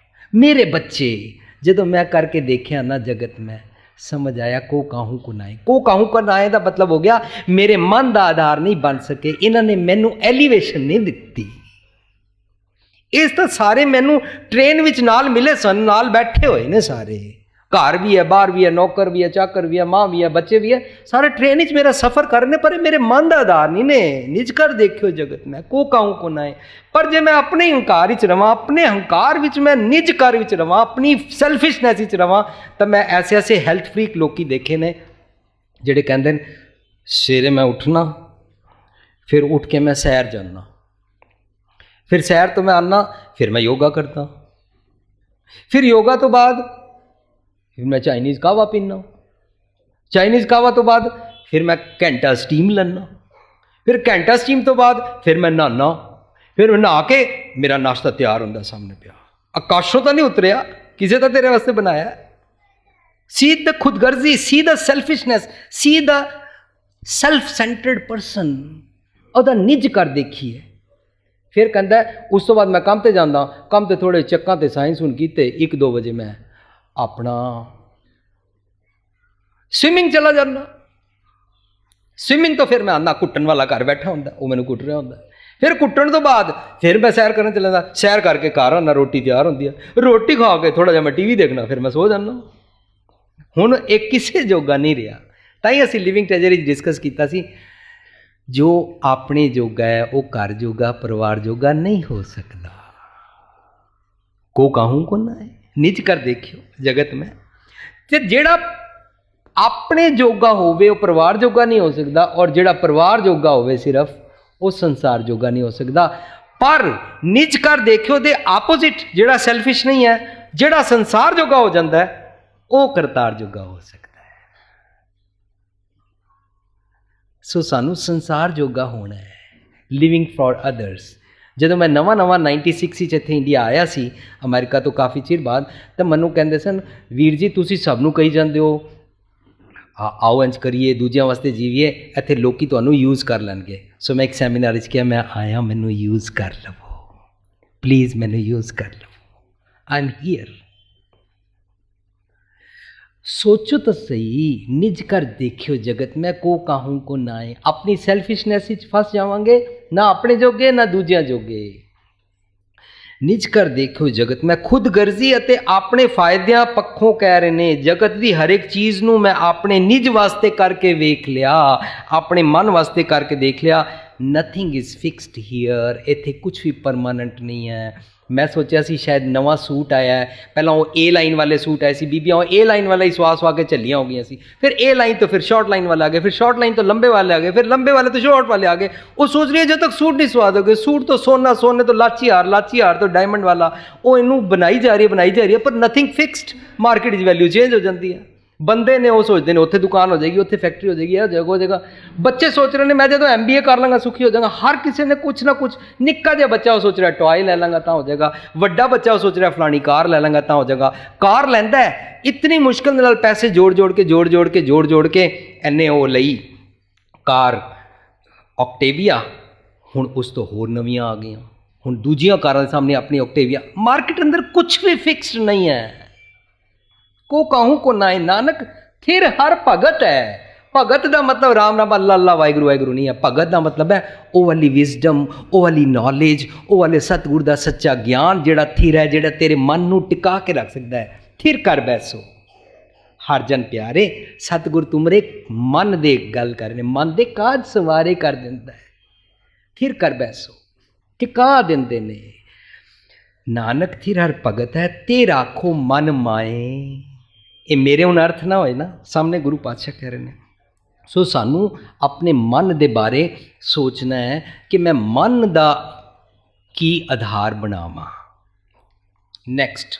ਮੇਰੇ ਬੱਚੇ, ਜਦੋਂ ਮੈਂ ਕਰਕੇ ਦੇਖਿਆ ਨਾ ਜਗਤ ਮੈਂ, ਸਮਝ ਆਇਆ ਕੋ ਕਾਹੂ ਕੋ ਨਾਏ। ਕੋ ਕਾਹੂ ਕੋ ਨਾਏ ਦਾ ਮਤਲਬ ਹੋ ਗਿਆ ਮੇਰੇ ਮਨ ਦਾ ਆਧਾਰ ਨਹੀਂ ਬਣ ਸਕੇ, ਇਹਨਾਂ ਨੇ ਮੈਨੂੰ ਐਲੀਵੇਸ਼ਨ ਨਹੀਂ ਦਿੱਤੀ। ਇਸ ਤਾਂ ਸਾਰੇ ਮੈਨੂੰ ਟ੍ਰੇਨ ਵਿੱਚ ਨਾਲ ਮਿਲੇ ਸਨ, ਨਾਲ ਬੈਠੇ ਹੋਏ ਨੇ ਸਾਰੇ, ਘਰ ਵੀ ਹੈ, ਬਾਹਰ ਵੀ ਹੈ, ਨੌਕਰ ਵੀ ਹੈ, ਚਾਕਰ ਵੀ ਹੈ, ਮਾਂ ਵੀ ਹੈ, ਬੱਚੇ ਵੀ ਹੈ, ਸਾਰੇ ਟ੍ਰੇਨ ਵਿੱਚ ਮੇਰਾ ਸਫ਼ਰ ਕਰ ਰਹੇ ਨੇ, ਪਰ ਇਹ ਮੇਰੇ ਮਨ ਦਾ ਆਧਾਰ ਨਹੀਂ ਨੇ। ਨਿਜ ਕਰ ਦੇਖਿਓ ਜਗਤ ਮੈਂ, ਕੋ ਕਾਹੂ ਕੋ ਨਾਏ। ਪਰ ਜੇ ਮੈਂ ਆਪਣੇ ਹੰਕਾਰ ਵਿੱਚ ਰਵਾਂ, ਆਪਣੇ ਹੰਕਾਰ ਵਿੱਚ ਮੈਂ ਨਿਜ ਕਰ ਵਿੱਚ ਰਵਾਂ, ਆਪਣੀ ਸੈਲਫਿਸ਼ਨੈਸ ਵਿੱਚ ਰਵਾਂ, ਤਾਂ ਮੈਂ ਐਸੇ ਐਸੇ ਹੈਲਥ ਫਰੀਕ ਲੋਕੀ ਦੇਖੇ ਨੇ ਜਿਹੜੇ ਕਹਿੰਦੇ ਨੇ ਸਵੇਰੇ ਮੈਂ ਉੱਠਣਾ, ਫਿਰ ਉੱਠ ਕੇ ਮੈਂ ਸੈਰ ਜਾਂਦਾ, ਫਿਰ ਸੈਰ ਤੋਂ ਮੈਂ ਆਉਣਾ, ਫਿਰ ਮੈਂ ਯੋਗਾ ਕਰਦਾ, ਫਿਰ ਯੋਗਾ ਤੋਂ ਬਾਅਦ ਫਿਰ ਮੈਂ ਚਾਈਨੀਜ਼ ਕਾਹਵਾ ਪੀਨਾ, ਚਾਈਨੀਜ਼ ਕਾਹਵਾ ਤੋਂ ਬਾਅਦ ਫਿਰ ਮੈਂ ਘੰਟਾ ਸਟੀਮ ਲੈਣਾ, ਫਿਰ ਘੰਟਾ ਸਟੀਮ ਤੋਂ ਬਾਅਦ ਫਿਰ ਮੈਂ ਨਹਾਉਣਾ, ਫਿਰ ਨਹਾ ਕੇ ਮੇਰਾ ਨਾਸ਼ਤਾ ਤਿਆਰ ਹੁੰਦਾ ਸਾਹਮਣੇ ਪਿਆ। ਆਕਾਸ਼ੋਂ ਤਾਂ ਨਹੀਂ ਉਤਰਿਆ, ਕਿਸੇ ਤਾਂ ਤੇਰੇ ਵਾਸਤੇ ਬਣਾਇਆ। ਸੀ ਦ ਖੁਦਗਰਜ਼ੀ, ਸੀ ਦ ਸੈਲਫਿਸ਼ਨੈਸ, ਸੀ ਦ ਸੈਲਫ ਸੈਂਟਰਡ ਪਰਸਨ। ਉਹਦਾ ਨਿੱਜ ਕਰ ਦੇਖੀਏ। ਫਿਰ ਕਹਿੰਦਾ ਉਸ ਤੋਂ ਬਾਅਦ ਮੈਂ ਕੰਮ ਤੇ ਜਾਂਦਾ, ਕੰਮ ਤੇ ਥੋੜ੍ਹੇ ਚੱਕਾਂ ਤੇ ਸਾਇੰਸ ਹੁਣ ਕੀਤੇ, 1-2 ਵਜੇ ਮੈਂ ਆਪਣਾ ਸਵਿਮਿੰਗ ਚਲਾ ਜਾਂਦਾ। ਸਵਿਮਿੰਗ ਤੋਂ ਫਿਰ ਮੈਂ ਆਉਂਦਾ, ਕੁੱਟਣ ਵਾਲਾ ਘਰ ਬੈਠਾ ਹੁੰਦਾ, ਉਹ ਮੈਨੂੰ ਕੁੱਟ ਰਿਹਾ ਹੁੰਦਾ। ਫਿਰ ਕੁੱਟਣ ਤੋਂ ਬਾਅਦ ਫਿਰ ਮੈਂ ਸੈਰ ਕਰਨ ਚਲਾ ਜਾਂਦਾ, ਸੈਰ ਕਰਕੇ ਘਰ ਆਉਂਦਾ, ਰੋਟੀ ਤਿਆਰ ਹੁੰਦੀ ਹੈ, ਰੋਟੀ ਖਾ ਕੇ ਥੋੜ੍ਹਾ ਜਿਹਾ ਮੈਂ TV ਦੇਖਣਾ, ਫਿਰ ਮੈਂ ਸੋ ਜਾਂਦਾ। ਹੁਣ ਇਹ ਕਿਸੇ ਜੋਗਾ ਨਹੀਂ ਰਿਹਾ। ਤਾਂ ਹੀ ਅਸੀਂ ਲਿਵਿੰਗ ਟ੍ਰੈਜਰੀ 'ਚ ਡਿਸਕਸ ਕੀਤਾ ਸੀ, ਜੋ ਆਪਣੇ ਜੋਗਾ ਹੈ ਉਹ ਘਰ ਜੋਗਾ, ਪਰਿਵਾਰ ਜੋਗਾ ਨਹੀਂ ਹੋ ਸਕਦਾ। ਕੋ ਕਾਹੂ ਕੋ ਨਾ ਹੈ, ਨਿਜ ਕਰ ਦੇਖਿਓ ਜਗਤ ਮੈਂ। ਤੇ ਜਿਹੜਾ ਆਪਣੇ ਜੋਗਾ ਹੋਵੇ ਉਹ ਪਰਿਵਾਰ ਜੋਗਾ ਨਹੀਂ ਹੋ ਸਕਦਾ, ਔਰ ਜਿਹੜਾ ਪਰਿਵਾਰ ਜੋਗਾ ਹੋਵੇ ਸਿਰਫ, ਉਹ ਸੰਸਾਰ ਜੋਗਾ ਨਹੀਂ ਹੋ ਸਕਦਾ। ਪਰ ਨਿਜ ਕਰ ਦੇਖਿਓ ਦੇ ਆਪੋਜ਼ਿਟ, ਜਿਹੜਾ ਸੈਲਫਿਸ਼ ਨਹੀਂ ਹੈ, ਜਿਹੜਾ ਸੰਸਾਰ ਜੋਗਾ ਹੋ ਜਾਂਦਾ ਹੈ, ਉਹ ਕਰਤਾਰ ਜੋਗਾ ਹੋ ਸਕਦਾ ਹੈ। ਸੋ ਸਾਨੂੰ ਸੰਸਾਰ ਜੋਗਾ ਹੋਣਾ ਹੈ, ਲਿਵਿੰਗ ਫॉर ਅਦਰਸ। ਜਦੋਂ ਮੈਂ ਨਵਾਂ 96 ਵਿੱਚ ਇੱਥੇ ਇੰਡੀਆ ਆਇਆ ਸੀ ਅਮਰੀਕਾ ਤੋਂ ਕਾਫੀ ਚਿਰ ਬਾਅਦ, ਤਾਂ ਮੈਨੂੰ ਕਹਿੰਦੇ ਸਨ, ਵੀਰ ਜੀ ਤੁਸੀਂ ਸਭ ਨੂੰ ਕਹੀ ਜਾਂਦੇ ਹੋ ਆਓ ਇੰਝ ਕਰੀਏ, ਦੂਜਿਆਂ ਵਾਸਤੇ ਜੀਵੀਏ, ਇੱਥੇ ਲੋਕੀ ਤੁਹਾਨੂੰ ਯੂਜ਼ ਕਰ ਲੈਣਗੇ। ਸੋ ਮੈਂ ਇੱਕ ਸੈਮੀਨਾਰ ਵਿੱਚ ਕਿਹਾ ਮੈਂ ਆਇਆ, ਮੈਨੂੰ ਯੂਜ਼ ਕਰ ਲਵੋ ਪਲੀਜ਼, ਮੈਨੂੰ ਯੂਜ਼ ਕਰ ਲਵੋ, ਆਈ ਐਮ ਹੀਅਰ। सोचो तो सही, निज कर देखियो जगत में, को काहू को नाए। अपनी सैल्फिशनेस फस जावांगे, ना अपने जोगे ना दूजिया जोगे। निज कर देखियो जगत में, खुद गर्जी अते अपने फायदियां पक्षों कह रहे ने। जगत की हर एक चीज़ नू मैं अपने निज वास्ते करके वेख लिया, अपने मन वास्ते करके देख लिया। Nothing is fixed here. ਇੱਥੇ ਕੁਛ ਵੀ ਪਰਮਾਨੈਂਟ ਨਹੀਂ ਹੈ। ਮੈਂ ਸੋਚਿਆ ਸੀ ਸ਼ਾਇਦ ਨਵਾਂ ਸੂਟ ਆਇਆ ਹੈ, ਪਹਿਲਾਂ ਉਹ ਏ ਲਾਈਨ ਵਾਲੇ ਸੂਟ ਆਏ ਸੀ, ਬੀਬੀਆਂ ਉਹ ਏ ਲਾਈਨ ਵਾਲਾ ਹੀ ਸਵਾ ਕੇ ਚੱਲੀਆਂ ਹੋ ਗਈਆਂ ਸੀ, ਫਿਰ ਏ ਲਾਈਨ ਤੋਂ ਫਿਰ ਸ਼ਾਰਟ ਲਾਈਨ ਵਾਲੇ ਆ ਗਏ, ਫਿਰ ਸ਼ਾਰਟ ਲਾਈਨ ਤੋਂ ਲੰਬੇ ਵਾਲੇ ਆ ਗਏ, ਫਿਰ ਲੰਬੇ ਵਾਲੇ ਤੋਂ ਸ਼ਾਰਟ ਵਾਲੇ ਆ ਗਏ। ਉਹ ਸੋਚ ਰਹੀ ਹੈ ਜਦ ਤੱਕ ਸੂਟ ਨਹੀਂ ਸਵਾ ਦੋਗੇ, ਸੂਟ ਤੋਂ ਸੋਨਾ, ਸੋਨੇ ਤੋਂ ਲਾਚੀ ਹਾਰ ਤੋਂ ਡਾਇਮੰਡ ਵਾਲਾ, ਉਹ ਇਹਨੂੰ ਬਣਾਈ ਜਾ ਰਹੀ ਹੈ, ਪਰ ਨਥਿੰਗ ਫਿਕਸਡ। ਮਾਰਕੀਟ 'ਚ ਵੈਲਿਊ ਚੇਂਜ ਹੋ ਜਾਂਦੀ ਹੈ। ਬੰਦੇ ਨੇ ਉਹ ਸੋਚਦੇ ਨੇ ਉੱਥੇ ਦੁਕਾਨ ਹੋ ਜਾਏਗੀ, ਉੱਥੇ ਫੈਕਟਰੀ ਹੋ ਜਾਏਗੀ, ਇਹ ਹੋ ਜਾਏਗਾ। ਬੱਚੇ ਸੋਚ ਰਹੇ ਨੇ ਮੈਂ ਜਦੋਂ MBA ਕਰ ਲਾਂਗਾ ਸੁਖੀ ਹੋ ਜਾਵਾਂਗਾ। ਹਰ ਕਿਸੇ ਨੇ ਕੁਛ ਨਾ ਕੁਛ, ਨਿੱਕਾ ਜਿਹਾ ਬੱਚਾ ਉਹ ਸੋਚ ਰਿਹਾ ਟॉय ਲੈ ਲਾਂਗਾ ਤਾਂ ਹੋ ਜਾਏਗਾ, ਵੱਡਾ ਬੱਚਾ ਉਹ ਸੋਚ ਰਿਹਾ ਫਲਾਣੀ ਕਾਰ ਲੈ ਲਾਂਗਾ ਤਾਂ ਹੋ ਜਾਏਗਾ। ਕਾਰ ਲੈਂਦਾ ਹੈ, ਇਤਨੀ ਮੁਸ਼ਕਿਲ ਨਾਲ ਪੈਸੇ ਜੋੜ ਕੇ ਇਹਨੇ ਉਹ ਲਈ ਕਾਰ ਆਕਟੇਵੀਆ। ਹੁਣ ਉਸ ਤੋਂ ਹੋਰ ਨਵੀਆਂ ਆ ਗਈਆਂ, ਹੁਣ ਦੂਜੀਆਂ ਕਾਰਾਂ ਦੇ ਸਾਹਮਣੇ ਆਪਣੀ ਆਕਟੇਵੀਆ। ਮਾਰਕੀਟ ਅੰਦਰ ਕੁਛ ਵੀ ਫਿਕਸਡ ਨਹੀਂ ਹੈ। को कहूँ को नाए नानक फिर हर भगत है। भगत का मतलब राम राम अल्लाह अल्लाह वाहिगुरू वाहिगुरू नहीं है। भगत का मतलब है वो वाली विजडम, वो वाली नॉलेज, वो वाले सतगुर का सच्चा ज्ञान जिहड़ा थिर है, जिहड़ा तेरे मन नूं टिका के रख सकता है। थिर कर बैसो हर जन प्यारे, सतगुर तुमरे मन दे गल कर, मन दे काज सवारे कर दिंदा है। थिर कर बैसो टिका दिंदे ने। नानक थिर हर भगत है, ते राखो मन माए। ये मेरे हुण अर्थ ना होए ना, सामने गुरु पातशाह कह रहे हैं। सो सानू अपने मन दे बारे सोचना है कि मैं मन दा की आधार बनावां। नैक्सट,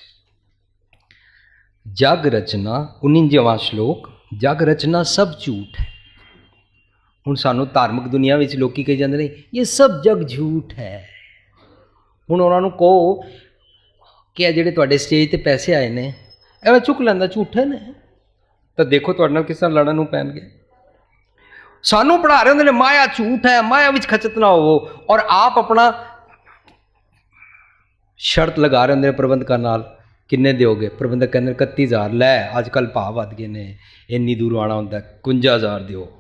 जग रचना 49वां श्लोक, जग रचना सब झूठ है। हुण सानू धार्मिक दुनिया विच लोकी कही जांदे ने ये सब जग झूठ है। हुण उन्हां नूं कहो कि जिहड़े तुहाडे स्टेज ते पैसे आए ने एवं चुक लैंदा झूठे ने, तो देखो तुहाडे नाल किस तरह लड़न नूं पैणगे। सानू पढ़ा रहे होंदे ने माया झूठ है, माया विच खचत ना होवो, और आप अपना शर्त लगा रहे होंदे ने प्रबंधकां नाल, किन्ने दोगे? प्रबंधक कहंदे 31,000। लै अजकल भाव वध गए ने, इन्नी दूर आना हुंदा 51,000 दिओ।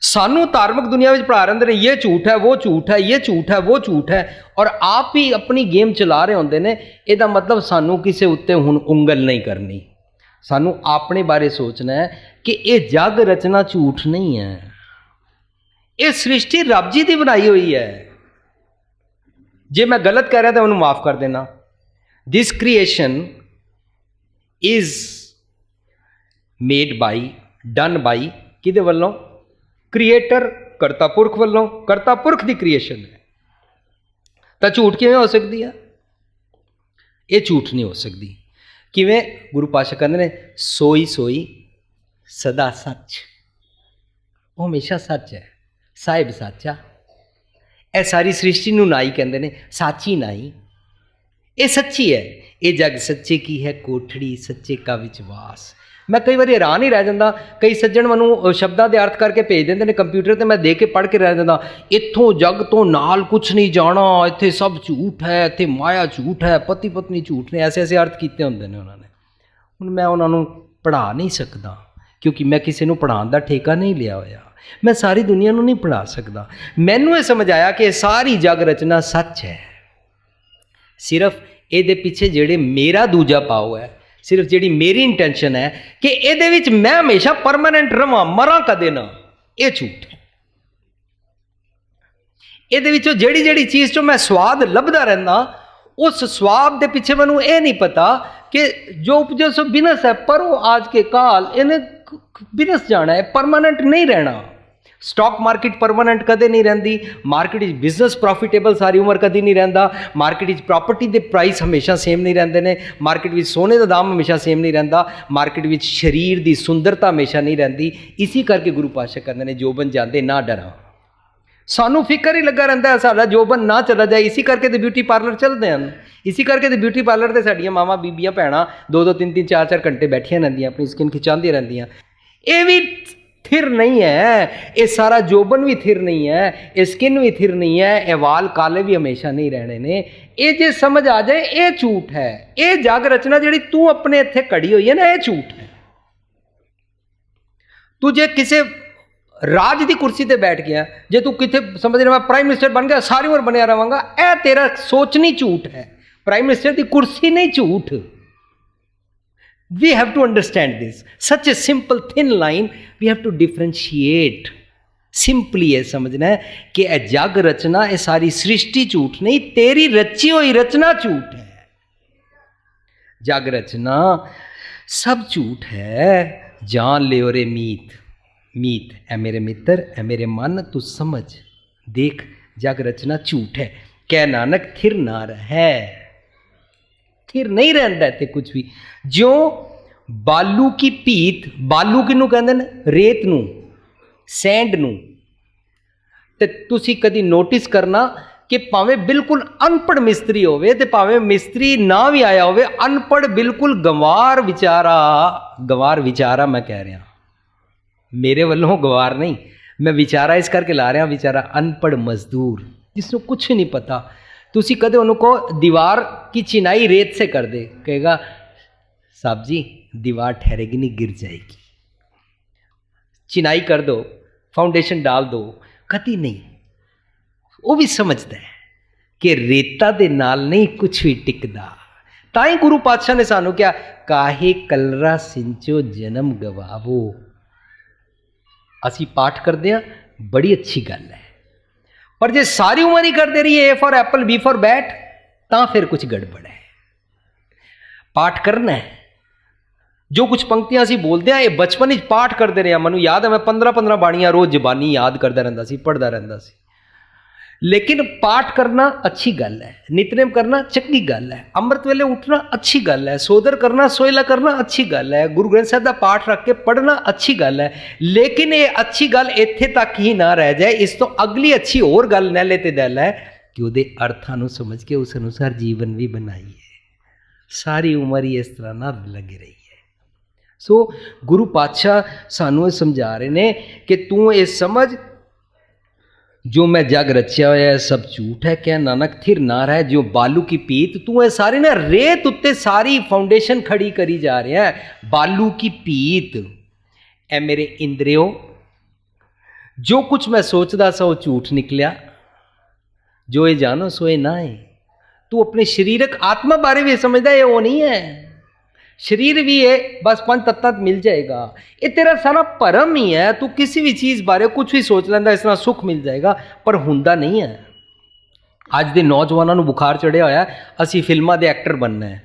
सानू धार्मिक दुनिया में पढ़ा रहे होंदे ने ये झूठ है, वो झूठ है, ये झूठ है, वो झूठ है, और आप ही अपनी गेम चला रहे होंदे ने। इहदा मतलब सानू किसी उत्ते हुण उंगल नहीं करनी, सानू अपने बारे सोचना है कि ये जग रचना झूठ नहीं है, ये सृष्टि रब जी की बनाई हुई है। जे मैं गलत कह रहा तो उन्हें माफ कर देना। This creation is made by, done by, किहदे वल्लों? क्रिएटर, करता पुरख वालों। करता पुरख की क्रिएशन है, तो झूठ किवें हो सकती है? ये झूठ नहीं हो सकती। किवें? गुरु पातशाह कहते ने सोई सोई सदा सच, वो हमेशा सच है। साहिब साचा, ए सारी सृष्टि नूं नाई कहते ने, साची नाई, ये सच्ची है। ये जग सच्चे की है कोठड़ी, सच्चे का विश्वास। मैं कई बार हैरान ही रह जाता, कई सज्जन मैं शब्दों के अर्थ करके भेज देंगे ने कंप्यूटर पर, मैं देख के पढ़ के रह जाता, इत्थों जग तो नाल कुछ नहीं जाना, इत्थे सब झूठ है, इत्थे माया झूठ है, पति पत्नी झूठ ने, ऐसे ऐसे अर्थ किए होंगे ने उन्होंने। हुण मैं उन्होंने पढ़ा नहीं सकता, क्योंकि मैं किसी को पढ़ाने का ठेका नहीं लिया होया, मैं सारी दुनिया को नहीं पढ़ा सकता। मैनू ये समझ आया कि सारी जग रचना सच है, सिर्फ ये पीछे जेड़े मेरा दूजा पाओ है, सिर्फ जी मेरी इंटेंशन है कि ये मैं हमेशा परमानेंट रवां, मरा कदे ना, ये झूठ है। ये जेड़ी जेड़ी चीज़ चो मैं स्वाद लभदा रहना, उस स्वाद के पीछे मैनू ये नहीं पता कि जो उपजो सो बिनस है, पर वो आज के काल इन्हें बिनस जाना है, परमानेंट नहीं रहना। स्टॉक मार्केट परमानेंट कदे नहीं रहिंदी, मार्केट बिजनेस प्रॉफिटेबल सारी उम्र कदी नहीं रहिंदा, मार्केट प्रॉपर्टी के प्राइस हमेशा सेम नहीं रहिंदे ने, मार्केट सोने का दाम हमेशा सेम नहीं रहिंदा, मार्केट शरीर की सुंदरता हमेशा नहीं रहिंदी। इसी करके गुरु पातशाह कहते हैं जोबन जाते ना डरा, सानू फिक्र ही लगा रहिंदा है साडा जोबन ना चला जाए। इसी करके तो ब्यूटी पार्लर चलते हैं, इसी करके तो ब्यूटी पार्लर से साडियां मावां बीबियां भैणां 2-2 3-3 4-4 घंटे बैठियां रहिंदियां, अपनी स्किन खिंचांदियां रहिंदियां। ये भी थिर नहीं है, ये सारा जोबन भी थिर नहीं है, ये स्किन भी थिर नहीं है, ये वाल काले भी हमेशा नहीं रहने ने। ये जे समझ आ जाए ये झूठ है, ये जग रचना जी तू अपने इत्थे कड़ी हुई है ना, ये झूठ है। तू जे किसी राज की कुर्सी ते बैठ गया, जे तू कितने समझ रहा मैं प्राइम मिनिस्टर बन गया सारी उम्र बनया रहांगा, यह तेरा सोचनी झूठ है, प्राइम मिनिस्टर की कुर्सी नहीं झूठ। We have to understand this. Such a simple thin line, we have to differentiate. Simply ये समझना है कि यह जग रचना, ये सारी सृष्टि झूठ नहीं, तेरी रची हुई रचना झूठ है। जग रचना सब झूठ है। जान ले रे मीत, मीत है मेरे मित्र, है मेरे मन, तू समझ देख जग रचना झूठ है। कह नानक थिर ना रहे, थिर नहीं रहता इत्थे कुछ भी। ज्यों बालू की भीत, बालू किनू कहंदे ने? रेत नू, सैंड नू। ते तुसी कदी नोटिस करना कि भावें बिल्कुल अनपढ़ मिस्त्री होवे ते भावें मिस्त्री ना भी आया होवे, अनपढ़ बिल्कुल गंवार विचारा मैं कह रहा, मेरे वालों गंवार नहीं, मैं विचारा इस करके ला रहा, विचारा अनपढ़ मजदूर जिसको कुछ नहीं पता। तुसी कदे उनको दीवार की चिनाई रेत से कर दे, कहेगा साहब जी दीवार ठहरेगी नहीं, गिर जाएगी। चिनाई कर दो, फाउंडेशन डाल दो, कदी नहीं। वो भी समझता है कि रेता दे नाल नहीं कुछ भी टिकदा। ताई गुरु पातशाह ने सानू क्या काहे कलरा सिंचो जन्म गवावो। असी पाठ करते हैं, बड़ी अच्छी गल है, पर जे सारी उम्र ही करते रहिए A for apple B for bat, तां फिर कुछ गड़बड़ है। पाठ करना है। जो कुछ पंक्तियां असी बोलते हैं, ये बचपन ही पाठ करते रहे। मैनू याद है मैं 15-15 बाणियां रोज जबानी याद करता रहता सी, पढ़ता रहता सी। लेकिन पाठ करना अच्छी गल है, नितनेम करना चंगी गल है, अमृत वेले उठना अच्छी गल है, सोदर करना सोहला करना अच्छी गल है, गुरु ग्रंथ साहिब का पाठ रख के पढ़ना अच्छी गल है। लेकिन ये अच्छी गल इत्थे तक ही ना रह जाए, इस तो अगली अच्छी होर गल नैले ते दल है कि उहदे अर्थां नूं समझ के उस अनुसार जीवन भी बनाइए। सारी उम्र ही इस तरह ना लगी रही है। सो गुरु पातशाह सानू ये समझा रहे ने कि तू ये समझ, जो मैं जग रचिया होया सब झूठ है। क्या नानक थिर ना रहे जो बालू की पीत, तू ये सारी ना रेत उत्ते सारी फाउंडेशन खड़ी करी जा रहा है। बालू की पीत ए मेरे इंद्रियों, जो कुछ मैं सोचदा सा वो झूठ निकलिया, जो ये जानो सो ये ना है। तू अपने शरीरक आत्मा बारे भी समझदा है, वो नहीं है। शरीर भी है, बस पंच तत्त मिल जाएगा, ये तेरा सारा भरम ही है। तू किसी भी चीज़ बारे कुछ भी सोच लेंदा, इस तरह सुख मिल जाएगा, पर हुंदा नहीं है। अज के नौजवानों को बुखार चढ़िया होया, असी फिल्मां दे एक्टर बनना है,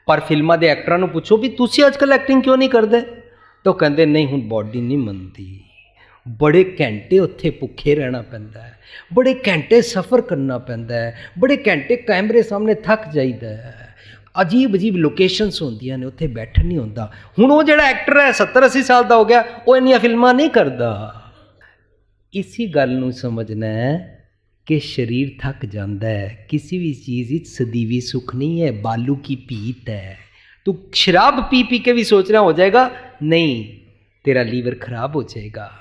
पर फिल्मां दे एक्टरां नूं पुछो भी तुसी अजकल एक्टिंग क्यों नहीं करदे, तो कहंदे नहीं हुण बॉडी नहीं मनदी, बड़े घंटे उत्थे भुखे रहना पैंदा है, बड़े घंटे सफ़र करना पैंदा है, बड़े घंटे कैमरे सामने थक जाइदा है, अजीब अजीब लोकेशनस होंदियां ने, उत्थे बैठन नहीं होंदा। हुण वो जिहड़ा एक्टर है 70-80 साल का हो गया, वो इन्नियां फिल्मां नहीं करदा। इसी गल नूं समझना है कि शरीर थक जाता है, किसी भी चीज़ विच सदीवी सुख नहीं है, बालू की पीत है। तू शराब पी पी के भी सोच रहा हो जाएगा, नहीं, तेरा लीवर खराब हो जाएगा।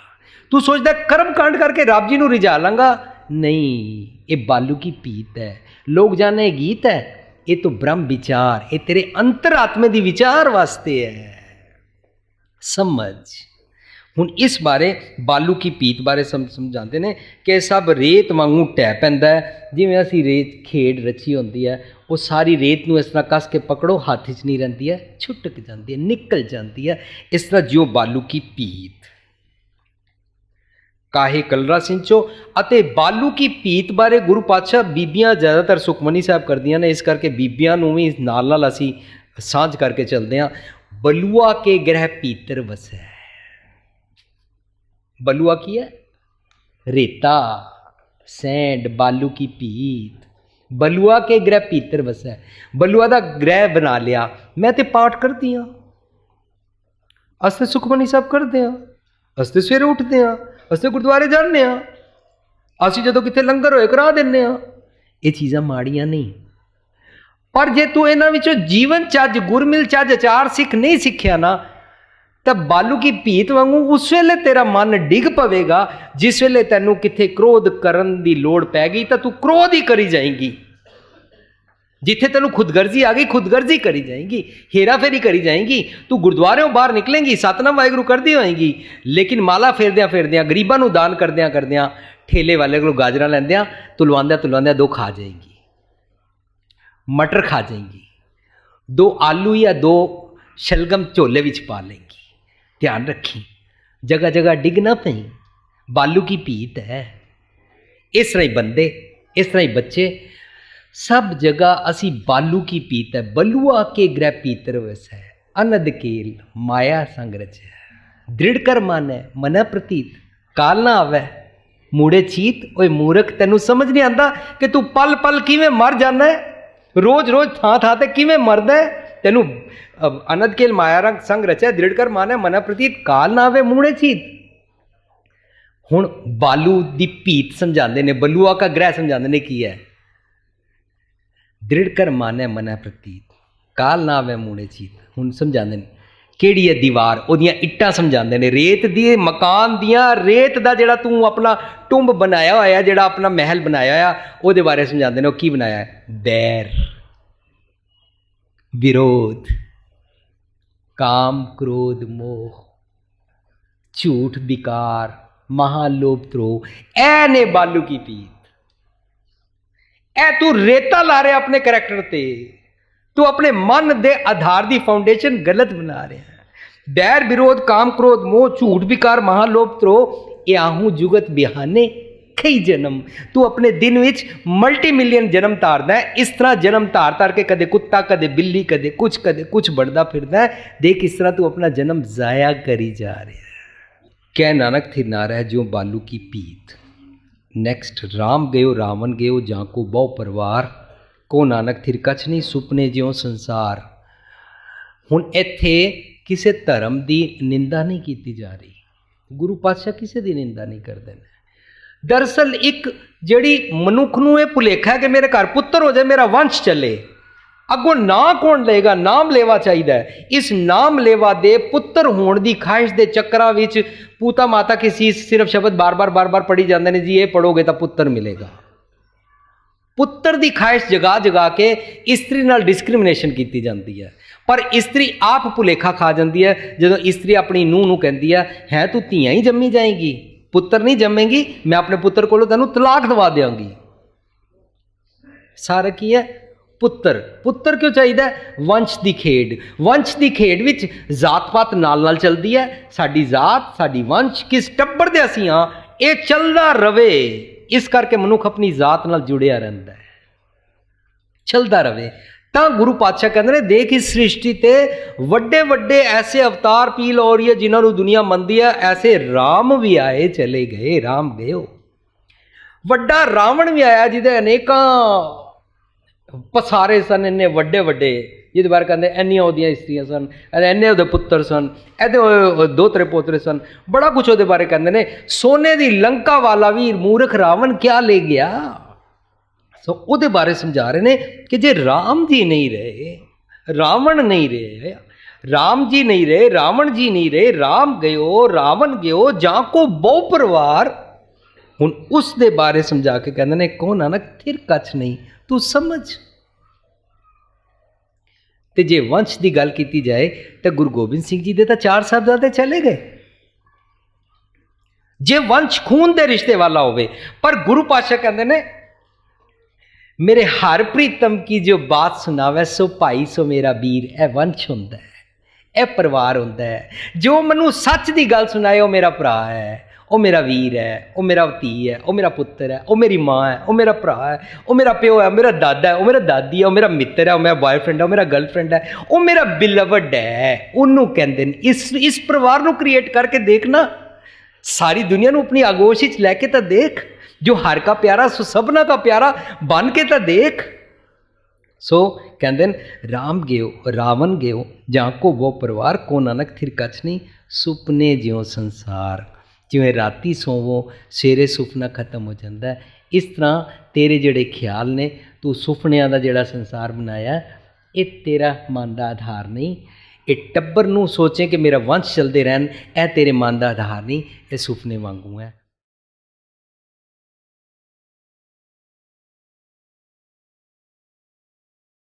तू सोचता कर्म कांड करके रब जी नूं रिझा लांगा, नहीं, ये बालू की पीत है। लोग जाने गीत है, ये तो ब्रह्म विचार, ये तेरे अंतरात्मे दी विचार वास्ते है। समझ। हुण इस बारे बालू की पीत बारे समझाते हैं कि सब रेत वांगू ढह पैंदा है। जिवें असी रेत खेड रची होंदी है, वो सारी रेत नूं इस तरह कस के पकड़ो, हाथ च नहीं रहिंदी है, छुटक जाती है, निकल जाती है। इस तरह ज्यों बालू की पीत। काहे कलरा सिंचो अते बालू की पीत बारे गुरु पातशाह बीबियां ज़्यादातर सुखमनी साहब करदियां ने, इस करके बीबियां नूं भी नाल नाल असी सांझ करके चलते हैं। बलुआ के ग्रह पीतर वसै। बलुआ की है? रेता, सैंड, बालू की पीत। बलुआ के ग्रह पीतर वसै। बलुआ का ग्रह बना लिया। मैं तो पाठ करती हाँ, अस तो सुखमनी साहब करते हैं, अस तो सवेरे उठते हैं, अस गुरुद्वारे जाने, असी जो कितने लंगर होए करा देने। ये चीज़ां माड़ियां नहीं, पर जे तू इन्हां विचों जीवन चज गुरमिल चज आचार सिख नहीं सीखिया ना, तो बालू की भीत वांगू उस वेले तेरा मन डिग पवेगा। जिस वेले तैनू किथे क्रोध करन दी लोड़ पै गई, तो तू क्रोध ही करी जाएगी। जिथे तेन खुदगर्जी आ गई, खुदगर्जी करी जाएगी, हेरा फेरी करी जाएगी। तू गुरुद्वारे बाहर निकलेंगी, सतनाम वाहिगुरू करदी होएगी, लेकिन माला फेरद्या फेरद्या, गरीबां नूं दान करद्या करद्या, ठेले वाले को गाजरा लैंद्या तुलवांद्या तुलवांद्या 2 खा जाएगी, मटर खा जाएगी, 2 आलू या 2 शलगम झोले विच पा लेंगी। ध्यान रखी, जगह जगह डिग ना पई। बालू की पीत है। इस तरह ही बंदे, इस तरह ही बच्चे, सब जगह असी बालू की पीत है। बलुआ के ग्रह पीतर वस है, अनद केल माया संग रच है। दृढ़ कर मन है मना प्रतीत, काल ना आवे मूड़े चीत। ओए मूर्ख, तेनू समझ नहीं आता कि तू पल पल किवें मर जाना है, रोज रोज थां थां ते किवें मरदा है। तेनू अनद केल माया रंग संग रचा, दृढ़ कर मन है मना प्रतीत, काल ना आवे मूड़े चीत। हुण बालू दी भीत समझाते ने, बलुआ का ग्रह समझाते ने की है। दृढ़ कर माने मनै प्रतीत, काल ना आवे मूड़े चीत। हुण समझाते ने किहड़ी है दीवार, ओदियां इट्टां समझाते ने। रेत दी मकान दियां, रेत दा जिहड़ा तू अपना टुंब बनाया होया, जिहड़ा अपना महल बनाया होया, ओहदे बारे समझाते ने। की बनाया है? बैर, विरोध, काम क्रोध मोह, झूठ विकार, महालोभ द्रोह, ऐ ने बालू की पीत। ऐ तू रेता ला रहा अपने करैक्टर ते, तू अपने मन दे आधार दी फाउंडेशन गलत बना रहा है। बैर विरोध काम क्रोध मोह झूठ विकार महालोभ द्रोह, ये आहू जुगत बिहाने कई जन्म। तू अपने दिन विच मल्टी मिलियन जन्म तारदा है। इस तरह जन्म तार तार के कदे कुत्ता कदे बिल्ली कदे कुछ बढ़दा फिरदा है। देख इस तरह तू अपना जन्म जाया करी जा रहा है। कै नानक थिर ना रह ज्यों बालू की पीत। नैक्सट, राम गयो रावण गयो जाको बहु परिवार, को नानक थिर कछ नहीं सुपने ज्यों संसार। हुण इत्थे किसी धर्म की निंदा नहीं की जा रही, गुरु पातशाह किसी की निंदा नहीं करते हैं। दरअसल एक जिहड़ी मनुख नूं इह भुलेखा है कि मेरे घर पुत्तर हो जाए, मेरा वंश चले, अगों ना कौन लेगा? नाम लेवा चाहिए। इस नाम लेवा दे पुत्तर होने की ख्वाहिश के चक्करां विच पूता माता की सीस सिर्फ शब्द बार बार पढ़ी जाते हैं जी, ये पढ़ोगे तो पुत्तर मिलेगा। पुत्तर की ख्वाहिश जगा जगा के इस्त्री नाल डिस्क्रिमिनेशन की जाती है। पर इस्त्री आप भुलेखा खा जाती है जो इस्त्री अपनी नूह नूं कहती है तू धीआं ही जम्मी जाएगी, पुत्तर नहीं जम्मेगी, मैं अपने पुत्तर कोलों तैनूं तलाक दवा देंगी। सारा की है पुत्तर। पुत्तर क्यों चाहिए? वंश की खेड। वंश की खेड विच जात पात नाल नाल चलती है। साडी जात साडी वंश किस टब्बर दे असीं हां, ये चलदा रवे। इस करके मनुख अपनी जात नाल जुड़िया रहिंदा है, चलदा रवे। तां गुरु पातशाह कहंदे ने देख इस सृष्टि ते वड्डे वड्डे ऐसे अवतार पील हो रही है जिन्होंने दुनिया मनदी है। ऐसे राम भी आए चले गए, राम गयो। वड्डा रावण भी आया जिहदे अनेकां पसारे सन, इन्ने वड्डे वड्डे, जिहदे बारे कहते इन्नियां ओहदियां इस्त्रियां सन, इन्ने ओहदे पुत्तर सन, एहदे दोतरे पोतरे सन, बड़ा कुछ ओहदे बारे कहते ने। सोने दी लंका वाला भी मूर्ख रावण क्या ले गया? सो ओहदे बारे समझा रहे ने कि जे राम जी नहीं रहे, रावण नहीं रहे, राम जी नहीं रहे, रावण जी नहीं रहे, राम गयो रावण गयो जाको बहु परिवार। हुण उस दे बारे समझा के कहते ने को नानक थिर कछ नहीं तू समझ। ते जे वंश की गल की जाए तो गुरु गोबिंद सिंह जी दे तो 4 साहबजादे चले गए। जे वंश खून दे रिश्ते वाला होवे, पर गुरु पातशाह कहते ने मेरे हर प्रीतम की जो बात सुनावे सो भाई सो मेरा वीर। ए वंश हुंदा है, ए परिवार हुंदा है। जो मैनू सच की गल सुनाए वो मेरा भरा है, वो मेरा वीर है, वो मेरा धी है, वो मेरा पुत्र है, वो मेरी माँ है, वो मेरा भरा है, वो मेरा प्यो है, वो मेरा दादा है, वो मेरा दादी है, वो मेरा मित्र है, वो मेरा बॉयफ्रेंड है, वो मेरा गर्लफ्रेंड है, वो मेरा बिलवड है। उन्होंने कहते हैं इस परिवार को क्रिएट करके देखना, सारी दुनिया को अपनी आगोश च लैके तो देख। जो हर का प्यारा सो सबना का प्यारा बन के तो देख। सो कहते राम गयो रावण गयो जाको वो परिवार, को नानक थिर कछ नहीं सुपने ज्यों संसार। जिवें राती सोवो सवेरे सुपना खत्म हो जाता है, इस तरह तेरे जिहड़े ख्याल ने तू सुपनियां दा जिहड़ा संसार बनाया ये तेरा मन का आधार नहीं। ये टब्बर नूं सोचें कि मेरा वंश चलते रहन, यह तेरे मन का आधार नहीं, ये सुपने वांगू है।